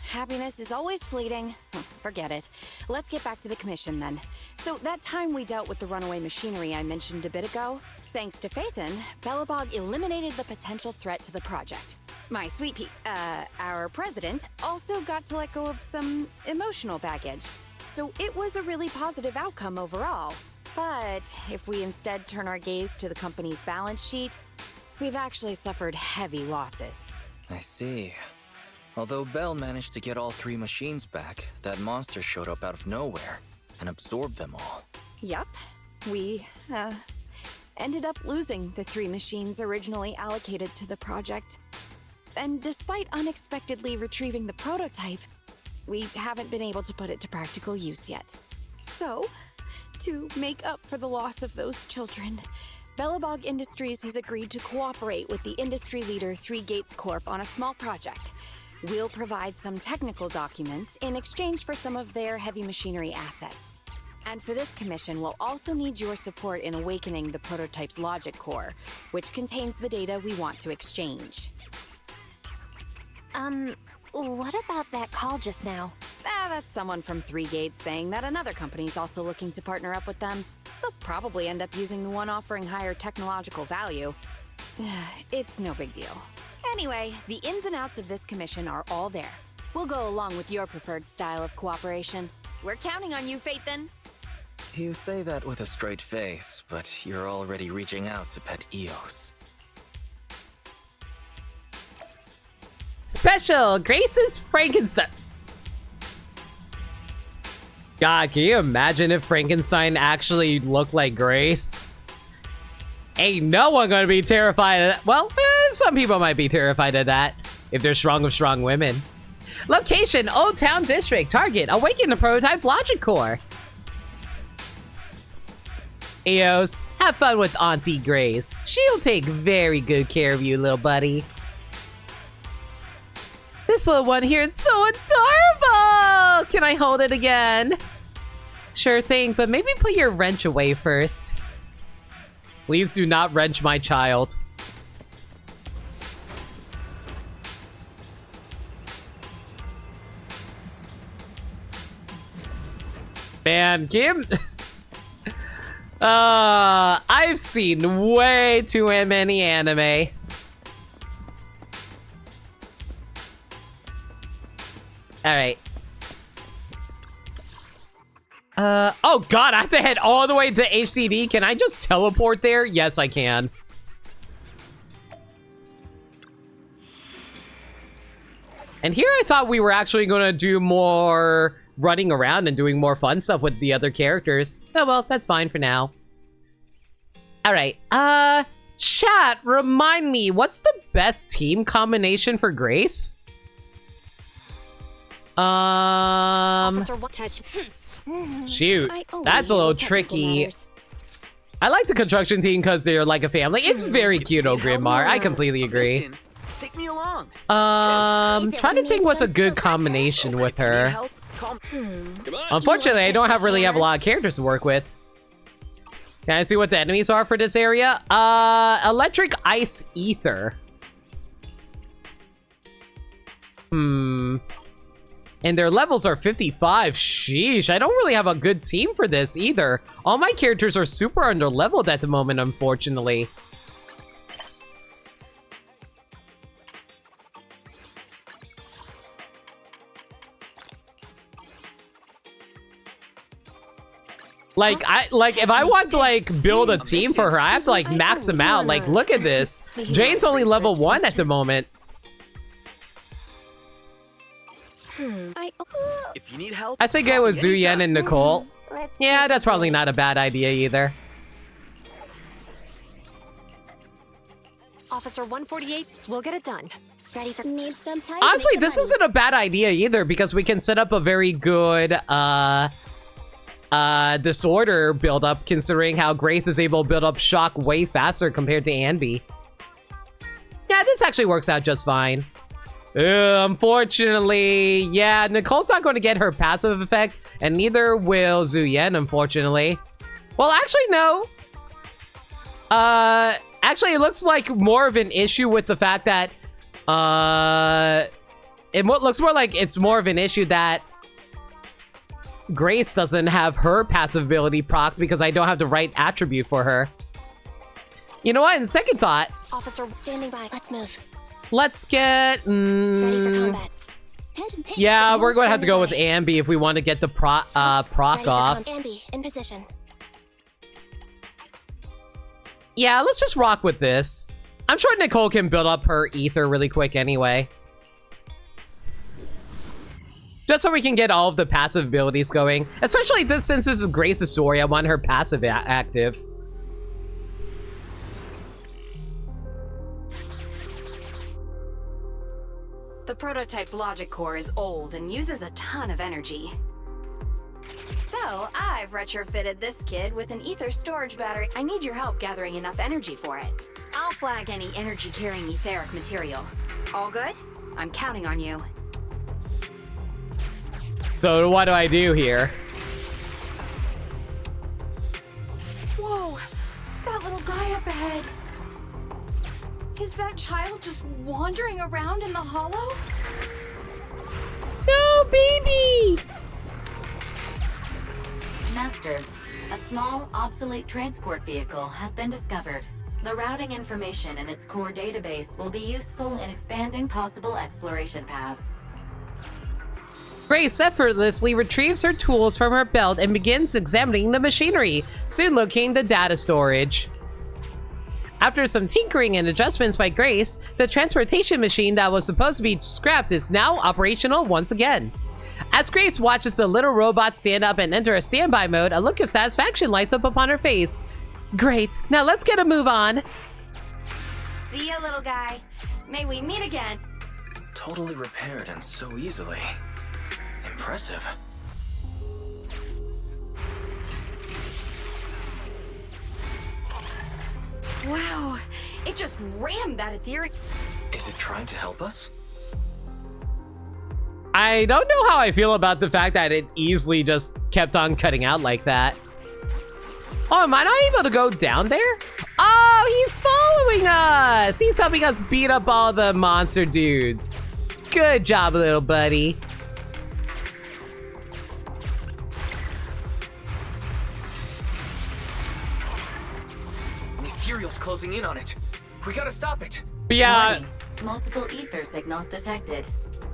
Happiness is always fleeting. Forget it. Let's get back to the commission then. So that time we dealt with the runaway machinery I mentioned a bit ago, thanks to Phaethon, Belobog eliminated the potential threat to the project. My sweet our president also got to let go of some emotional baggage. So it was a really positive outcome overall. But if we instead turn our gaze to the company's balance sheet, we've actually suffered heavy losses. I see. Although Belle managed to get all 3 machines back, that monster showed up out of nowhere and absorbed them all. Yup. We, ended up losing the 3 machines originally allocated to the project. And despite unexpectedly retrieving the prototype, we haven't been able to put it to practical use yet. So, to make up for the loss of those children, Belobog Industries has agreed to cooperate with the industry leader 3 Gates Corp on a small project. We'll provide some technical documents in exchange for some of their heavy machinery assets. And for this commission, we'll also need your support in awakening the prototype's logic core, which contains the data we want to exchange. What about that call just now? That's someone from 3 Gates saying that another company's also looking to partner up with them. They'll probably end up using the one offering higher technological value. It's no big deal. Anyway, the ins and outs of this commission are all there. We'll go along with your preferred style of cooperation. We're counting on you, Phaethon. You say that with a straight face, but you're already reaching out to pet Eos. Special Grace's Frankenstein. God, can you imagine if Frankenstein actually looked like Grace? Ain't no one gonna be terrified of that. Well, some people might be terrified of that if they're strong with strong women. Location, Old Town District. Target, awaken the prototype's logic core. Eos, have fun with Auntie Grace. She'll take very good care of you, little buddy. This little one here is so adorable! Can I hold it again? Sure thing, but maybe put your wrench away first. Please do not wrench my child. Man, Kim. I've seen way too many anime. Alright. Oh god, I have to head all the way to HCD. Can I just teleport there? Yes, I can. And here I thought we were actually gonna do more running around and doing more fun stuff with the other characters. Oh well, that's fine for now. Alright, chat, remind me, what's the best team combination for Grace? Officer, what touch? Shoot, that's a little tricky. I like the construction team because they're like a family. It's very cute, oh Grimar. I completely agree. Take me along. Trying to think what's a good combination with her. Unfortunately, I don't really have a lot of characters to work with. Can I see what the enemies are for this area? Electric Ice Ether. And their levels are 55. Sheesh, I don't really have a good team for this either. All my characters are super under-leveled at the moment, unfortunately. Like, if I want to, like, build a team for her, I have to, like, max them out. Like, look at this. Jane's only level 1 at the moment. If you need help, I say go with Zuyen and Nicole. Yeah, that's probably not a bad idea either. Officer 148, we'll get it done. Ready for need some time. Honestly, this isn't a bad idea either because we can set up a very good disorder build-up considering how Grace is able to build up shock way faster compared to Anby. Yeah, this actually works out just fine. Unfortunately, yeah, Nicole's not going to get her passive effect, and neither will Zuyen, unfortunately. Well, actually, no. Actually, it looks like more of an issue with the fact that, it looks more like it's more of an issue that Grace doesn't have her passive ability procced because I don't have the right attribute for her. You know what? In second thought, Officer standing by. Let's move. Let's get. Ready for combat. Yeah, we're going to have to go with Anby if we want to get the proc off. Anby in position. Yeah, let's just rock with this. I'm sure Nicole can build up her ether really quick anyway. Just so we can get all of the passive abilities going. Especially since this is Grace's story, I want her passive active. The prototype's logic core is old and uses a ton of energy. So, I've retrofitted this kid with an ether storage battery. I need your help gathering enough energy for it. I'll flag any energy-carrying etheric material. All good? I'm counting on you. So what do I do here? Whoa! That little guy up ahead! Is that child just wandering around in the hollow? No, baby! Master, a small, obsolete transport vehicle has been discovered. The routing information in its core database will be useful in expanding possible exploration paths. Grace effortlessly retrieves her tools from her belt and begins examining the machinery, soon locating the data storage. After some tinkering and adjustments by Grace, the transportation machine that was supposed to be scrapped is now operational once again. As Grace watches the little robot stand up and enter a standby mode, a look of satisfaction lights up upon her face. Great, now let's get a move on. See ya, little guy. May we meet again. Totally repaired and so easily. Impressive. Wow, it just rammed that etheric. Is it trying to help us? I don't know how I feel about the fact that it easily just kept on cutting out like that. Oh, am I not able to go down there? Oh, he's following us! He's helping us beat up all the monster dudes. Good job, little buddy. The ethereal's closing in on it. We gotta stop it. Yeah. Warning. Multiple ether signals detected.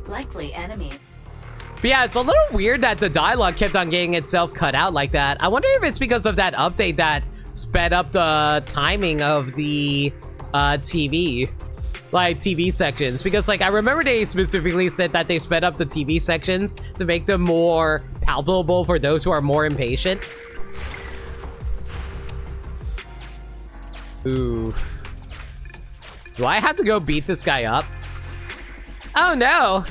Likely enemies. But yeah, it's a little weird that the dialogue kept on getting itself cut out like that. I wonder if it's because of that update that sped up the timing of the TV sections. Because like I remember they specifically said that they sped up the TV sections to make them more palpable for those who are more impatient. Oof. Do I have to go beat this guy up? Oh no.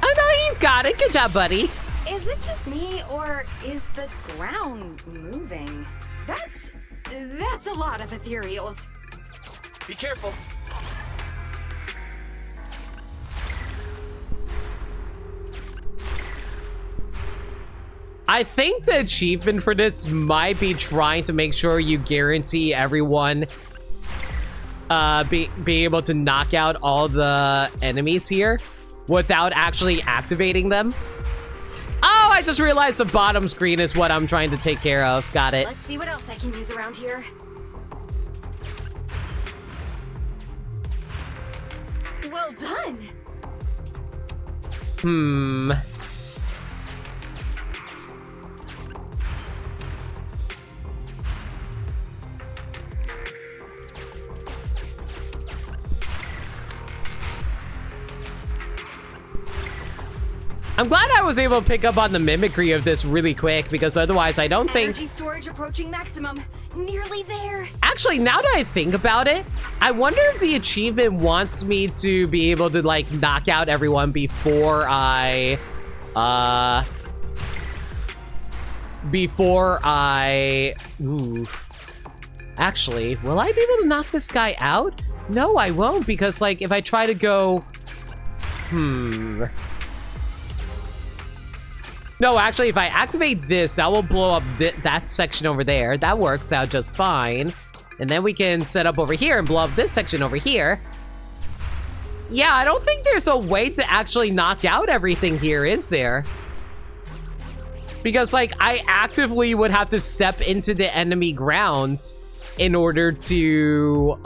Oh no, he's got it. Good job, buddy. Is it just me, or is the ground moving? That's a lot of ethereals. Be careful. I think the achievement for this might be trying to make sure you guarantee everyone be able to knock out all the enemies here without actually activating them. Oh, I just realized the bottom screen is what I'm trying to take care of. Got it. Let's see what else I can use around here. Well done. I'm glad I was able to pick up on the mimicry of this really quick, because otherwise I don't think... Energy storage approaching maximum. Nearly there. Actually, now that I think about it, I wonder if the achievement wants me to be able to, like, knock out everyone before I... Ooh. Actually, will I be able to knock this guy out? No, I won't, because, like, if I try to go... No, actually, if I activate this, that will blow up that section over there. That works out just fine. And then we can set up over here and blow up this section over here. Yeah, I don't think there's a way to actually knock out everything here, is there? Because, like, I actively would have to step into the enemy grounds in order to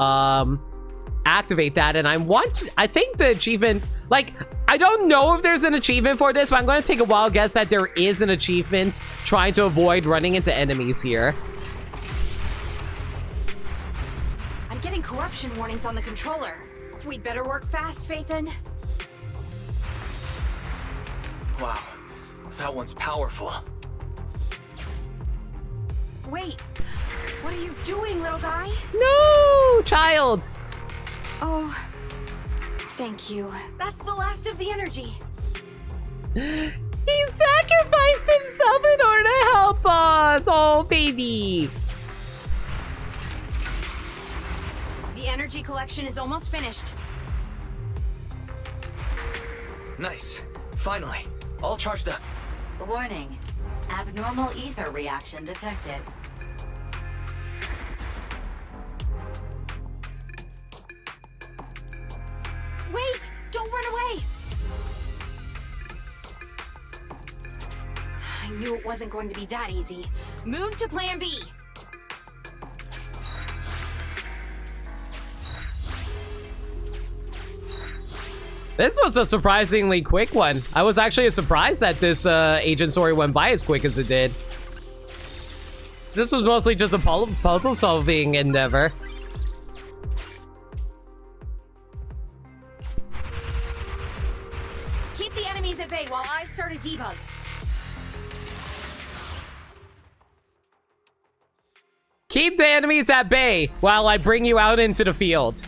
activate that. And I think the achievement, like, I don't know if there's an achievement for this, but I'm going to take a wild guess that there is an achievement trying to avoid running into enemies here. I'm getting corruption warnings on the controller. We'd better work fast, Phaethon. Wow, that one's powerful. Wait, what are you doing, little guy? No, child. Oh, thank you. That's the last of the energy. He sacrificed himself in order to help us. Oh, baby. The energy collection is almost finished. Nice. Finally. All charged up. Warning. Abnormal ether reaction detected. Wait! Don't run away! I knew it wasn't going to be that easy. Move to plan B. This was a surprisingly quick one. I was actually surprised that this agent story went by as quick as it did. This was mostly just a puzzle solving endeavor. Keep the enemies at bay while I start a debug. Keep the enemies at bay while I bring you out into the field.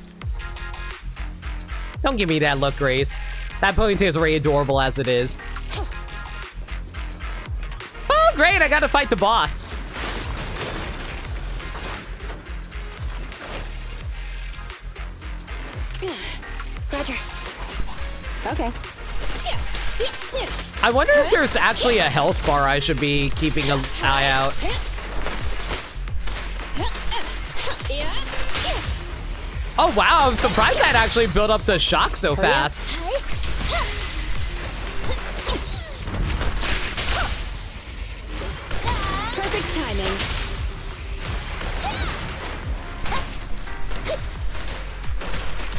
Don't give me that look, Grace. That ponytail is already adorable as it is. Oh, great, I gotta fight the boss. Roger. Okay. I wonder if there's actually a health bar I should be keeping an eye out. Oh wow, I'm surprised I'd actually built up the shock so fast. Perfect timing.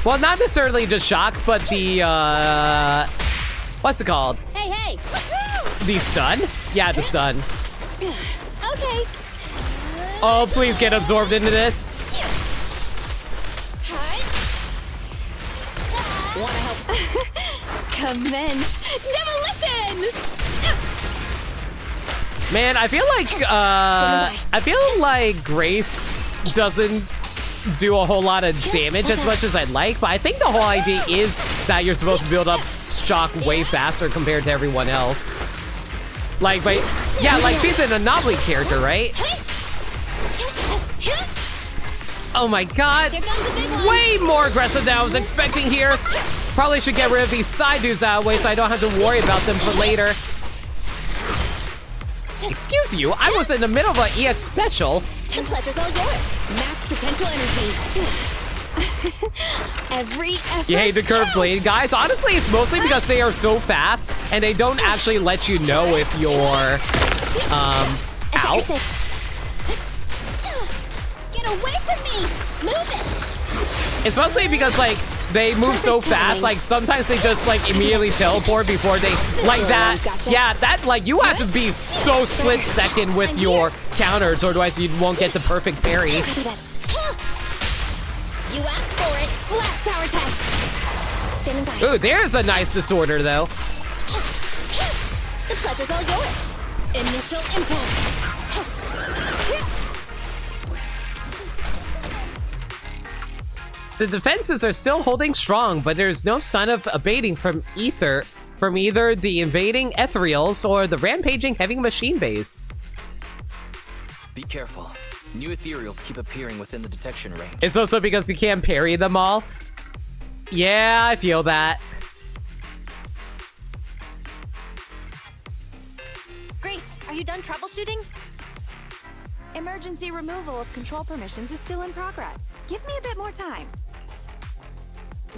Well, not necessarily just shock, but the, what's it called? Hey, hey! The stun? Yeah, the stun. Okay. Oh, please get absorbed into this. Wanna help? Commence demolition! Man, I feel like Grace doesn't do a whole lot of damage as much as I'd like, but I think the whole idea is that you're supposed to build up shock way faster compared to everyone else. Like, but yeah, like she's an anomaly character, right? Oh my god. Here comes the big one. Way more aggressive than I was expecting here. Probably should get rid of these side dudes out of the way so I don't have to worry about them for later. Excuse you, I was in the middle of an EX special. The pleasure's all yours. Max potential energy. Every effort You hate the curved blade, guys. Honestly, it's mostly because they are so fast and they don't actually let you know if you're out. Get away from me! Move it! It's mostly because like they move so fast, like sometimes they just like immediately teleport before they like that. Yeah, that like you have to be so split second with your counters, or otherwise you won't get the perfect parry. You asked for it. Last power test. Standing by. Ooh, there's a nice disorder though. The pleasure's all yours. Initial impulse. The defenses are still holding strong, but there's no sign of abating from either the invading ethereals or the rampaging heavy machine base. Be careful. New ethereals keep appearing within the detection range. It's also because you can't parry them all. Yeah, I feel that. Grace, are you done troubleshooting? Emergency removal of control permissions is still in progress. Give me a bit more time.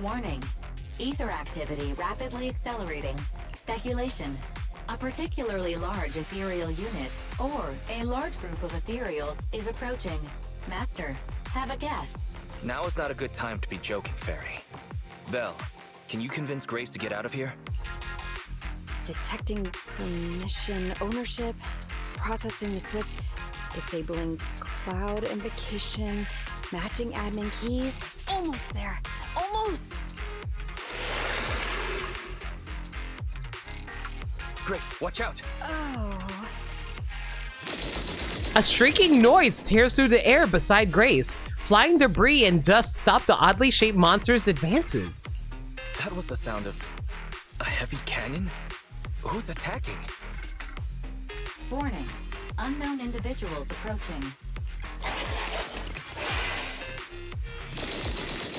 Warning. Ether activity rapidly accelerating. Speculation. A particularly large ethereal unit, or a large group of ethereals, is approaching. Master, have a guess. Now is not a good time to be joking, Fairy. Belle, can you convince Grace to get out of here? Detecting permission ownership, processing the switch, disabling cloud invocation, matching admin keys. Almost there. Almost! Grace, watch out! Oh. A shrieking noise tears through the air beside Grace. Flying debris and dust stop the oddly shaped monster's advances. That was the sound of a heavy cannon? Who's attacking? Warning. Unknown individuals approaching.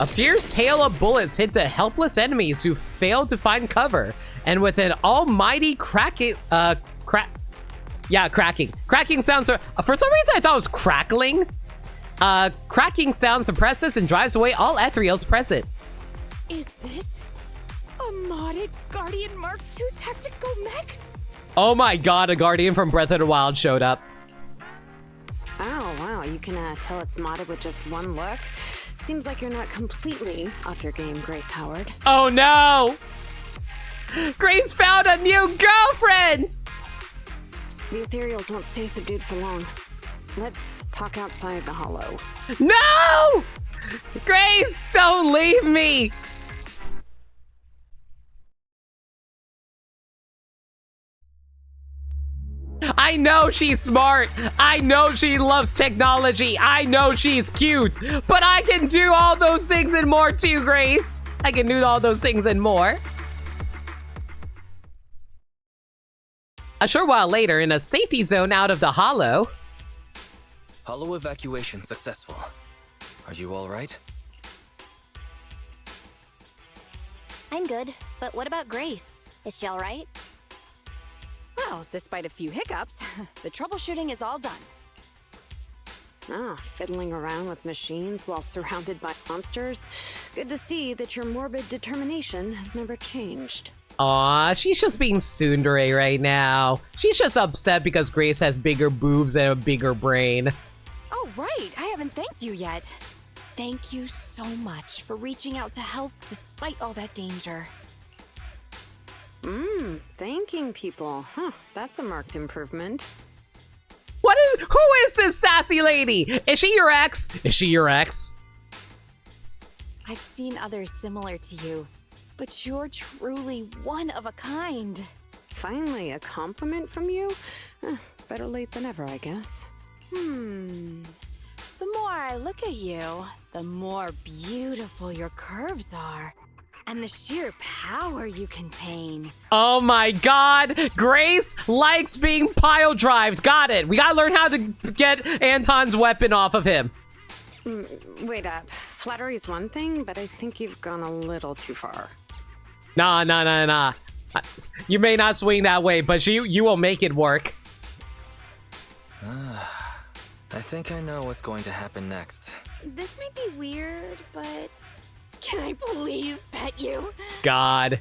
A fierce hail of bullets hit the helpless enemies who failed to find cover, and with an almighty cracking, Cracking sounds, for some reason I thought it was crackling. Cracking sound suppresses and drives away all ethereals present. Is this a modded Guardian Mark II tactical mech? Oh my god, a Guardian from Breath of the Wild showed up. Oh, wow, you can tell it's modded with just one look. Seems like you're not completely off your game, Grace Howard. Oh no! Grace found a new girlfriend! The ethereals won't stay subdued for long. Let's talk outside the hollow. No! Grace, don't leave me! I know she's smart. I know she loves technology. I know she's cute. But I can do all those things and more too, Grace. I can do all those things and more. A short while later, in a safety zone out of the hollow. Hollow evacuation successful. Are you all right? I'm good, but what about Grace? Is she all right? Well, despite a few hiccups, the troubleshooting is all done. Fiddling around with machines while surrounded by monsters. Good to see that your morbid determination has never changed. Aw, she's just being tsundere right now. She's just upset because Grace has bigger boobs and a bigger brain. Oh, right. I haven't thanked you yet. Thank you so much for reaching out to help despite all that danger. Thanking people. Huh, that's a marked improvement. Who is this sassy lady? Is she your ex? Is she your ex? I've seen others similar to you, but you're truly one of a kind. Finally, a compliment from you? Better late than ever, I guess. The more I look at you, the more beautiful your curves are. And the sheer power you contain. Oh my god, Grace likes being pile drived. Got it. We gotta learn how to get Anton's weapon off of him. Wait up. Flattery's one thing, but I think you've gone a little too far. Nah. You may not swing that way, but you will make it work. I think I know what's going to happen next. This may be weird, but can I please pet you? God.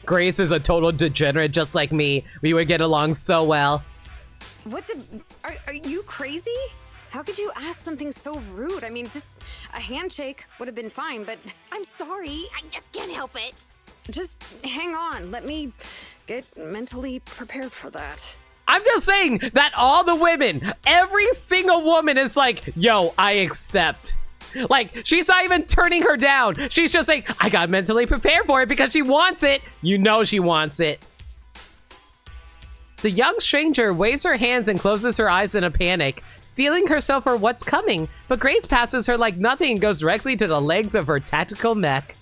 Grace is a total degenerate just like me. We would get along so well. What the? Are you crazy? How could you ask something so rude? I mean, just a handshake would have been fine, but I'm sorry. I just can't help it. just hang on. Let me get mentally prepared for that. I'm just saying that all the women, every single woman is like, yo, I accept. Like, she's not even turning her down. She's just saying, I got mentally prepared for it because she wants it. You know she wants it. The young stranger waves her hands and closes her eyes in a panic, steeling herself for what's coming, but Grace passes her like nothing and goes directly to the legs of her tactical mech.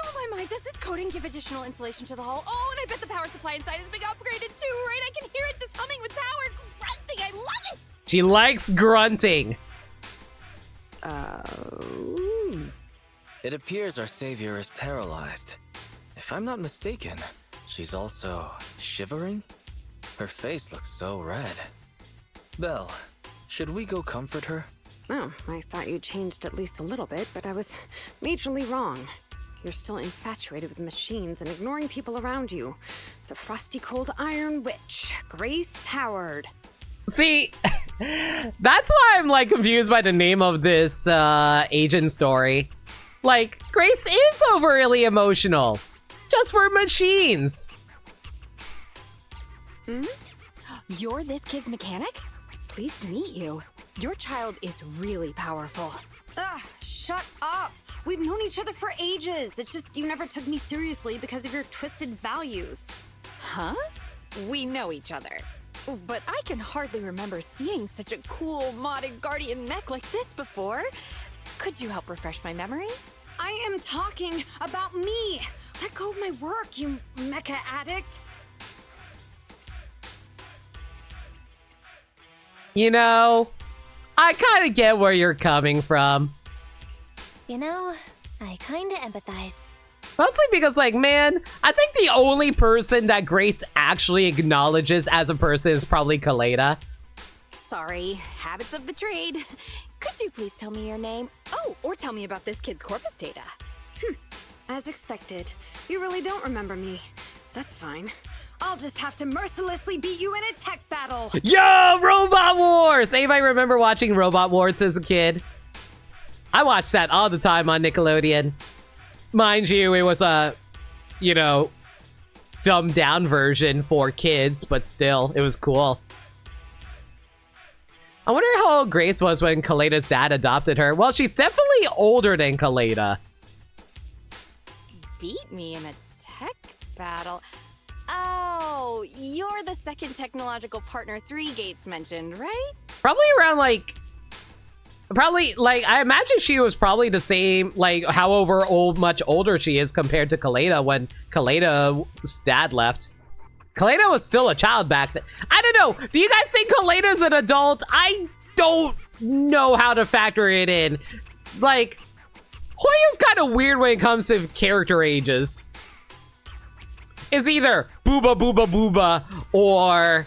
Oh my, does this coating give additional insulation to the hull? Oh, and I bet the power supply inside has been upgraded too, right? I can hear it just humming with power, grunting. I love it! She likes grunting. It appears our savior is paralyzed. If I'm not mistaken, she's also shivering? Her face looks so red. Belle, should we go comfort her? Oh, I thought you changed at least a little bit, but I was majorly wrong. You're still infatuated with machines and ignoring people around you. The frosty cold iron witch, Grace Howard. See, that's why I'm like confused by the name of this agent story. Like, Grace is overly emotional. Just for machines. Hmm? You're this kid's mechanic? Pleased to meet you. Your child is really powerful. Ugh, shut up! We've known each other for ages. It's just you never took me seriously because of your twisted values. Huh? We know each other. But I can hardly remember seeing such a cool modded guardian mech like this before. Could you help refresh my memory? I am talking about me! Let go of my work, you mecha addict! You know, I kind of get where you're coming from. You know, I kinda empathize. Mostly because, like, man, I think the only person that Grace actually acknowledges as a person is probably Kaleda. Sorry, habits of the trade. Could you please tell me your name? Oh, or tell me about this kid's corpus data. As expected, you really don't remember me. That's fine. I'll just have to mercilessly beat you in a tech battle. Yo, Robot Wars! Anybody remember watching Robot Wars as a kid? I watched that all the time on Nickelodeon. Mind you, it was a, you know, dumbed down version for kids, but still, it was cool. I wonder how old Grace was when Kaleda's dad adopted her. Well, she's definitely older than Kaleda. Beat me in a tech battle? Oh, you're the second technological partner 3 Gates mentioned, right? Probably around, like... Probably, like, I imagine she was probably the same, like, however much older she is compared to Kaleda when Kaleda's dad left. Kaleda was still a child back then. I don't know. Do you guys think Kaleda's an adult? I don't know how to factor it in. Like, Hoyo's kind of weird when it comes to character ages. It's either booba booba booba or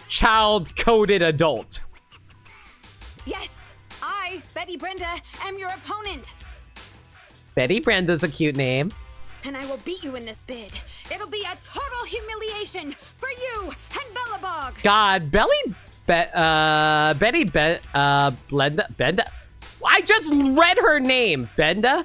child-coded adult. Yes, I, Betty Brenda, am your opponent. Betty Brenda's a cute name. And I will beat you in this bid. It'll be a total humiliation for you and Bellabog. God, Betty Benda. I just read her name, Benda.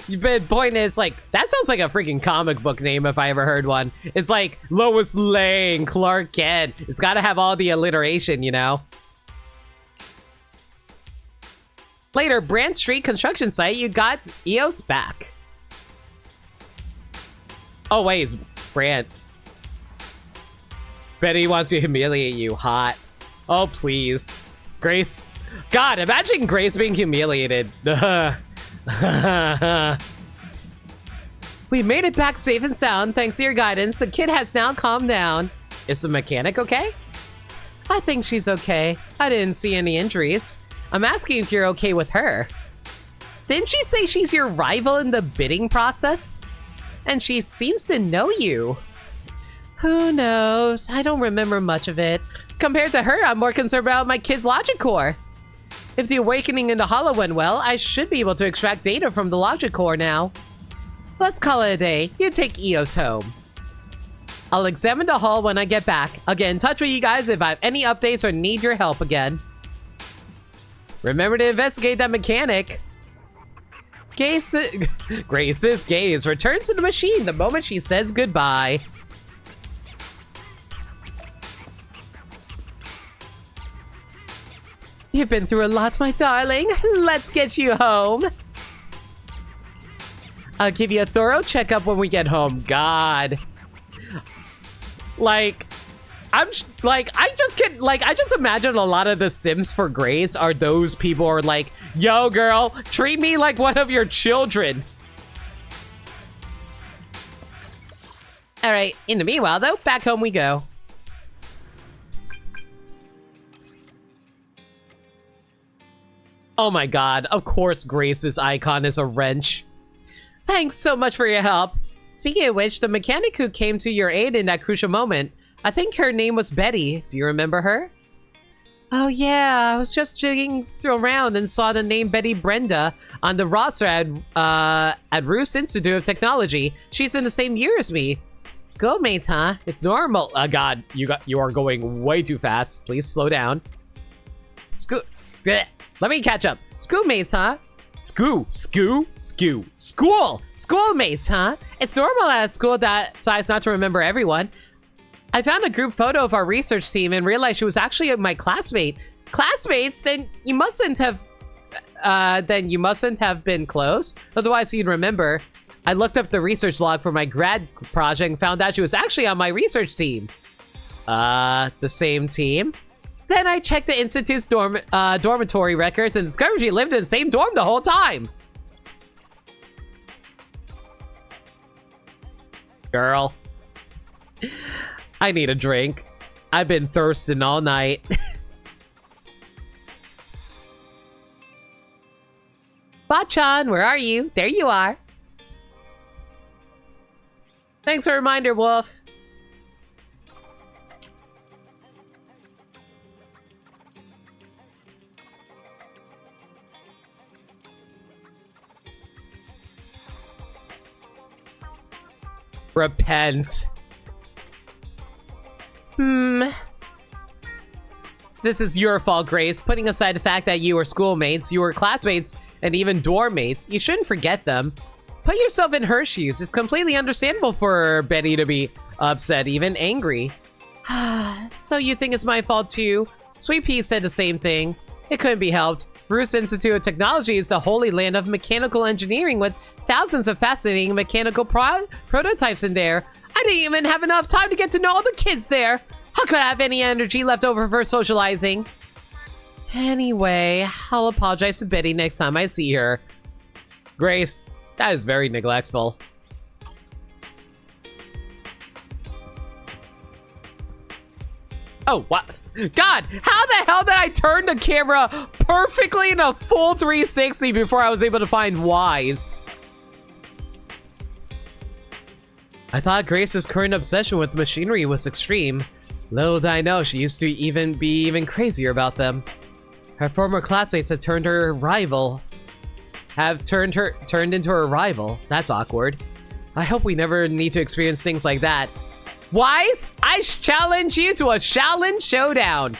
The point is, like, that sounds like a freaking comic book name if I ever heard one. It's like Lois Lane, Clark Kent. It's got to have all the alliteration, you know. Later, Brand Street construction site, you got EOS back. Oh wait, it's Brand. Betty wants to humiliate you, hot. Oh please. Grace. God, imagine Grace being humiliated. We made it back safe and sound thanks to your guidance. The kid has now calmed down. Is the mechanic okay? I think she's okay. I didn't see any injuries. I'm asking if you're okay with her. Didn't she say she's your rival in the bidding process? And she seems to know you. Who knows? I don't remember much of it. Compared to her, I'm more concerned about my kid's logic core. If the awakening in the Hollow went well, I should be able to extract data from the logic core now. Let's call it a day. You take Eos home. I'll examine the hull when I get back. I'll get in touch with you guys if I have any updates or need your help again. Remember to investigate that mechanic. Grace's gaze returns to the machine the moment she says goodbye. You've been through a lot, my darling. Let's get you home. I'll give you a thorough checkup when we get home. God. Like, I just imagine a lot of the Sims for Grace are those people who are like, yo, girl, treat me like one of your children. All right, in the meanwhile, though, back home we go. Oh my god, of course Grace's icon is a wrench. Thanks so much for your help. Speaking of which, the mechanic who came to your aid in that crucial moment, I think her name was Betty. Do you remember her? Oh yeah, I was just digging around and saw the name Betty Brenda on the roster at Roos Institute of Technology. She's in the same year as me. Schoolmates, huh? It's normal. God, you are going way too fast. Please slow down. Let me catch up. Schoolmates, huh? Schoolmates, huh? It's normal at school that size not to remember everyone. I found a group photo of our research team and realized she was actually my classmate. Classmates? Then you mustn't have been close. Otherwise you'd remember. I looked up the research log for my grad project and found out she was actually on my research team. The same team? Then I checked the Institute's dormitory records and discovered she lived in the same dorm the whole time. Girl. I need a drink. I've been thirsting all night. Bachan, where are you? There you are. Thanks for a reminder, Wolf. Repent. This is your fault, Grace. Putting aside the fact that you were schoolmates, you were classmates, and even dorm mates, you shouldn't forget them. Put yourself in her shoes. It's completely understandable for Betty to be upset, even angry. So you think it's my fault too? Sweet Pea said the same thing. It couldn't be helped. Roos Institute of Technology is the holy land of mechanical engineering with thousands of fascinating mechanical prototypes in there. I didn't even have enough time to get to know all the kids there. How could I have any energy left over for socializing? Anyway, I'll apologize to Betty next time I see her. Grace, that is very neglectful. Oh, what? God, how the hell did I turn the camera perfectly in a full 360 before I was able to find Wise? I thought Grace's current obsession with machinery was extreme. Little did I know she used to be even crazier about them. Her former classmates had turned into her rival. That's awkward. I hope we never need to experience things like that. Wise, I challenge you to a Shaolin showdown.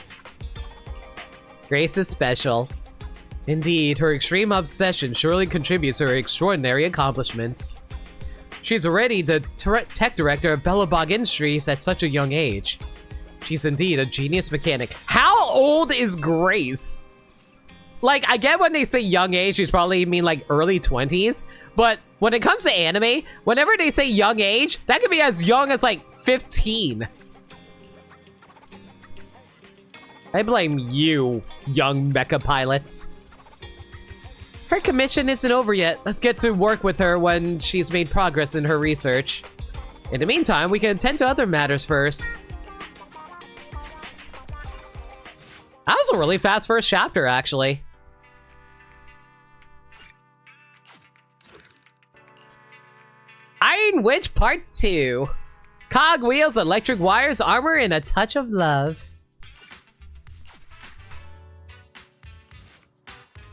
Grace is special. Indeed, her extreme obsession surely contributes to her extraordinary accomplishments. She's already the tech director of Bellabog Industries at such a young age. She's indeed a genius mechanic. How old is Grace? Like, I get when they say young age, she's probably mean like early 20s. But when it comes to anime, whenever they say young age, that could be as young as like 15. I blame you, young mecha pilots. Her commission isn't over yet. Let's get to work with her when she's made progress in her research. In the meantime, we can attend to other matters first. That was a really fast first chapter, actually. Forbidden Witch Part 2. Cog wheels, electric wires, armor, and a touch of love.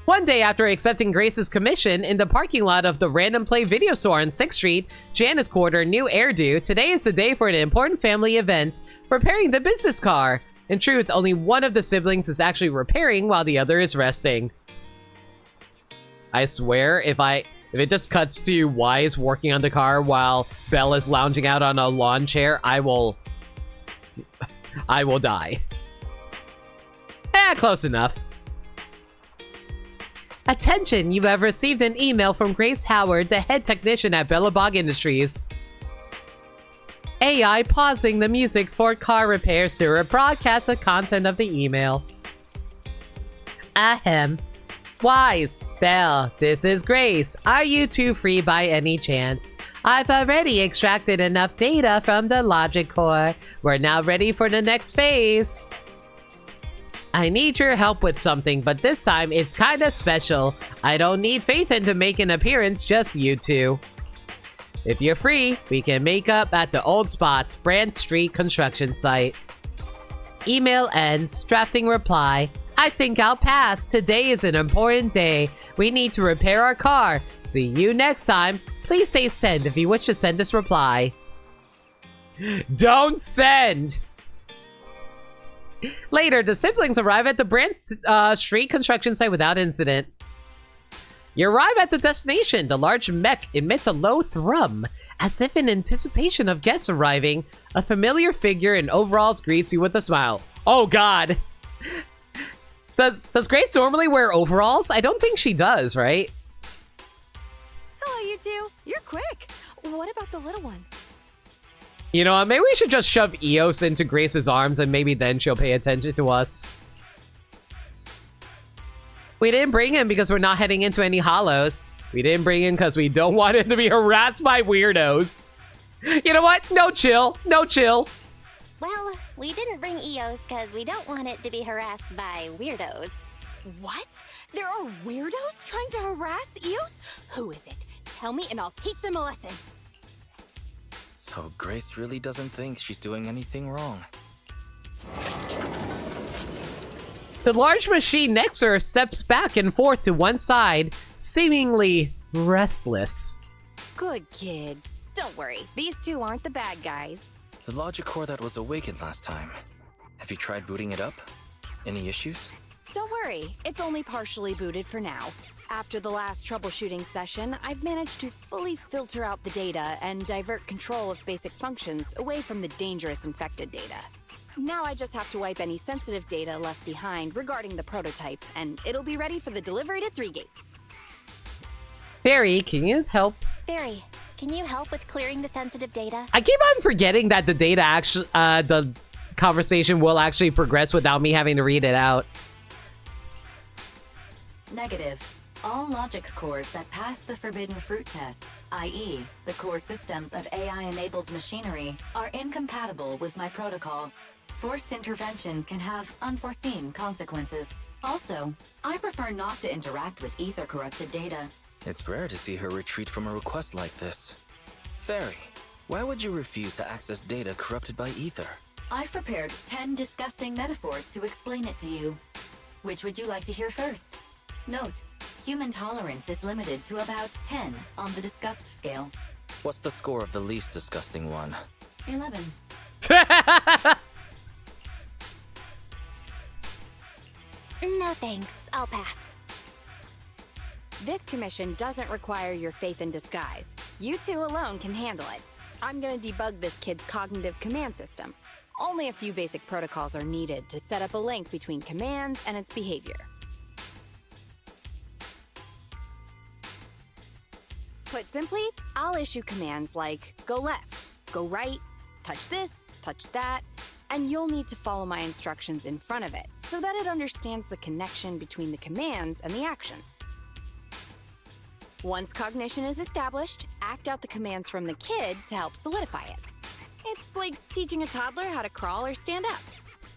One day after accepting Grace's commission in the parking lot of the Random Play video store on 6th Street, Janice quarter new hairdo, today is the day for an important family event, repairing the business car. In truth, only one of the siblings is actually repairing while the other is resting. I swear, if it just cuts to Wise working on the car while Belle is lounging out on a lawn chair, I will die. Close enough. Attention, you have received an email from Grace Howard, the head technician at Bellabog Industries. AI pausing the music for car repairs to rebroadcast the content of the email. Ahem. Wise, Belle, this is Grace. Are you two free by any chance? I've already extracted enough data from the logic core. We're now ready for the next phase. I need your help with something, but this time it's kinda special. I don't need Phaethon to make an appearance, just you two. If you're free, we can make up at the old spot, Brand Street construction site. Email ends, drafting reply. I think I'll pass. Today is an important day. We need to repair our car. See you next time. Please say send if you wish to send this reply. Don't send! Later, the siblings arrive at the Brand Street construction site without incident. You arrive at the destination. The large mech emits a low thrum, as if in anticipation of guests arriving. A familiar figure in overalls greets you with a smile. Oh god! Does Grace normally wear overalls? I don't think she does, right? Hello, you two. You're quick. What about the little one? You know what, maybe we should just shove Eos into Grace's arms and maybe then she'll pay attention to us. We didn't bring him because we're not heading into any hollows. We didn't bring him because we don't want him to be harassed by weirdos. You know what? No chill. No chill. Well, we didn't bring Eos because we don't want it to be harassed by weirdos. What? There are weirdos trying to harass Eos? Who is it? Tell me and I'll teach them a lesson. So Grace really doesn't think she's doing anything wrong. The large machine next to her steps back and forth to one side, seemingly restless. Good kid. Don't worry, these two aren't the bad guys. The logic core that was awakened last time. Have you tried booting it up? Any issues? Don't worry, it's only partially booted for now. After the last troubleshooting session, I've managed to fully filter out the data and divert control of basic functions away from the dangerous infected data. Now I just have to wipe any sensitive data left behind regarding the prototype, and it'll be ready for the delivery to 3 Gates. Barry, can you help? Barry, can you help with clearing the sensitive data? I keep on forgetting that the data actually, the conversation will actually progress without me having to read it out. Negative. All logic cores that pass the forbidden fruit test, i.e., the core systems of AI-enabled machinery, are incompatible with my protocols. Forced intervention can have unforeseen consequences. Also, I prefer not to interact with ether-corrupted data. It's rare to see her retreat from a request like this. Fairy, why would you refuse to access data corrupted by ether? I've prepared 10 disgusting metaphors to explain it to you. Which would you like to hear first? Note, human tolerance is limited to about 10 on the disgust scale. What's the score of the least disgusting one? 11. No thanks, I'll pass. This commission doesn't require your faith in disguise. You two alone can handle it. I'm gonna debug this kid's cognitive command system. Only a few basic protocols are needed to set up a link between commands and its behavior. Put simply, I'll issue commands like go left, go right, touch this, touch that, and you'll need to follow my instructions in front of it so that it understands the connection between the commands and the actions. Once cognition is established, act out the commands from the kid to help solidify it. It's like teaching a toddler how to crawl or stand up.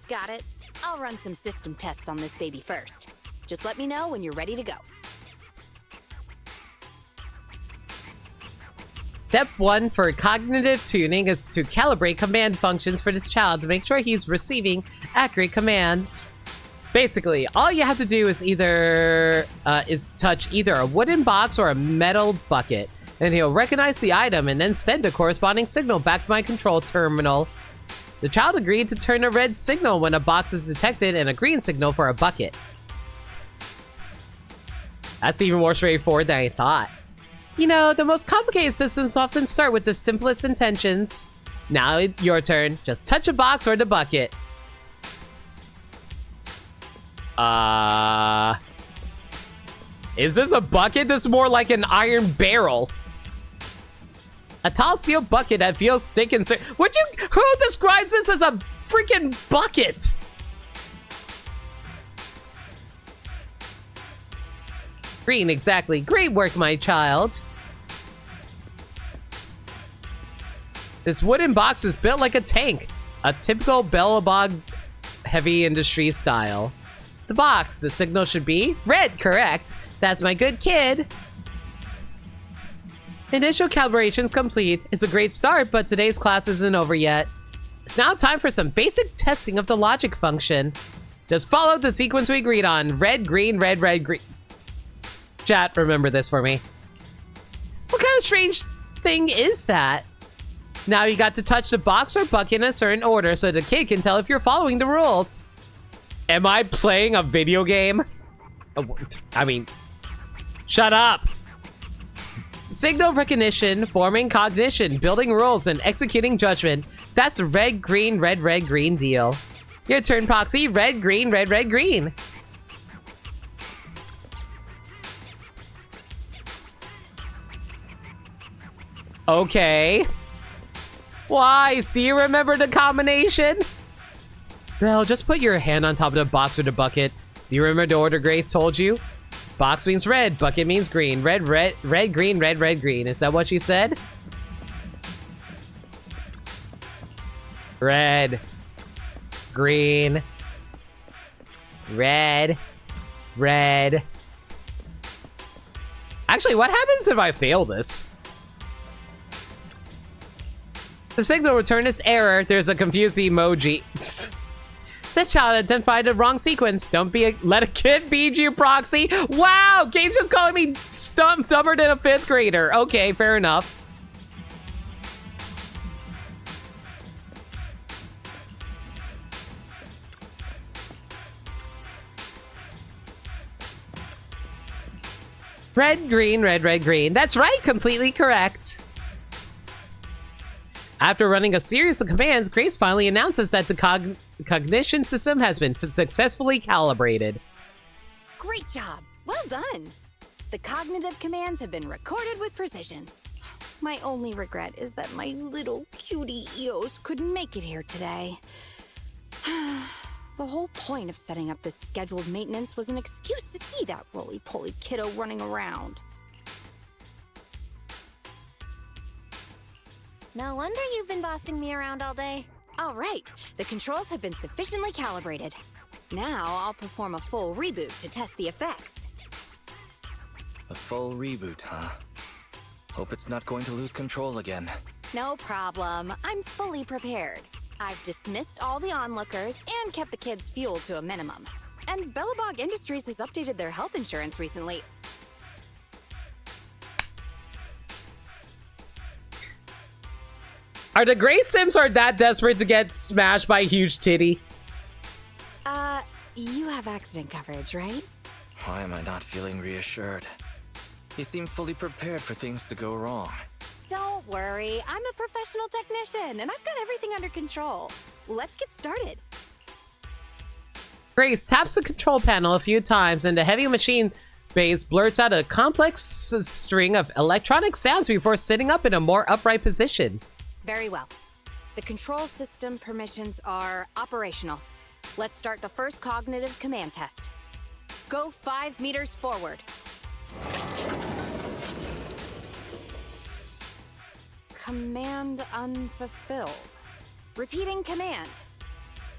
Got it? I'll run some system tests on this baby first. Just let me know when you're ready to go. Step 1 for cognitive tuning is to calibrate command functions for this child to make sure he's receiving accurate commands. Basically, all you have to do is touch either a wooden box or a metal bucket, and he'll recognize the item and then send a corresponding signal back to my control terminal. The child agreed to turn a red signal when a box is detected and a green signal for a bucket. That's even more straightforward than I thought. You know, the most complicated systems often start with the simplest intentions. Now it's your turn. Just touch a box or the bucket. Is this a bucket? This is more like an iron barrel. A tall steel bucket that feels thick and who describes this as a freaking bucket? Green, exactly. Great work, my child. This wooden box is built like a tank. A typical Bellabog heavy industry style. The box, the signal should be red, correct. That's my good kid. Initial calibration's complete. It's a great start, but today's class isn't over yet. It's now time for some basic testing of the logic function. Just follow the sequence we agreed on. Red, green, red, red, green. Chat, remember this for me. What kind of strange thing is that? Now you got to touch the box or bucket in a certain order so the kid can tell if you're following the rules. Am I playing a video game? I mean, shut up. Signal recognition, forming cognition, building rules, and executing judgment. That's a red, green, red, red, green deal. Your turn, Proxy. Red, green, red, red, green. Okay. Wise, do you remember the combination? Well, just put your hand on top of the box or the bucket. Do you remember the order Grace told you? Box means red, bucket means green. Red, red, red, green, red, red, green. Is that what she said? Red, green, red, red. Actually, what happens if I fail this? The signal return is error. There's a confused emoji. This child identified the wrong sequence. Don't let a kid beat you, Proxy. Wow, game's just calling me dumber than a 5th grader. Okay, fair enough. Red, green, red, red, green. That's right, completely correct. After running a series of commands, Grace finally announces that the cognition system has been successfully calibrated. Great job. Well done. The cognitive commands have been recorded with precision. My only regret is that my little cutie Eos couldn't make it here today. The whole point of setting up this scheduled maintenance was an excuse to see that roly-poly kiddo running around. No wonder you've been bossing me around all day. All right, the controls have been sufficiently calibrated. Now I'll perform a full reboot to test the effects. A full reboot, huh? Hope it's not going to lose control again. No problem. I'm fully prepared. I've dismissed all the onlookers and kept the kids' fuel to a minimum. And Bellabog Industries has updated their health insurance recently. Are the Gray Sims that desperate to get smashed by a huge titty? You have accident coverage, right? Why am I not feeling reassured? You seem fully prepared for things to go wrong. Don't worry, I'm a professional technician, and I've got everything under control. Let's get started. Grace taps the control panel a few times, and the heavy machine base blurts out a complex string of electronic sounds before sitting up in a more upright position. Very well. The control system permissions are operational. Let's start the first cognitive command test. Go 5 meters forward. Command unfulfilled. Repeating command.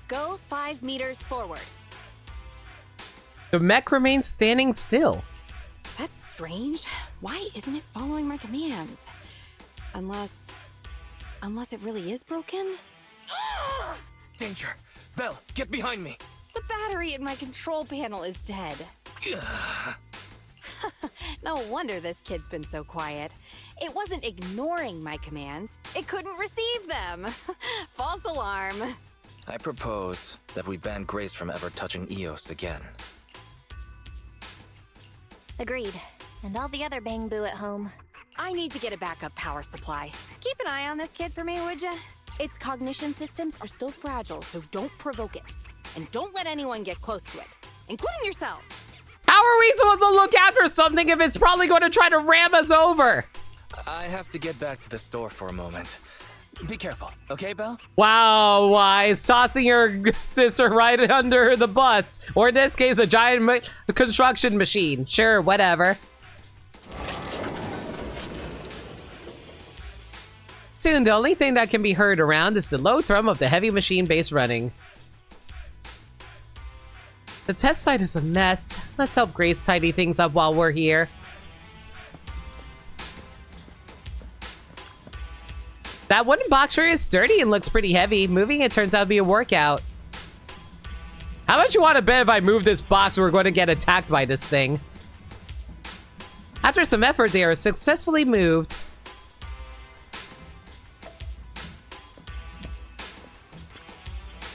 Go 5 meters forward. The mech remains standing still. That's strange. Why isn't it following my commands? Unless it really is broken? Danger! Belle, get behind me! The battery in my control panel is dead. No wonder this kid's been so quiet. It wasn't ignoring my commands. It couldn't receive them. False alarm. I propose that we ban Grace from ever touching Eos again. Agreed. And all the other bang boo at home. I need to get a backup power supply. Keep an eye on this kid for me, would ya? Its cognition systems are still fragile, so don't provoke it. And don't let anyone get close to it, including yourselves. How are we supposed to look after something if it's probably going to try to ram us over? I have to get back to the store for a moment. Be careful, okay, Belle? Wow, Wise, tossing your sister right under the bus. Or in this case, a giant construction machine. Sure, whatever. Soon, the only thing that can be heard around is the low thrum of the heavy machine base running. The test site is a mess. Let's help Grace tidy things up while we're here. That wooden box sure is sturdy and looks pretty heavy. Moving it turns out to be a workout. How much you want to bet if I move this box we're going to get attacked by this thing? After some effort, they are successfully moved.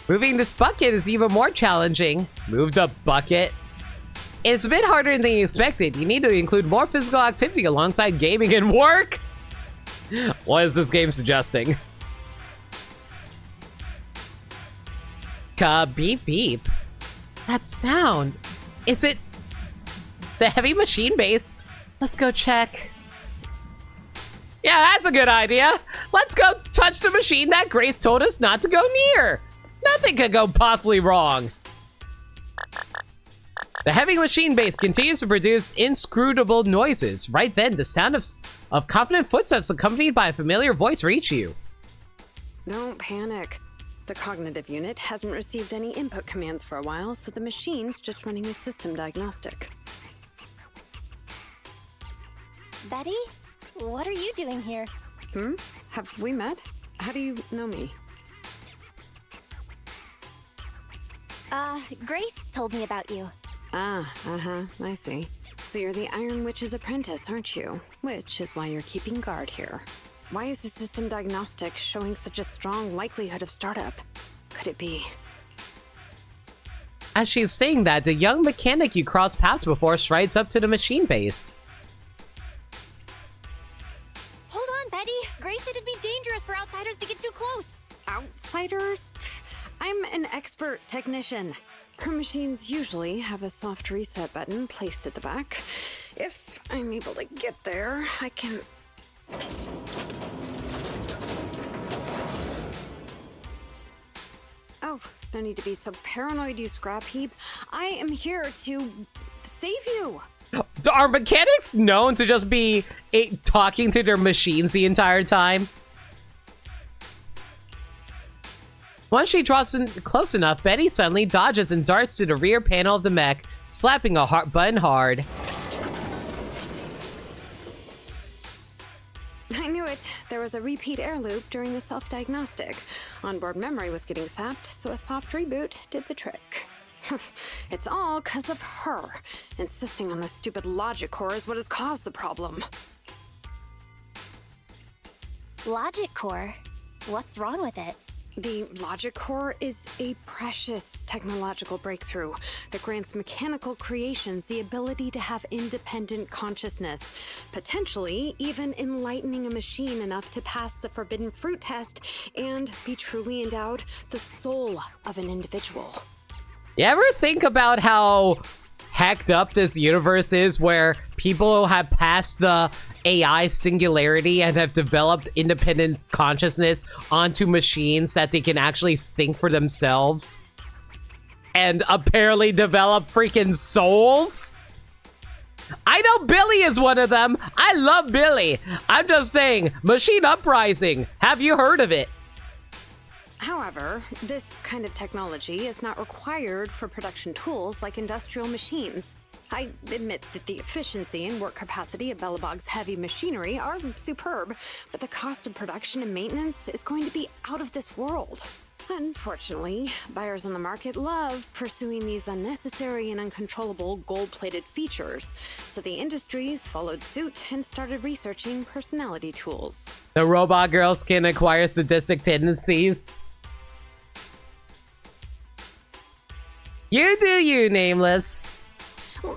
Moving this bucket is even more challenging. Move the bucket. It's a bit harder than you expected. You need to include more physical activity alongside gaming and work. What is this game suggesting? Beep beep. That sound. Is it the heavy machine base? Let's go check. Yeah, that's a good idea. Let's go touch the machine that Grace told us not to go near. Nothing could go possibly wrong. The heavy machine base continues to produce inscrutable noises. Right then, the sound of confident footsteps accompanied by a familiar voice reach you. Don't panic. The cognitive unit hasn't received any input commands for a while, so the machine's just running a system diagnostic. Betty? What are you doing here? Have we met? How do you know me? Grace told me about you. I see. So you're the Iron Witch's apprentice, aren't you? Which is why you're keeping guard here. Why is the system diagnostic showing such a strong likelihood of startup? Could it be? As she's saying that, the young mechanic you crossed paths before strides up to the machine base. Hold on, Betty. Grace said it'd be dangerous for outsiders to get too close. Outsiders? I'm an expert technician. Her machines usually have a soft reset button placed at the back. If I'm able to get there, I can... Oh, no need to be so paranoid, you scrap heap. I am here to save you. Are mechanics known to just be talking to their machines the entire time? Once she draws in close enough, Betty suddenly dodges and darts to the rear panel of the mech, slapping a button hard. I knew it. There was a repeat air loop during the self-diagnostic. Onboard memory was getting sapped, so a soft reboot did the trick. It's all because of her. Insisting on the stupid logic core is what has caused the problem. Logic core? What's wrong with it? The logic core is a precious technological breakthrough that grants mechanical creations the ability to have independent consciousness, potentially even enlightening a machine enough to pass the forbidden fruit test and be truly endowed the soul of an individual. You ever think about how hacked up this universe is, where people have passed the AI singularity and have developed independent consciousness onto machines that they can actually think for themselves and apparently develop freaking souls? I know Billy is one of them. I love Billy. I'm just saying, Machine Uprising. Have you heard of it? However, this kind of technology is not required for production tools like industrial machines. I admit that the efficiency and work capacity of Belobog's heavy machinery are superb, but the cost of production and maintenance is going to be out of this world. Unfortunately, buyers on the market love pursuing these unnecessary and uncontrollable gold-plated features, so the industries followed suit and started researching personality tools. The robot girls can acquire sadistic tendencies. You do you, Nameless.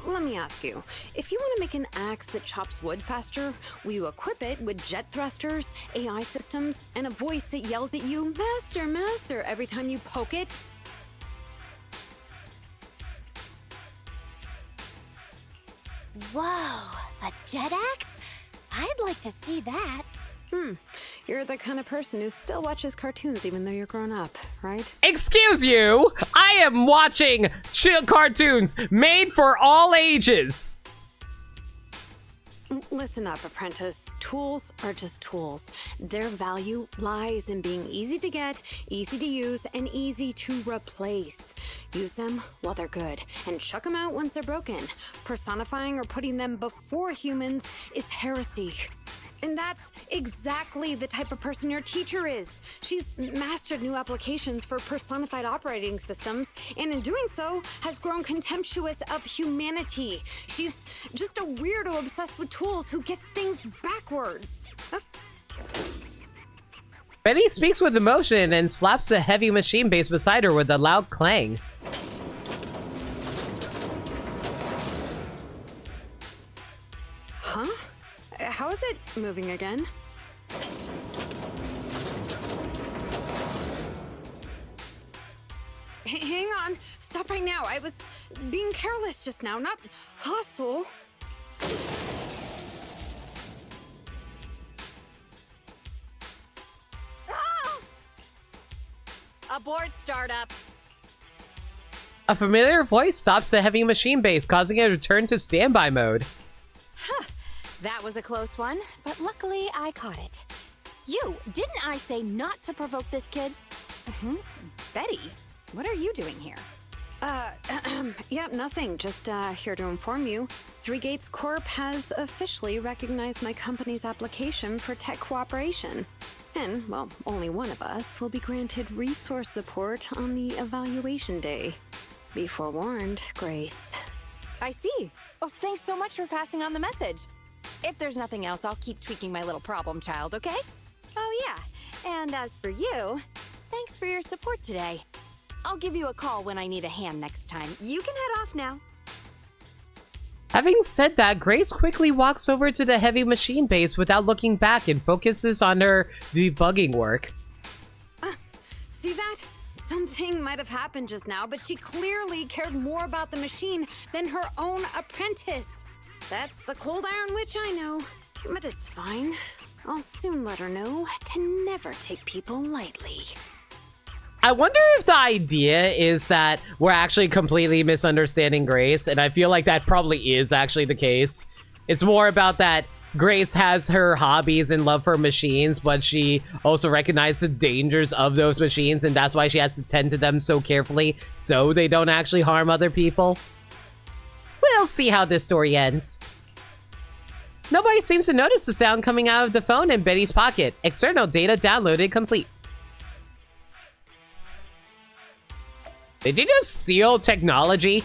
Let me ask you, if you want to make an axe that chops wood faster, will you equip it with jet thrusters, AI systems, and a voice that yells at you, "Master, Master," every time you poke it? Whoa, a jet axe? I'd like to see that. You're the kind of person who still watches cartoons even though you're grown up, right? Excuse you! I am watching cartoons made for all ages! Listen up, apprentice. Tools are just tools. Their value lies in being easy to get, easy to use, and easy to replace. Use them while they're good, and chuck them out once they're broken. Personifying or putting them before humans is heresy. And that's exactly the type of person your teacher is. She's mastered new applications for personified operating systems, and in doing so, has grown contemptuous of humanity. She's just a weirdo obsessed with tools who gets things backwards. Betty speaks with emotion and slaps the heavy machine base beside her with a loud clang. Huh? How is it moving again? Hang on. Stop right now. I was being careless just now, not hostile. Ah! Abort startup. A familiar voice stops the heavy machine base, causing it to return to standby mode. Huh. That was a close one, but luckily I caught it. You, didn't I say not to provoke this kid? Betty, what are you doing here? Yeah, nothing. Just here to inform you. Three Gates Corp has officially recognized my company's application for tech cooperation. And, well, only one of us will be granted resource support on the evaluation day. Be forewarned, Grace. I see. Well, thanks so much for passing on the message. If there's nothing else, I'll keep tweaking my little problem child, okay? Oh, yeah. And as for you, thanks for your support today. I'll give you a call when I need a hand next time. You can head off now. Having said that, Grace quickly walks over to the heavy machine base without looking back and focuses on her debugging work. See that? Something might have happened just now, but she clearly cared more about the machine than her own apprentice. That's the cold iron witch I know. But it's fine. I'll soon let her know to never take people lightly. I wonder if the idea is that we're actually completely misunderstanding Grace, and I feel like that probably is actually the case. It's more about that Grace has her hobbies and love for machines, but she also recognizes the dangers of those machines, and that's why she has to tend to them so carefully so they don't actually harm other people. We'll see how this story ends. Nobody seems to notice the sound coming out of the phone in Betty's pocket. External data downloaded complete. Did you just steal technology?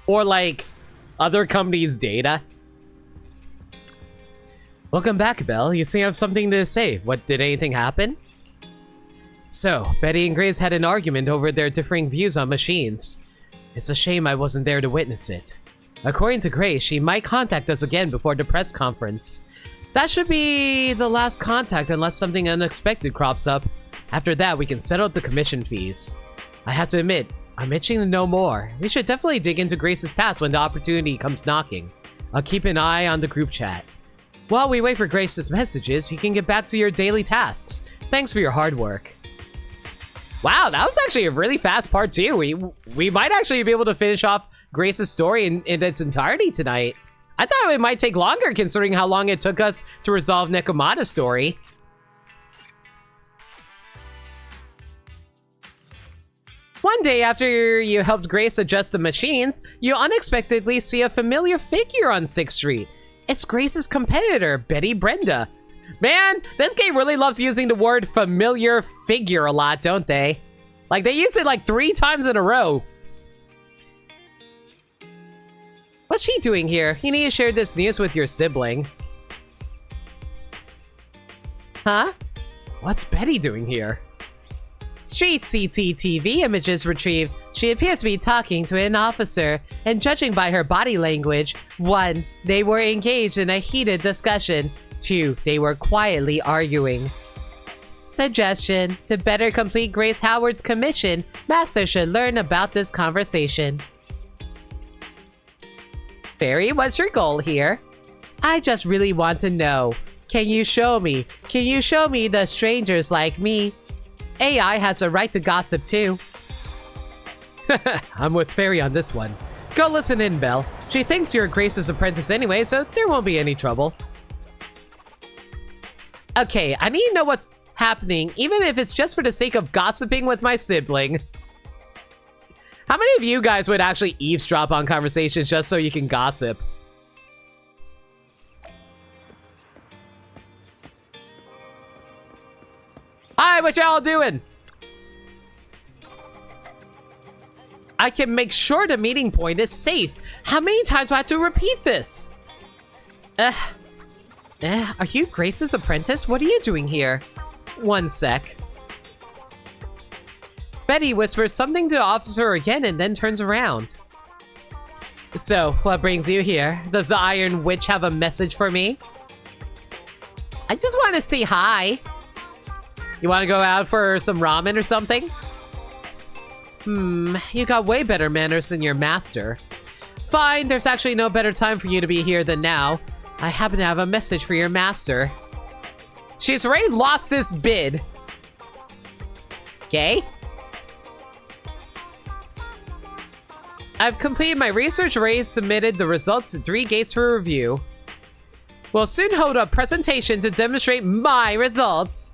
Or like other companies' data? Welcome back, Belle. You seem to have something to say. What, did anything happen? So, Betty and Grace had an argument over their differing views on machines. It's a shame I wasn't there to witness it. According to Grace, she might contact us again before the press conference. That should be the last contact unless something unexpected crops up. After that, we can settle the commission fees. I have to admit, I'm itching to know more. We should definitely dig into Grace's past when the opportunity comes knocking. I'll keep an eye on the group chat. While we wait for Grace's messages, you can get back to your daily tasks. Thanks for your hard work. Wow, that was actually a really fast part too. We might actually be able to finish off Grace's story in its entirety tonight. I thought it might take longer considering how long it took us to resolve Nekomata's story. One day after you helped Grace adjust the machines, you unexpectedly see a familiar figure on 6th Street. It's Grace's competitor, Betty Brenda. Man, this game really loves using the word familiar figure a lot, don't they? Like, they used it like 3 times in a row. What's she doing here? You need to share this news with your sibling. Huh? What's Betty doing here? Street CCTV images retrieved. She appears to be talking to an officer, and judging by her body language, 1. They were engaged in a heated discussion. 2. They were quietly arguing. Suggestion: to better complete Grace Howard's commission, Master should learn about this conversation. Barry, what's your goal here? I just really want to know. Can you show me? Can you show me the strangers like me? AI has a right to gossip too. I'm with Fairy on this one. Go listen in, Belle. She thinks you're Grace's apprentice anyway, so there won't be any trouble. Okay, I need to know what's happening, even if it's just for the sake of gossiping with my sibling. How many of you guys would actually eavesdrop on conversations just so you can gossip? Hi, what y'all doing? I can make sure the meeting point is safe. How many times do I have to repeat this? Are you Grace's apprentice? What are you doing here? 1 sec. Betty whispers something to the officer again and then turns around. So, what brings you here? Does the Iron Witch have a message for me? I just want to say hi. You want to go out for some ramen or something? You got way better manners than your master. Fine, there's actually no better time for you to be here than now. I happen to have a message for your master. She's already lost this bid. Okay. I've completed my research, already submitted the results to 3 gates for review. We'll soon hold a presentation to demonstrate my results.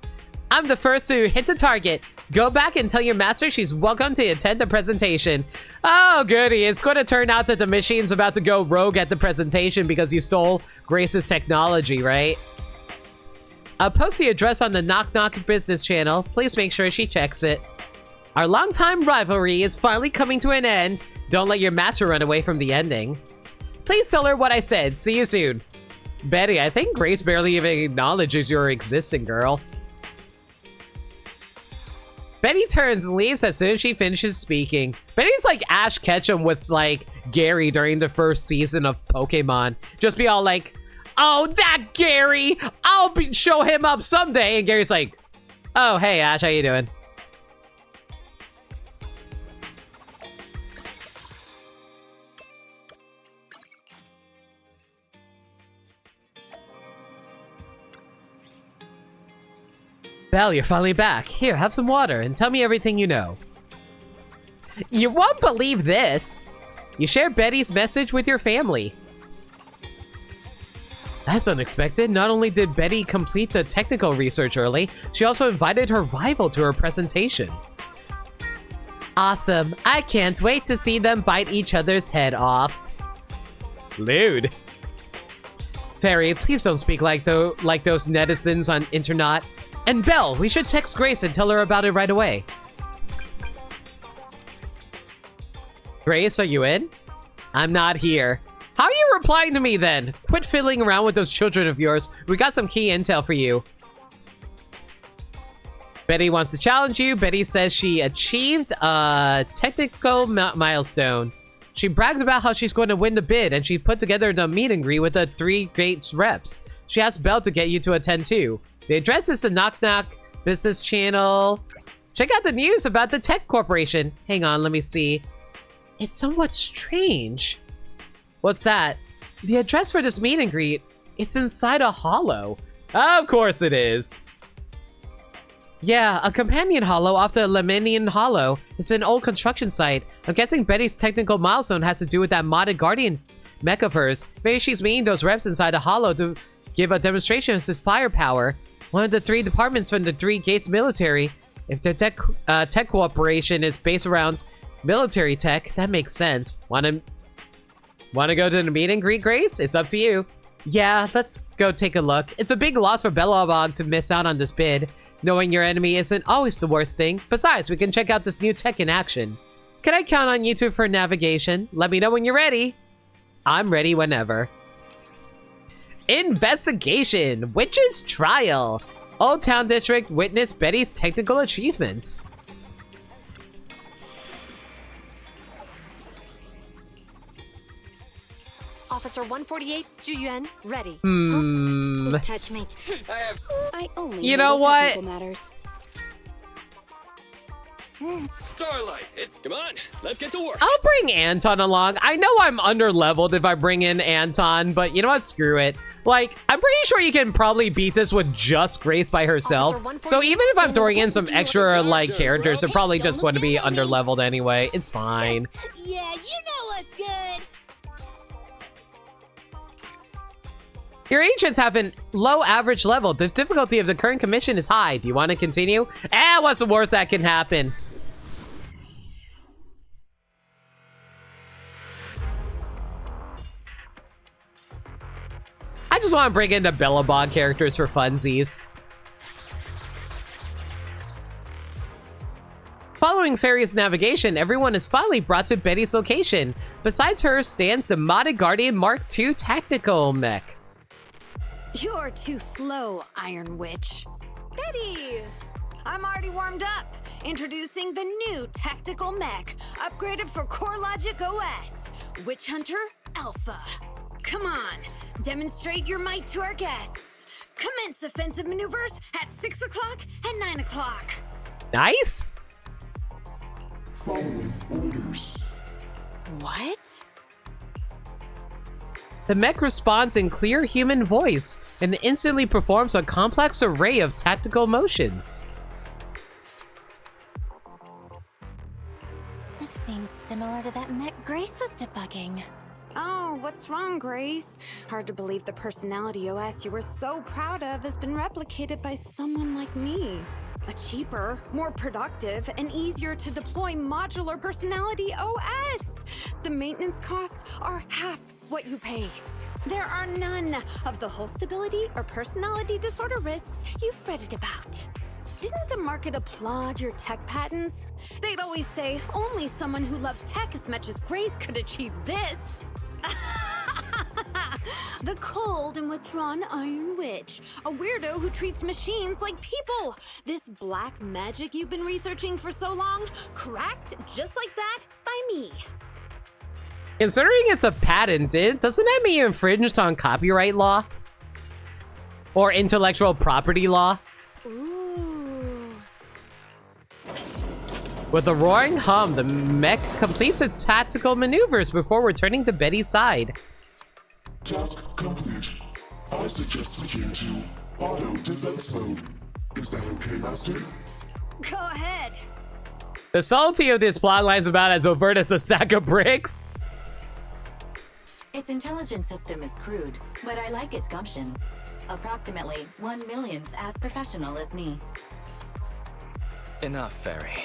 I'm the first to hit the target. Go back and tell your master she's welcome to attend the presentation. Oh, goody. It's going to turn out that the machine's about to go rogue at the presentation because you stole Grace's technology, right? I'll post the address on the Knock Knock business channel. Please make sure she checks it. Our longtime rivalry is finally coming to an end. Don't let your master run away from the ending. Please tell her what I said. See you soon. Betty, I think Grace barely even acknowledges your existing, girl. Betty turns and leaves as soon as she finishes speaking. Betty's like Ash Ketchum with like Gary during the first season of Pokemon. Just be all like, oh, that Gary! I'll show him up someday! And Gary's like, oh, hey Ash, how you doing? Belle, you're finally back. Here, have some water and tell me everything you know. You won't believe this. You shared Betty's message with your family. That's unexpected. Not only did Betty complete the technical research early, she also invited her rival to her presentation. Awesome. I can't wait to see them bite each other's head off. Lewd. Fairy, please don't speak like those netizens on internet. And Belle, we should text Grace and tell her about it right away. Grace, are you in? I'm not here. How are you replying to me then? Quit fiddling around with those children of yours. We got some key intel for you. Betty wants to challenge you. Betty says she achieved a technical milestone. She bragged about how she's going to win the bid, and she put together the meet and greet with the 3 Gates reps. She asked Belle to get you to attend too. The address is the Knock Knock business channel. Check out the news about the tech corporation. Hang on, let me see. It's somewhat strange. What's that? The address for this meet and greet, it's inside a hollow. Of course it is. Yeah, a companion hollow off the Lemenian Hollow. It's an old construction site. I'm guessing Betty's technical milestone has to do with that modded guardian mech of hers. Maybe she's meeting those reps inside the hollow to give a demonstration of his firepower. One of the 3 departments from the 3 Gates military If their tech cooperation is based around military tech, that makes sense. Wanna go to the meet and greet, Grace? It's up to you. Yeah, let's go take a look. It's a big loss for Belobog to miss out on this bid. Knowing your enemy isn't always the worst thing. Besides, we can check out this new tech in action. Can I count on you two for navigation? Let me know when you're ready. I'm ready whenever. Investigation. Witch's Trial. Old Town District witness Betty's technical achievements. Officer 148, Juyuan, ready. Touch me. I only You know handle what? technical matters. Starlight, it's... Come on, let's get to work. I'll bring Anton along. I know I'm under-leveled if I bring in Anton, but you know what? Screw it. Like, I'm pretty sure you can probably beat this with just Grace by herself. So even if I'm throwing in some extra, like, characters, they're probably just going to be under-leveled anyway. It's fine. Yeah, you know what's good. Your agents have a low average level. The difficulty of the current commission is high. Do you want to continue? What's the worst that can happen? I just want to bring in the Belobog characters for funsies. Following Fairy's navigation, everyone is finally brought to Betty's location. Besides her stands the modded Guardian Mark II tactical mech. You're too slow, Iron Witch. Betty! I'm already warmed up. Introducing the new tactical mech, upgraded for CoreLogic OS. Witch Hunter Alpha. Come on, demonstrate your might to our guests. Commence offensive maneuvers at 6 o'clock and 9 o'clock. Nice. Following orders. What? The mech responds in clear human voice and instantly performs a complex array of tactical motions. It seems similar to that mech Grace was debugging. Oh, what's wrong, Grace? Hard to believe the personality OS you were so proud of has been replicated by someone like me. A cheaper, more productive, and easier to deploy modular personality OS. The maintenance costs are half what you pay. There are none of the whole stability or personality disorder risks you fretted about. Didn't the market applaud your tech patents? They'd always say only someone who loves tech as much as Grace could achieve this. The cold and withdrawn Iron Witch, a weirdo who treats machines like people. This black magic you've been researching for so long, cracked just like that by me. Considering it's a patent, doesn't that mean you infringed on copyright law? Or intellectual property law? Ooh. With a roaring hum, the mech completes its tactical maneuvers before returning to Betty's side. Task complete. I suggest switching to auto defense mode. Is that okay, Master? Go ahead. The subtlety of this plotline is about as overt as a sack of bricks. Its intelligence system is crude, but I like its gumption. Approximately 1/1,000th as professional as me. Enough, Fairy.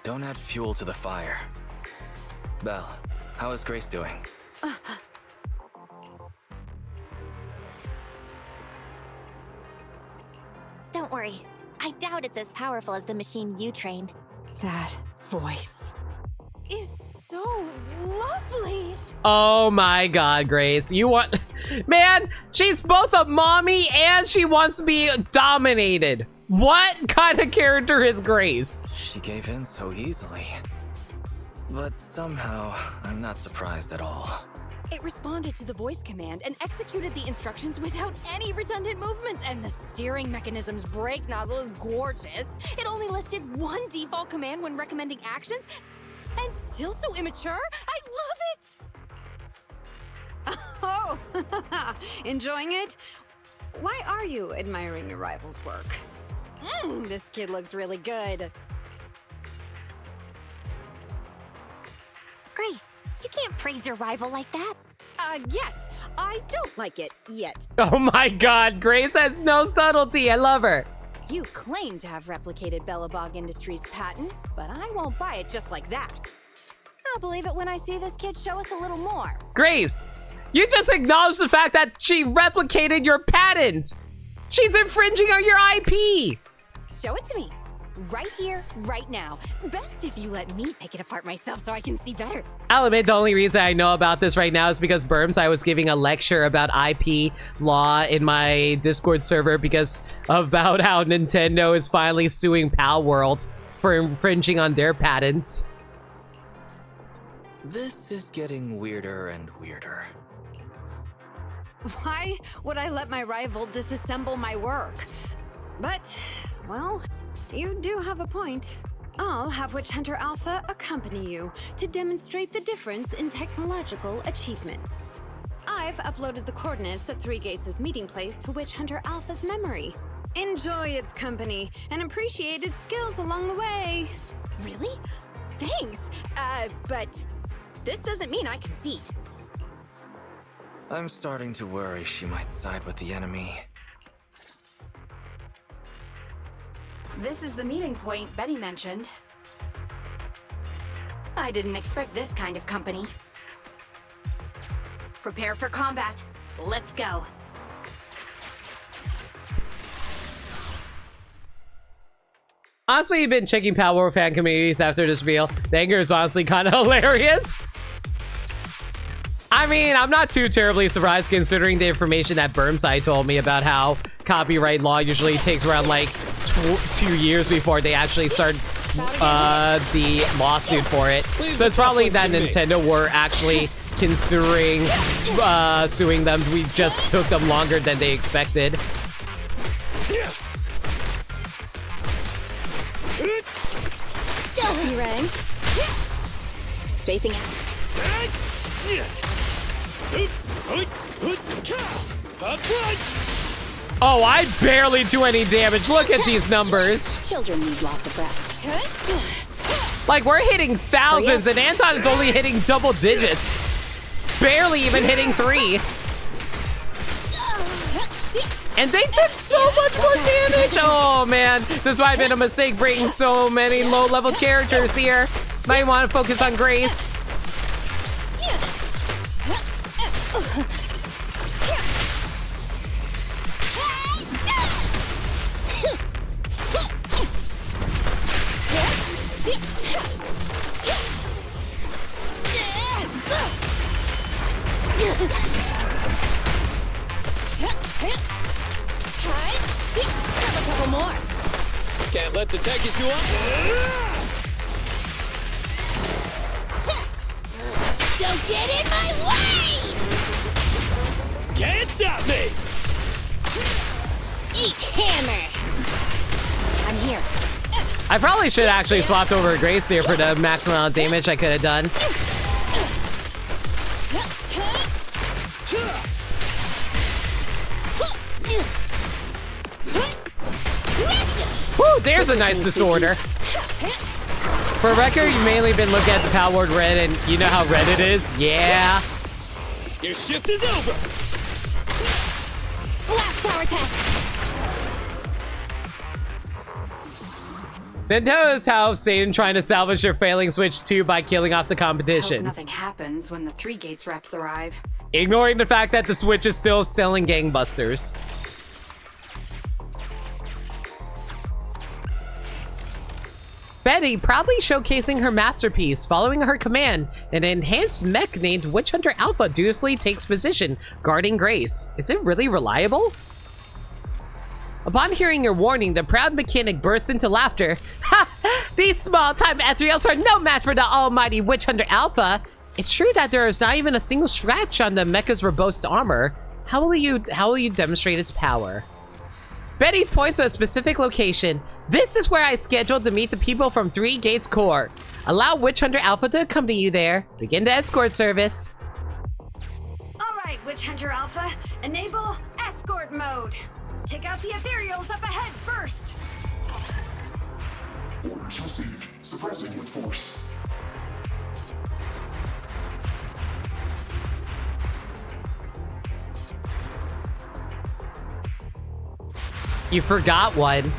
Don't add fuel to the fire. Belle, how is Grace doing? Don't worry. I doubt it's as powerful as the machine you trained. That voice is so lovely. Oh my god, Grace. You want... Man, she's both a mommy and she wants to be dominated. What kind of character is Grace? She gave in so easily. But somehow, I'm not surprised at all. It responded to the voice command and executed the instructions without any redundant movements, and the steering mechanism's brake nozzle is gorgeous. It only listed one default command when recommending actions, and still so immature. I love it! Oh, enjoying it? Why are you admiring your rival's work? This kid looks really good. Grace, you can't praise your rival like that. Yes, I don't like it yet. Oh my god, Grace has no subtlety. I love her. You claim to have replicated Bellabog Industries' patent, but I won't buy it just like that. I'll believe it when I see this kid show us a little more. Grace, you just acknowledged the fact that she replicated your patent. She's infringing on your IP. Show it to me. Right here, right now. Best if you let me pick it apart myself so I can see better. I'll admit the only reason I know about this right now is because I was giving a lecture about IP law in my Discord server because about how Nintendo is finally suing Pal World for infringing on their patents. This is getting weirder and weirder. Why would I let my rival disassemble my work? But, well, you do have a point. I'll have Witch Hunter Alpha accompany you to demonstrate the difference in technological achievements. I've uploaded the coordinates of Three Gates' meeting place to Witch Hunter Alpha's memory. Enjoy its company and appreciate its skills along the way. Really? Thanks. But this doesn't mean I concede. I'm starting to worry she might side with the enemy. This is the meeting point Betty mentioned. I didn't expect this kind of company. Prepare for combat. Let's go. Honestly, you've been checking Pal World fan communities after this reveal. The anger is honestly kind of hilarious. I mean, I'm not too terribly surprised considering the information that Burmside told me about how copyright law usually takes around like 2 years before they actually start the lawsuit for it. So it's probably that Nintendo were actually considering suing them. We just took them longer than they expected. You rang. Spacing out. Oh, I barely do any damage. Look at these numbers. Children need lots of rest. Like, we're hitting thousands, and Anton is only hitting double digits. Barely even hitting 3. And they took so much more damage. Oh, man. This might have been a mistake bringing so many low-level characters here. Might want to focus on Grace. Have a couple more. Can't let the techies do up. Don't get in my way! Can't stop me! Eat hammer! I'm here. I probably should have actually swapped over Grace there for the maximum amount of damage I could have done. Woo, there's a nice disorder. For record, you've mainly been looking at the Pal World Red, and you know how red it is? Yeah. Your shift is over! Last power test! Nintendo's how Satan trying to salvage their failing Switch 2 by killing off the Hope competition. nothing happens when the Three Gates reps arrive. Ignoring the fact that the Switch is still selling gangbusters. Betty proudly showcasing her masterpiece, following her command, an enhanced mech named Witch Hunter Alpha dutifully takes position, guarding Grace. Is it really reliable? Upon hearing your warning, the proud mechanic bursts into laughter. Ha! These small-time ethereals are no match for the almighty Witch Hunter Alpha. It's true that there is not even a single scratch on the mecha's robust armor. How will you demonstrate its power? Betty points to a specific location. This is where I scheduled to meet the people from Three Gates Core. Allow Witch Hunter Alpha to accompany you there. Begin the escort service. All right, Witch Hunter Alpha, enable escort mode. Take out the ethereals up ahead first. Orders received. Suppressing with force. You forgot one.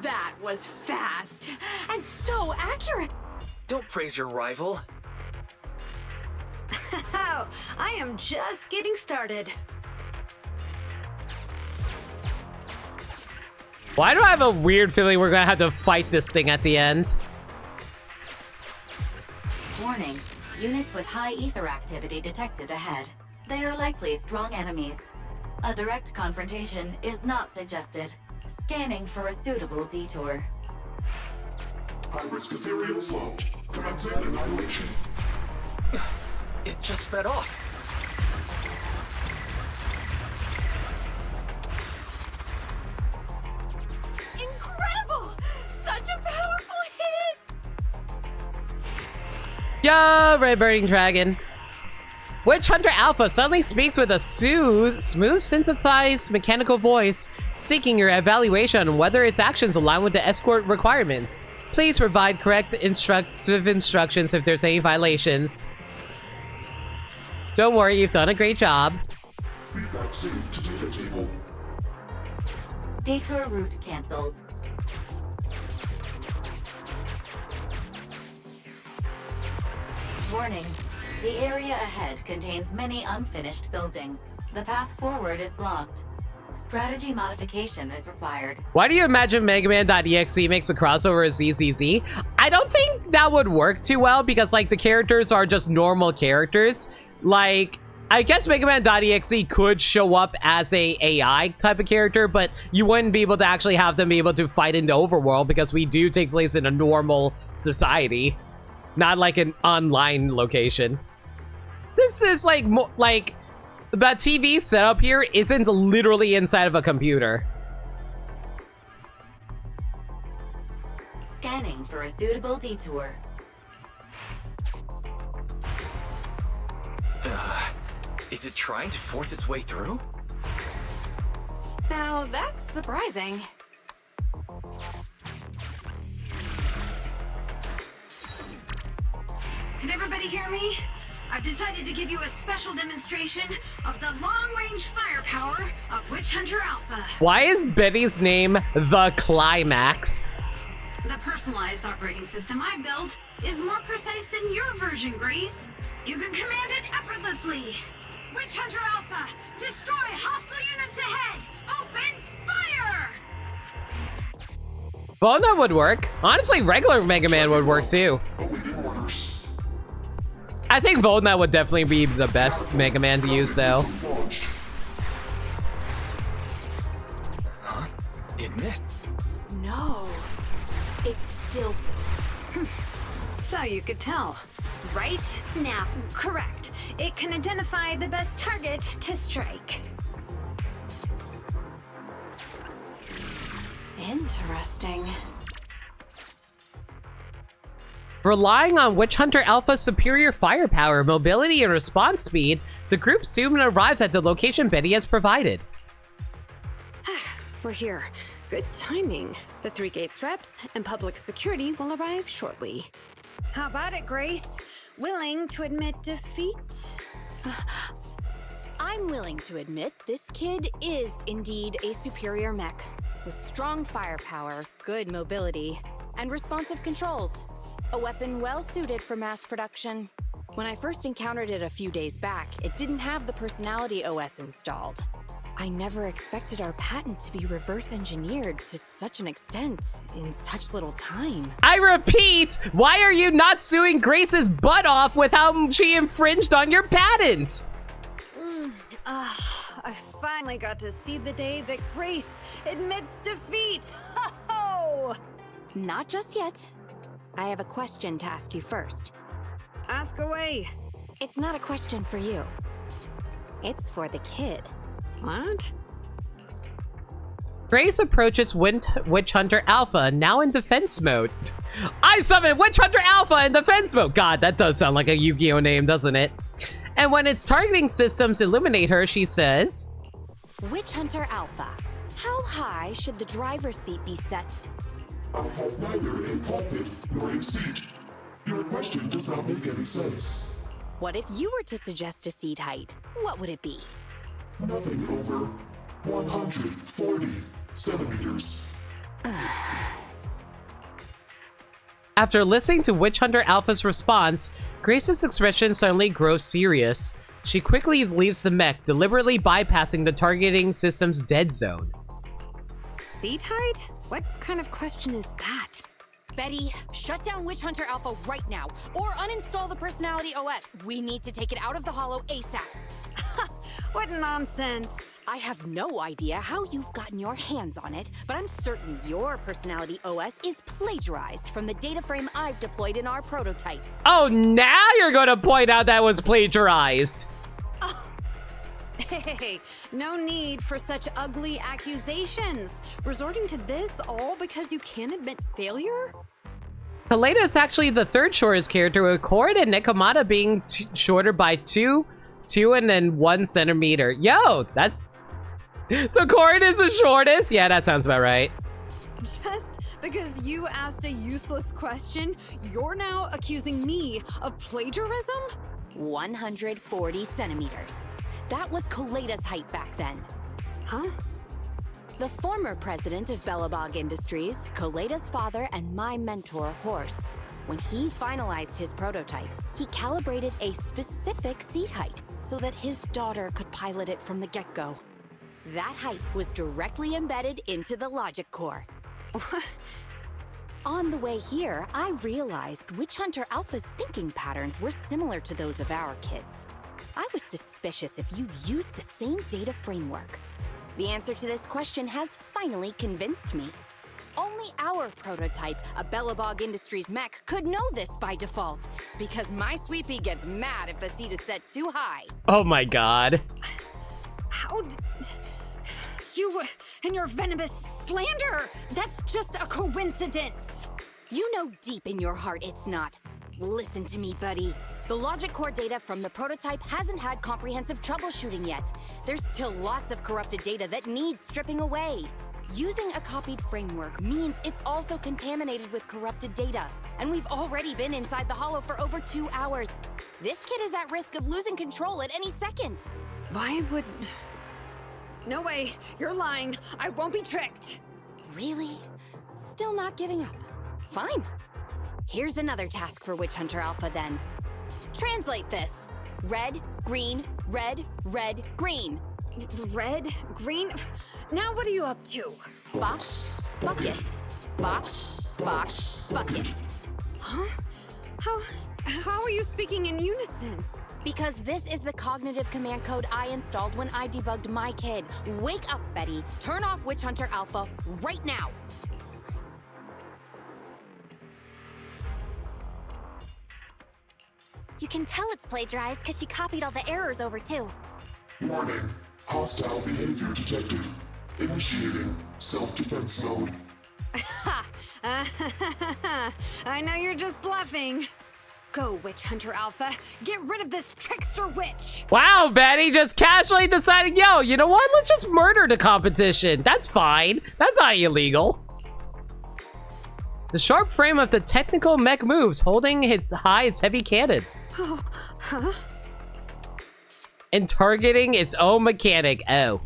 That was fast and so accurate. Don't praise your rival. Oh, I am just getting started. Why do I have a weird feeling we're gonna have to fight this thing at the end? Warning. Units with high ether activity detected ahead. They are likely strong enemies. A direct confrontation is not suggested. Scanning for a suitable detour. High-risk ethereal slot. Commencing annihilation. It just sped off. Incredible! Such a powerful hit! Yo, Red Burning Dragon. Witch Hunter Alpha suddenly speaks with a smooth synthesized mechanical voice, seeking your evaluation on whether its actions align with the escort requirements. Please provide correct instructions if there's any violations. Don't worry, you've done a great job. Feedback saved to data table. Detour route cancelled. Warning. The area ahead contains many unfinished buildings. The path forward is blocked. Strategy modification is required. Why do you imagine Mega Man.exe makes a crossover with ZZZ? I don't think that would work too well because, like, the characters are just normal characters. Like, I guess Mega Man.exe could show up as a AI type of character, but you wouldn't be able to actually have them be able to fight in the overworld because we do take place in a normal society, not like an online location. This is like the TV setup here isn't literally inside of a computer. Scanning for a suitable detour. Is it trying to force its way through? Now, that's surprising. Can everybody hear me? I've decided to give you a special demonstration of the long-range firepower of Witch Hunter Alpha. Why is Betty's name The Climax? The personalized operating system I built is more precise than your version, Grace. You can command it effortlessly. Witch Hunter Alpha, destroy hostile units ahead! Open fire! Volna would work. Honestly, regular Mega Man would work too. I think Volna would definitely be the best Mega Man to use though. Huh? It missed. No. It's still... So you could tell, right? Now, correct. It can identify the best target to strike. Interesting. Relying on Witch Hunter Alpha's superior firepower, mobility, and response speed, the group soon arrives at the location Betty has provided. We're here. Good timing. The 3 gates reps and public security will arrive shortly. How about it, Grace? Willing to admit defeat? I'm willing to admit this kid is indeed a superior mech, with strong firepower, good mobility, and responsive controls. A weapon well suited for mass production. When I first encountered it a few days back, it didn't have the Personality OS installed. I never expected our patent to be reverse engineered to such an extent in such little time. I repeat, why are you not suing Grace's butt off with how she infringed on your patent? I finally got to see the day that Grace admits defeat. Ho-ho! Not just yet. I have a question to ask you first. Ask away. It's not a question for you. It's for the kid. What? Grace approaches Witch Hunter Alpha, now in defense mode. I summon Witch Hunter Alpha in defense mode! God, that does sound like a Yu-Gi-Oh name, doesn't it? And when its targeting systems illuminate her, she says, Witch Hunter Alpha, how high should the driver's seat be set? I have neither a pulpit nor a seat. Your question does not make any sense. What if you were to suggest a seat height? What would it be? Nothing over 140 centimeters. After listening to Witch Hunter Alpha's response, Grace's expression suddenly grows serious. She quickly leaves the mech, deliberately bypassing the targeting system's dead zone. Seat-height? What kind of question is that? Betty, shut down Witch Hunter Alpha right now, or uninstall the Personality OS. We need to take it out of the Holo ASAP. What nonsense! I have no idea how you've gotten your hands on it, but I'm certain your Personality OS is plagiarized from the data frame I've deployed in our prototype. Oh, now you're gonna point out that was plagiarized. Hey, no need for such ugly accusations. Resorting to this all because you can't admit failure? Kaleda is actually the third shortest character, with Cord and Nekomata being shorter by 2 and then 1 centimeter. Yo, that's... So Cord is the shortest? Yeah, that sounds about right. Just because you asked a useless question, you're now accusing me of plagiarism? 140 centimeters. That was Koleda's height back then. Huh? The former president of Bellabog Industries, Koleda's father and my mentor, Horse, when he finalized his prototype, he calibrated a specific seat height so that his daughter could pilot it from the get-go. That height was directly embedded into the logic core. On the way here, I realized Witch Hunter Alpha's thinking patterns were similar to those of our kids. I was suspicious if you'd used the same data framework. The answer to this question has finally convinced me. Only our prototype, a Bellabog Industries mech, could know this by default, because my sweepy gets mad if the seat is set too high. Oh my god. How you and your venomous slander! That's just a coincidence! You know deep in your heart it's not. Listen to me, buddy. The logic core data from the prototype hasn't had comprehensive troubleshooting yet. There's still lots of corrupted data that needs stripping away. Using a copied framework means it's also contaminated with corrupted data. And we've already been inside the Holo for over 2 hours. This kid is at risk of losing control at any second. Why would... No way, you're lying. I won't be tricked. Really? Still not giving up. Fine. Here's another task for Witch Hunter Alpha then. Translate this. Red, green, red, red, green. Red? Green? Now what are you up to? Box, bucket. Box, box, bucket. Huh? How are you speaking in unison? Because this is the cognitive command code I installed when I debugged my kid. Wake up, Betty. Turn off Witch Hunter Alpha right now. You can tell it's plagiarized because she copied all the errors over too. Warning. Hostile behavior detected. Initiating self-defense mode. I know you're just bluffing. Go, Witch Hunter Alpha. Get rid of this trickster witch. Wow, Betty just casually deciding, yo, you know what? Let's just murder the competition. That's fine. That's not illegal. The sharp frame of the technical mech moves, holding its heavy cannon. Oh, huh? And targeting its own mechanic. Oh.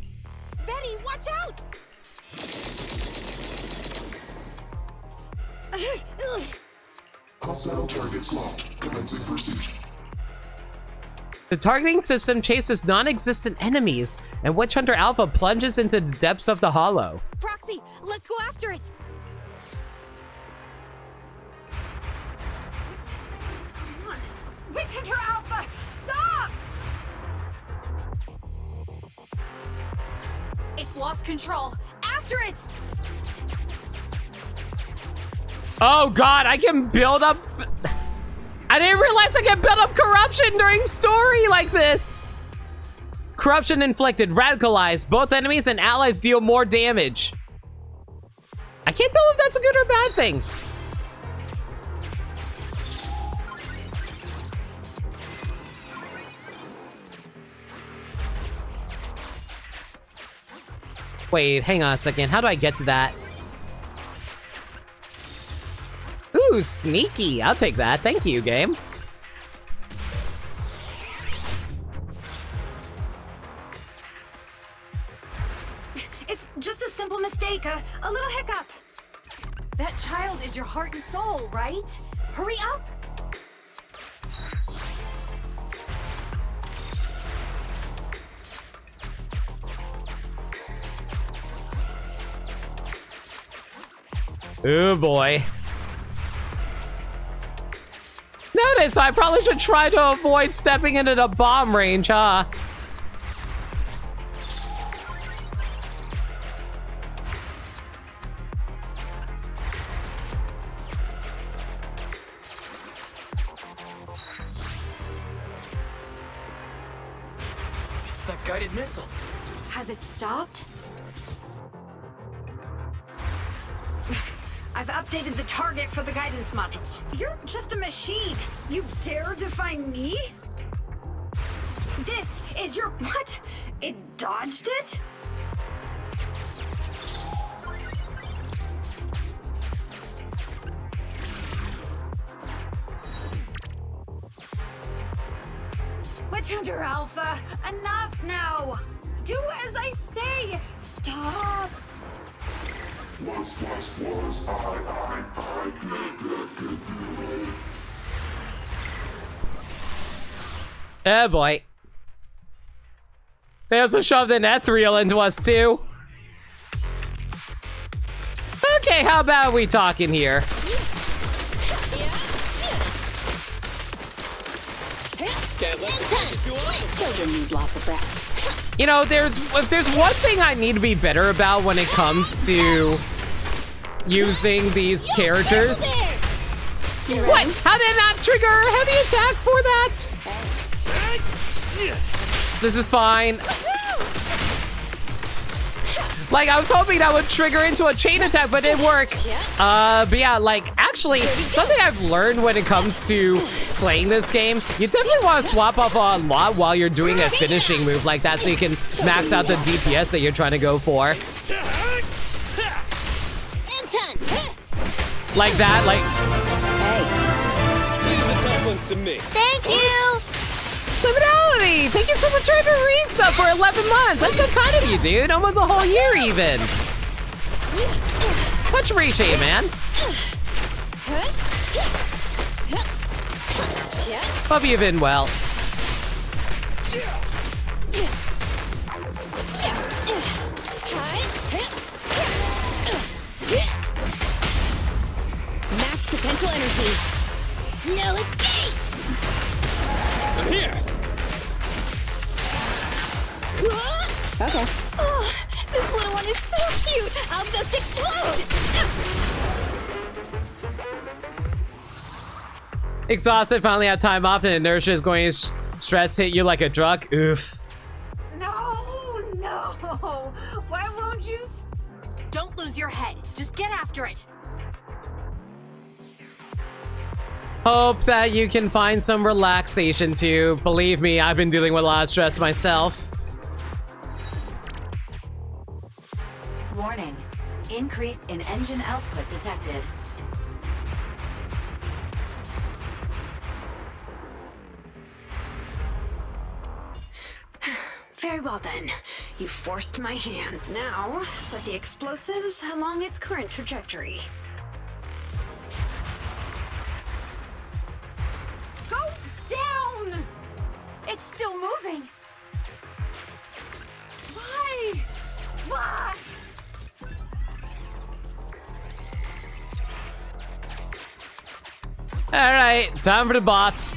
Betty, watch out! Hostile targets locked. Commencing pursuit. The targeting system chases non-existent enemies, and Witch Hunter Alpha plunges into the depths of the Holo. Proxy, let's go after it! Witch Hunter Alpha, stop! It's lost control. After it! Oh god, I can build up... I didn't realize I can build up corruption during story like this! Corruption inflicted, radicalized. Both enemies and allies deal more damage. I can't tell if that's a good or bad thing. Wait, hang on a second. How do I get to that? Ooh, sneaky. I'll take that. Thank you, game. It's just a simple mistake, a little hiccup. That child is your heart and soul, right? Hurry up! Oh boy. Noted, so I probably should try to avoid stepping into the bomb range, huh? It's that guided missile. Has it stopped? I've updated the target for the guidance module. You're just a machine. You dare defy me? This is your... What? It dodged it? Witch Hunter Alpha, enough now! Do as I say! Stop! Was, I, good. Oh boy. They also shoved an ethereal into us too. Okay, how about we talking here? Children need lots of rest. You know, if there's one thing I need to be better about when it comes to using these characters. What? How did it not trigger a heavy attack for that? This is fine. Like, I was hoping that would trigger into a chain attack, but it didn't work. But yeah, like, actually, something I've learned when it comes to playing this game, you definitely want to swap off a lot while you're doing a finishing move like that so you can max out the DPS that you're trying to go for. Like that, like... Hey. These are the tough ones to me. Thank you! Liminality! Thank you so much for the resub for 11 months! That's so kind of you, dude! Almost a whole year, even! Much appreciated, man! Hope you've been well. Max potential energy. No escape! I'm here! Okay. Oh, this little one is so cute! I'll just explode! Exhausted, finally have time off, and inertia is going to stress hit you like a drug. Oof. No! Why won't you... Don't lose your head. Just get after it. Hope that you can find some relaxation too. Believe me, I've been dealing with a lot of stress myself. Warning. Increase in engine output detected. Very well then. You forced my hand. Now, set the explosives along its current trajectory. Go down! It's still moving. Why? Why? All right, time for the boss.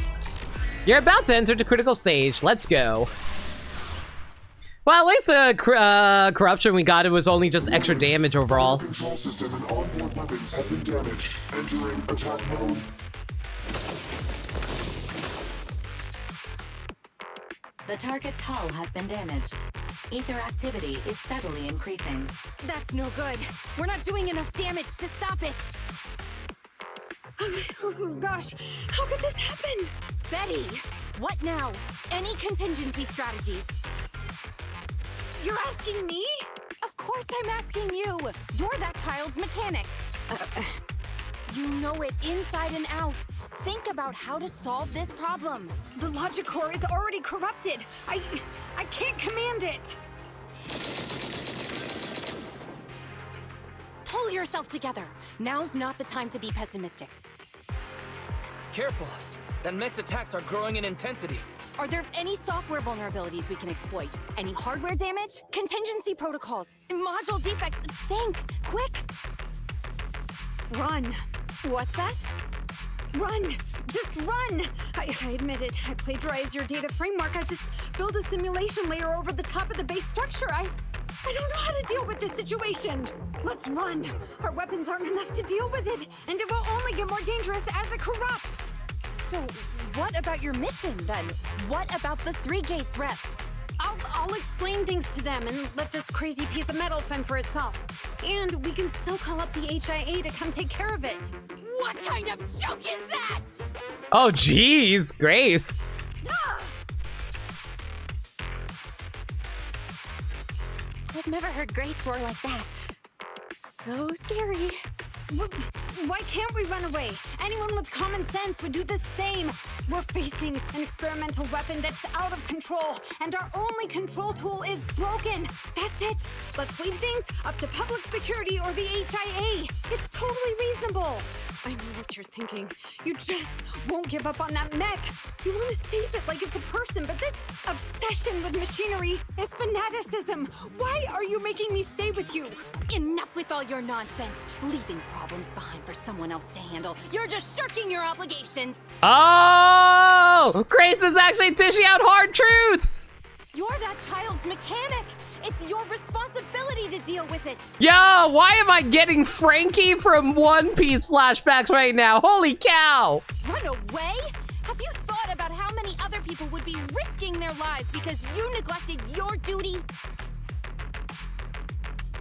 You're about to enter the critical stage. Let's go. Well, at least the corruption we got, it was only just extra damage overall. Control system and onboard weapons have been damaged. Entering attack mode. The target's hull has been damaged. Ether activity is steadily increasing. That's no good. We're not doing enough damage to stop it. Oh gosh, how could this happen? Betty, what now? Any contingency strategies? You're asking me? Of course I'm asking you. You're that child's mechanic. You know it inside and out. Think about how to solve this problem. The logic core is already corrupted. I can't command it. pull yourself together. Now's not the time to be pessimistic. Careful. That mech's attacks are growing in intensity. Are there any software vulnerabilities we can exploit? Any hardware damage? Contingency protocols? Module defects? Think! Quick! Run. What's that? Run! Just run! I admit it. I plagiarized your data framework. I just built a simulation layer over the top of the base structure. I don't know how to deal with this situation. Let's run. Our weapons aren't enough to deal with it, and it will only get more dangerous as it corrupts. So, what about your mission, then? What about the 3 Gates reps? I'll explain things to them and let this crazy piece of metal fend for itself. And we can still call up the HIA to come take care of it. What kind of joke is that? Oh, jeez, Grace. I've never heard Grace roar like that. So scary. Why can't we run away? Anyone with common sense would do the same. We're facing an experimental weapon that's out of control, and our only control tool is broken. That's it. Let's leave things up to public security or the HIA. It's totally reasonable. I know what you're thinking. You just won't give up on that mech. You want to save it like it's a person, but this obsession with machinery is fanaticism. Why are you making me stay with you? Enough with all your nonsense. Leaving problems behind for someone else to handle. You're just shirking your obligations. Oh! Grace is actually dishing out hard truths! You're that child's mechanic. It's your responsibility to deal with it. Yo, why am I getting Frankie from One Piece flashbacks right now? Holy cow! Run away? Have you thought about how many other people would be risking their lives because you neglected your duty?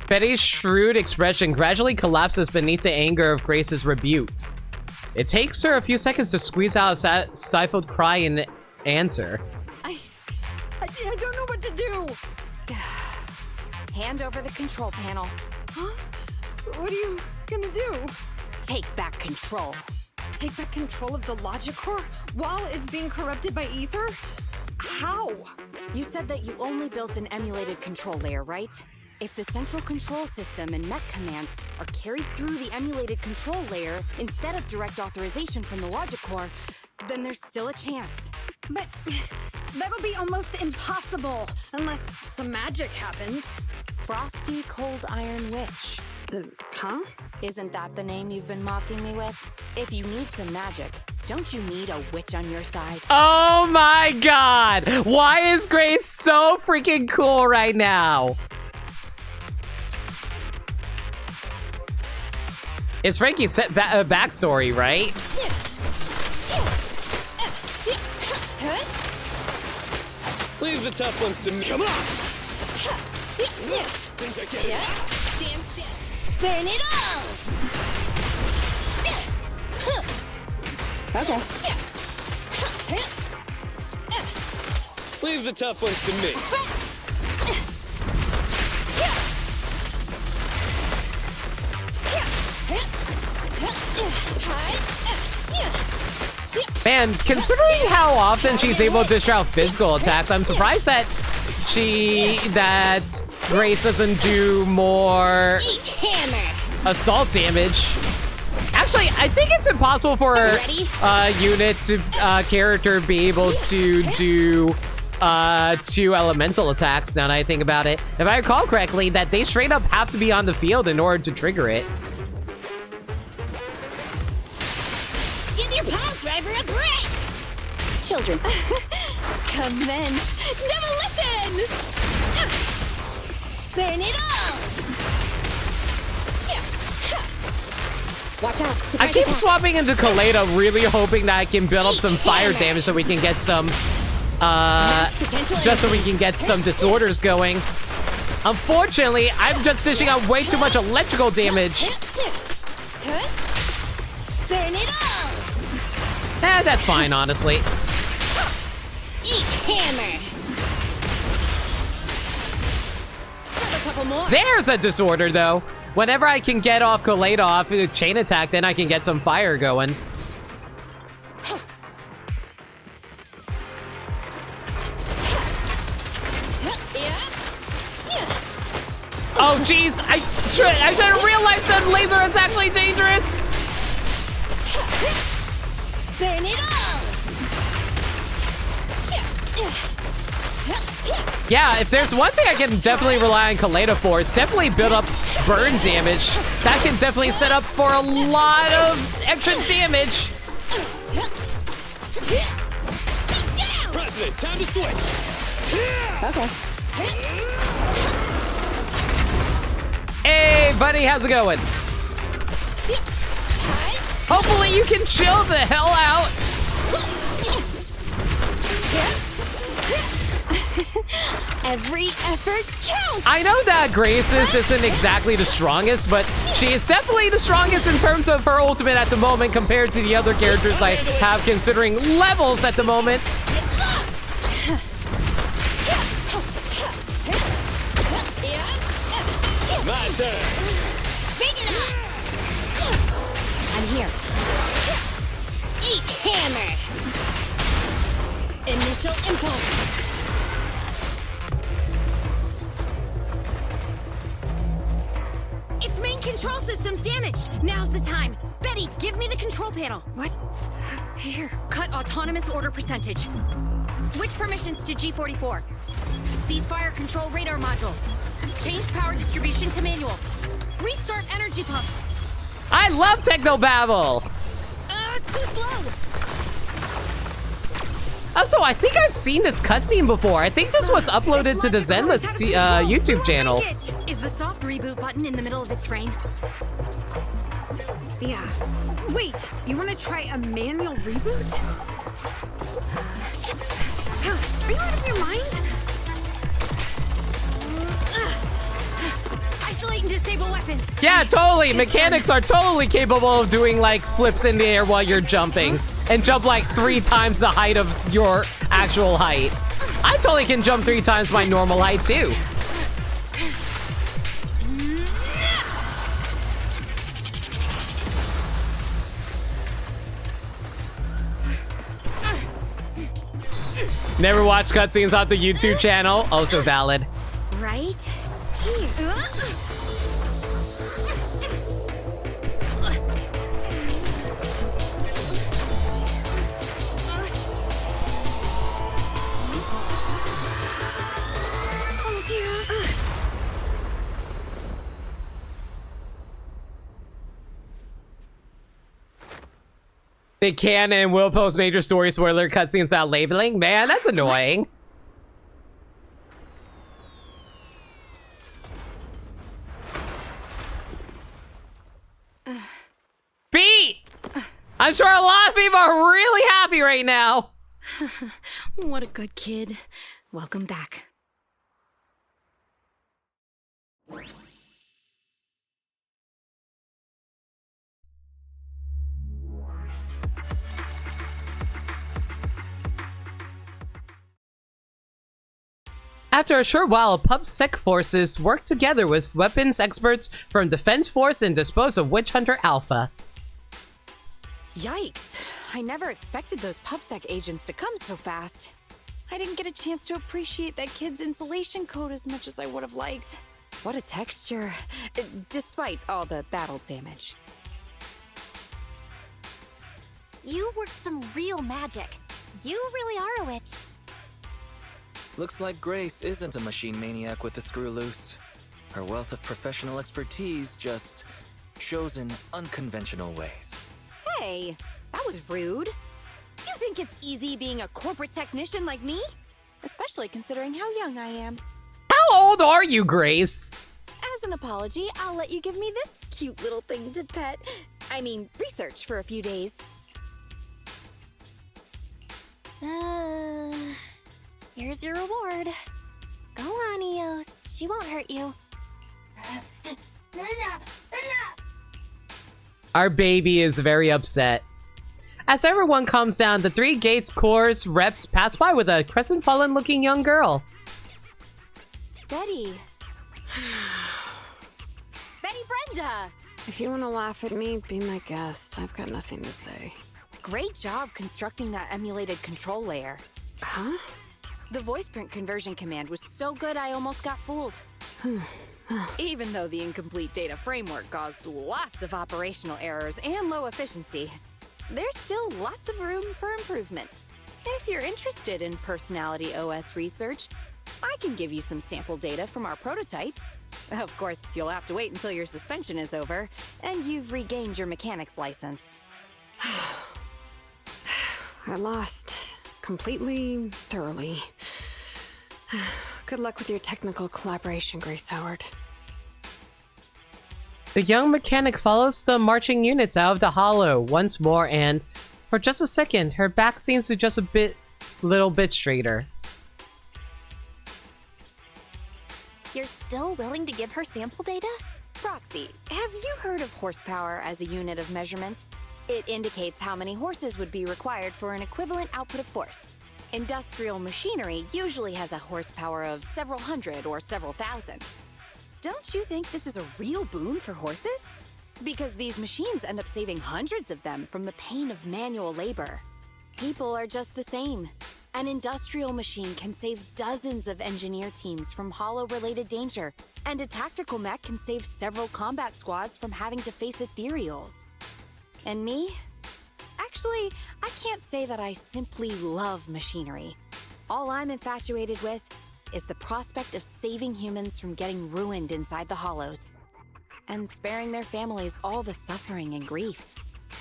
Betty's shrewd expression gradually collapses beneath the anger of Grace's rebuke. It takes her a few seconds to squeeze out a stifled cry and answer. I don't know what to do. Hand over the control panel. Huh? What are you gonna do? Take back control. Take back control of the logic core while it's being corrupted by ether? How? You said that you only built an emulated control layer, right? If the central control system and mech command are carried through the emulated control layer instead of direct authorization from the logic core, then there's still a chance. But that'll be almost impossible unless some magic happens. Frosty Cold Iron Witch. Huh? Isn't that the name you've been mocking me with? If you need some magic, don't you need a witch on your side? Oh my god! Why is Grace so freaking cool right now? It's Frankie's backstory, right? Leave the tough ones to me. Come on! Think I get it? Stand still. Burn it all! Okay. Leave the tough ones to me. Man, considering how often she's able to dish out physical attacks, I'm surprised that Grace doesn't do more assault damage. Actually, I think it's impossible for a unit to character be able to do 2 elemental attacks, now that I think about it. If I recall correctly, that they straight up have to be on the field in order to trigger it. Give your pile driver a break! Children. Commence demolition! Burn it all! Watch out. I keep swapping into Kaleda, really hoping that I can build up some fire damage so we can get some, just so we can get some disorders going. Unfortunately, I'm just dishing out way too much electrical damage. Burn it all! That's fine, honestly. Eat hammer! Grab a couple more. There's a disorder, though. Whenever I can get off Kaleda off a chain attack, then I can get some fire going. Oh, jeez. I should have realized that Yeah, if there's one thing I can definitely rely on Kaleido for, it's definitely build up burn damage. That can definitely set up for a lot of extra damage. President, time to switch. Okay. Hey, buddy, how's it going? Hopefully you can chill the hell out. Every effort counts! I know that Grace's isn't exactly the strongest, but she is definitely the strongest in terms of her ultimate at the moment compared to the other characters I have considering levels at the moment. My turn. I'm here. Eat hammer! Initial impulse. Its main control system's damaged. Now's the time. Betty, give me the control panel. What? Here. Cut autonomous order percentage. Switch permissions to G44. Ceasefire control radar module. Change power distribution to manual. Restart energy pump. I love Technobabble! Too slow. Also, I think I've seen this cutscene before. I think this was uploaded to the Zenless YouTube channel. Is the soft reboot button in the middle of its frame? Yeah. Wait, you want to try a manual reboot? Are you out of your mind? Isolate and disable weapons. Yeah, totally. Mechanics are totally capable of doing like flips in the air while you're jumping and jump like 3 times the height of your actual height. I totally can jump 3 times my normal height too. Never watch cutscenes off the YouTube channel. Also valid. Right here. They can and will post major story spoiler cutscenes without labeling. Man, that's annoying. Feet! I'm sure a lot of people are really happy right now. What a good kid. Welcome back. After a short while, PubSec forces worked together with weapons experts from Defense Force and dispose of Witch Hunter Alpha. Yikes. I never expected those PubSec agents to come so fast. I didn't get a chance to appreciate that kid's insulation coat as much as I would have liked. What a texture, despite all the battle damage. You worked some real magic. You really are a witch. Looks like Grace isn't a machine maniac with the screw loose. Her wealth of professional expertise just shows in unconventional ways. Hey, that was rude. Do you think it's easy being a corporate technician like me? Especially considering how young I am. How old are you, Grace? As an apology, I'll let you give me this cute little thing to pet. I mean, research for a few days. Here's your reward. Go on, Eos. She won't hurt you. Our baby is very upset. As everyone comes down, the 3 gates course reps pass by with a crestfallen looking young girl. Betty. Betty Brenda! If you want to laugh at me, be my guest. I've got nothing to say. Great job constructing that emulated control layer. Huh? The voice print conversion command was so good I almost got fooled. Even though the incomplete data framework caused lots of operational errors and low efficiency. there's still lots of room for improvement. If you're interested in personality OS research, I can give you some sample data from our prototype. Of course, you'll have to wait until your suspension is over and you've regained your mechanics license. I lost. Completely, thoroughly. Good luck with your technical collaboration, Grace Howard. The young mechanic follows the marching units out of the hollow once more, and for just a second, her back seems to just little bit straighter. You're still willing to give her sample data? Roxy, have you heard of horsepower as a unit of measurement? It indicates how many horses would be required for an equivalent output of force. Industrial machinery usually has a horsepower of several hundred or several thousand. Don't you think this is a real boon for horses? Because these machines end up saving hundreds of them from the pain of manual labor. People are just the same. An industrial machine can save dozens of engineer teams from hollow-related danger, and a tactical mech can save several combat squads from having to face ethereals. And me? Actually, I can't say that I simply love machinery. All I'm infatuated with is the prospect of saving humans from getting ruined inside the hollows, and sparing their families all the suffering and grief.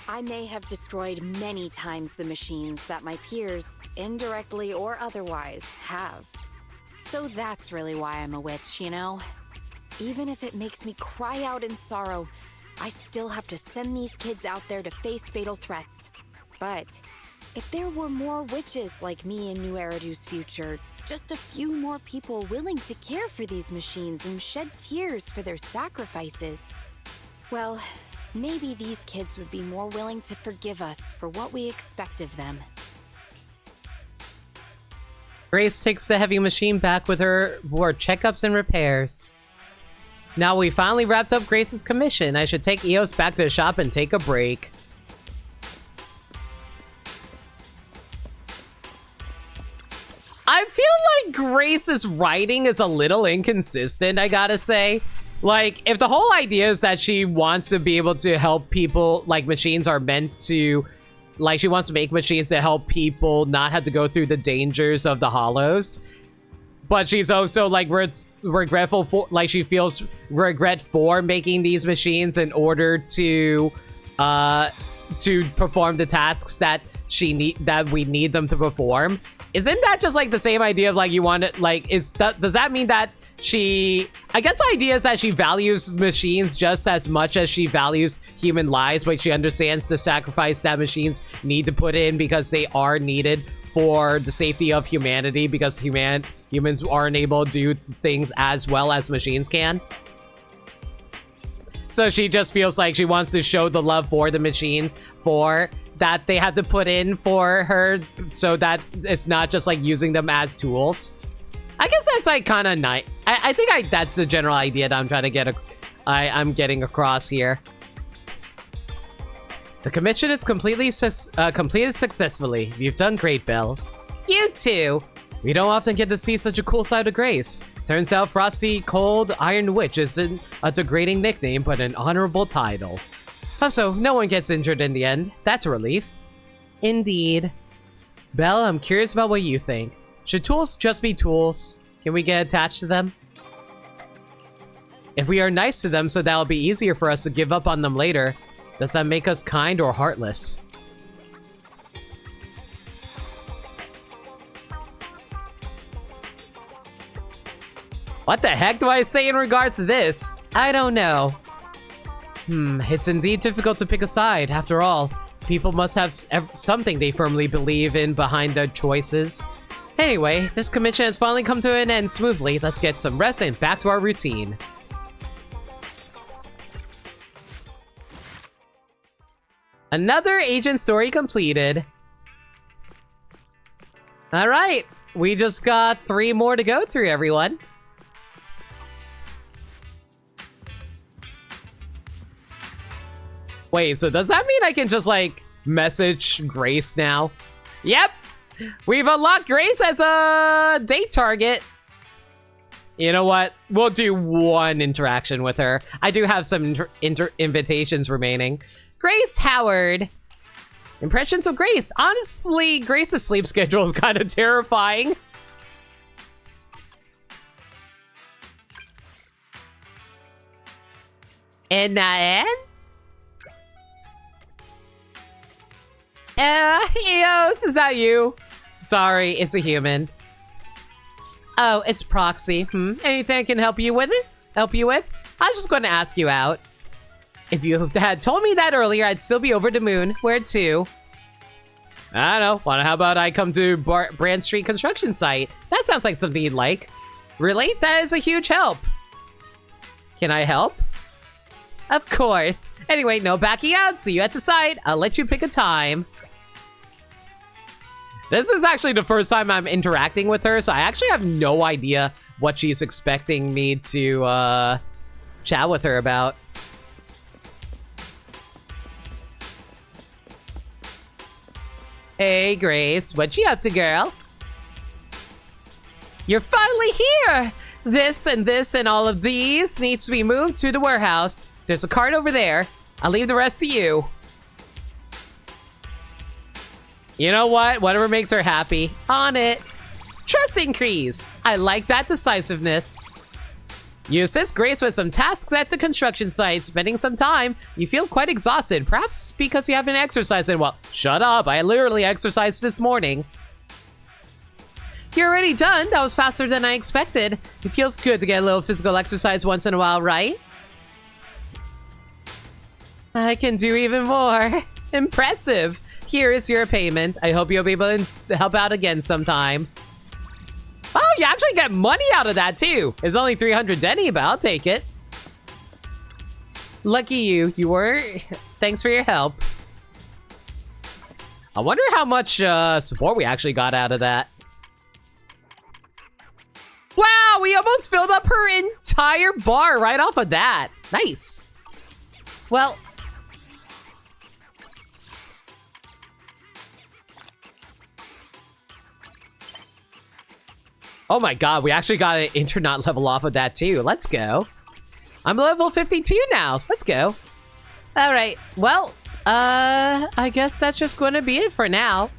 I may have destroyed many times the machines that my peers, indirectly or otherwise, have. So that's really why I'm a witch, you know? Even if it makes me cry out in sorrow, I still have to send these kids out there to face fatal threats. But if there were more witches like me in New Eridu's future, just a few more people willing to care for these machines and shed tears for their sacrifices, well, maybe these kids would be more willing to forgive us for what we expect of them. Grace takes the heavy machine back with her for checkups and repairs. Now we finally wrapped up Grace's commission. I should take Eos back to the shop and take a break. I feel like Grace's writing is a little inconsistent, I gotta say. Like, if the whole idea is that she wants to be able to help people, like machines are meant to, like she wants to make machines to help people not have to go through the dangers of the hollows. But she's also like regretful for, like she feels regret for making these machines in order to perform the tasks that we need them to perform. Isn't that just like the same idea of like you want it, like does that mean that I guess the idea is that she values machines just as much as she values human lives, but she understands the sacrifice that machines need to put in because they are needed for the safety of humanity, because humans aren't able to do things as well as machines can. So she just feels like she wants to show the love for the machines for that they have to put in for her, so that it's not just like using them as tools. I guess that's like kind of nice. I think that's the general idea that I'm trying to I'm getting across here. The commission is completed successfully. You've done great, Belle. You too. We don't often get to see such a cool side of Grace. Turns out Frosty Cold Iron Witch isn't a degrading nickname, but an honorable title. Also, no one gets injured in the end. That's a relief. Indeed. Belle, I'm curious about what you think. Should tools just be tools? Can we get attached to them? If we are nice to them so that'll be easier for us to give up on them later, does that make us kind or heartless? What the heck do I say in regards to this? I don't know. It's indeed difficult to pick a side. After all, people must have something they firmly believe in behind their choices. Anyway, this commission has finally come to an end smoothly. Let's get some rest and back to our routine. Another agent story completed. All right, we just got 3 more to go through, everyone. Wait, so does that mean I can just like message Grace now? Yep, we've unlocked Grace as a date target. You know what? We'll do 1 interaction with her. I do have some invitations remaining. Grace Howard. Impressions of Grace. Honestly, Grace's sleep schedule is kind of terrifying. And Eos, is that you? Sorry, it's a human. Oh, it's Proxy. Anything I can help you with it? Help you with? I was just going to ask you out. If you had told me that earlier, I'd still be over to Moon. Where to? I don't know. How about I come to Brand Street construction site? That sounds like something you'd like. Really? That is a huge help. Can I help? Of course. Anyway, no backing out. See you at the site. I'll let you pick a time. This is actually the first time I'm interacting with her, so I actually have no idea what she's expecting me to chat with her about. Hey, Grace. What you up to, girl? You're finally here! This and all of these needs to be moved to the warehouse. There's a cart over there. I'll leave the rest to you. You know what? Whatever makes her happy. On it. Trust increase. I like that decisiveness. You assist Grace with some tasks at the construction site, spending some time. You feel quite exhausted, perhaps because you haven't exercised in a while. Shut up, I literally exercised this morning. You're already done. That was faster than I expected. It feels good to get a little physical exercise once in a while, right? I can do even more. Impressive. Here is your payment. I hope you'll be able to help out again sometime. Oh, you actually get money out of that too. It's only 300 Denny, but I'll take it. Lucky you. You were. Thanks for your help. I wonder how much support we actually got out of that. Wow, we almost filled up her entire bar right off of that. Nice. Well, oh my god, we actually got an internet level off of that too. Let's go. I'm level 52 now. Let's go. All right. Well, I guess that's just going to be it for now.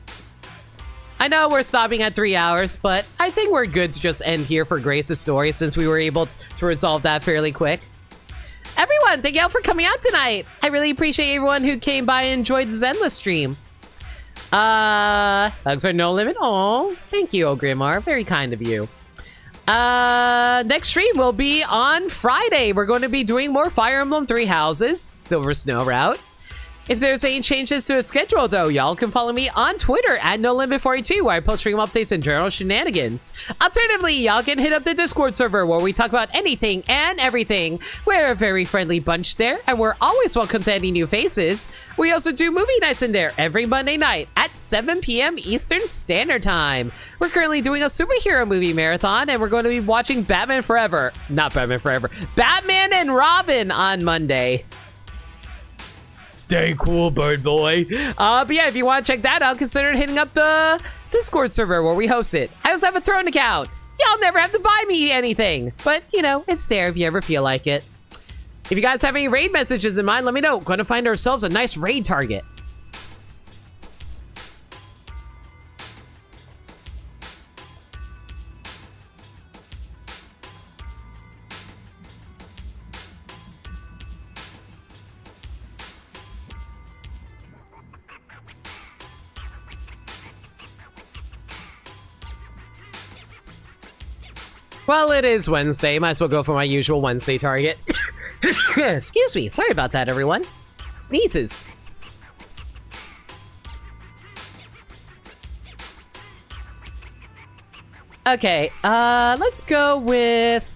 I know we're stopping at 3 hours, but I think we're good to just end here for Grace's story since we were able to resolve that fairly quick. Everyone, thank y'all for coming out tonight. I really appreciate everyone who came by and enjoyed the Zenless stream. Hugs are no limit. Oh, thank you, Ogrimmar. Very kind of you. Next stream will be on Friday. We're going to be doing more Fire Emblem 3 Houses, Silver Snow Route. If there's any changes to the schedule, though, y'all can follow me on Twitter at NoLimit42, where I post stream updates and general shenanigans. Alternatively, y'all can hit up the Discord server, where we talk about anything and everything. We're a very friendly bunch there, and we're always welcome to any new faces. We also do movie nights in there every Monday night at 7 p.m. Eastern Standard Time. We're currently doing a superhero movie marathon, and we're going to be watching Batman Forever. Not Batman Forever. Batman and Robin on Monday. Stay cool, bird boy. But yeah, if you want to check that out, consider hitting up the Discord server where we host it. I also have a Throne account. Y'all never have to buy me anything, but you know, it's there if you ever feel like it. If you guys have any raid messages in mind, let me know. We're gonna find ourselves a nice raid target. Well, it is Wednesday. Might as well go for my usual Wednesday target. Excuse me. Sorry about that, everyone. Sneezes. Okay, let's go with...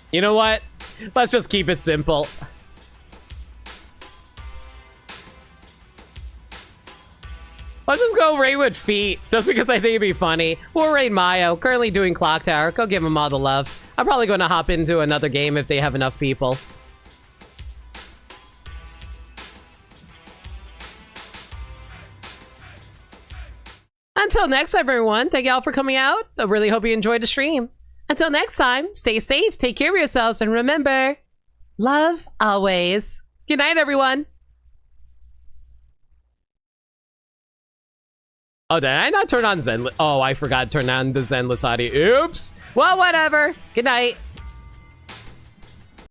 You know what? Let's just keep it simple. I'll just go raid with feet, just because I think it'd be funny. We'll raid Mayo, currently doing Clock Tower. Go give him all the love. I'm probably going to hop into another game if they have enough people. Until next time, everyone, thank y'all for coming out. I really hope you enjoyed the stream. Until next time, stay safe, take care of yourselves, and remember, love always. Good night, everyone. Oh, did I not turn on Zenless? Oh, I forgot to turn on the Zenless audio. Oops. Well, whatever. Good night.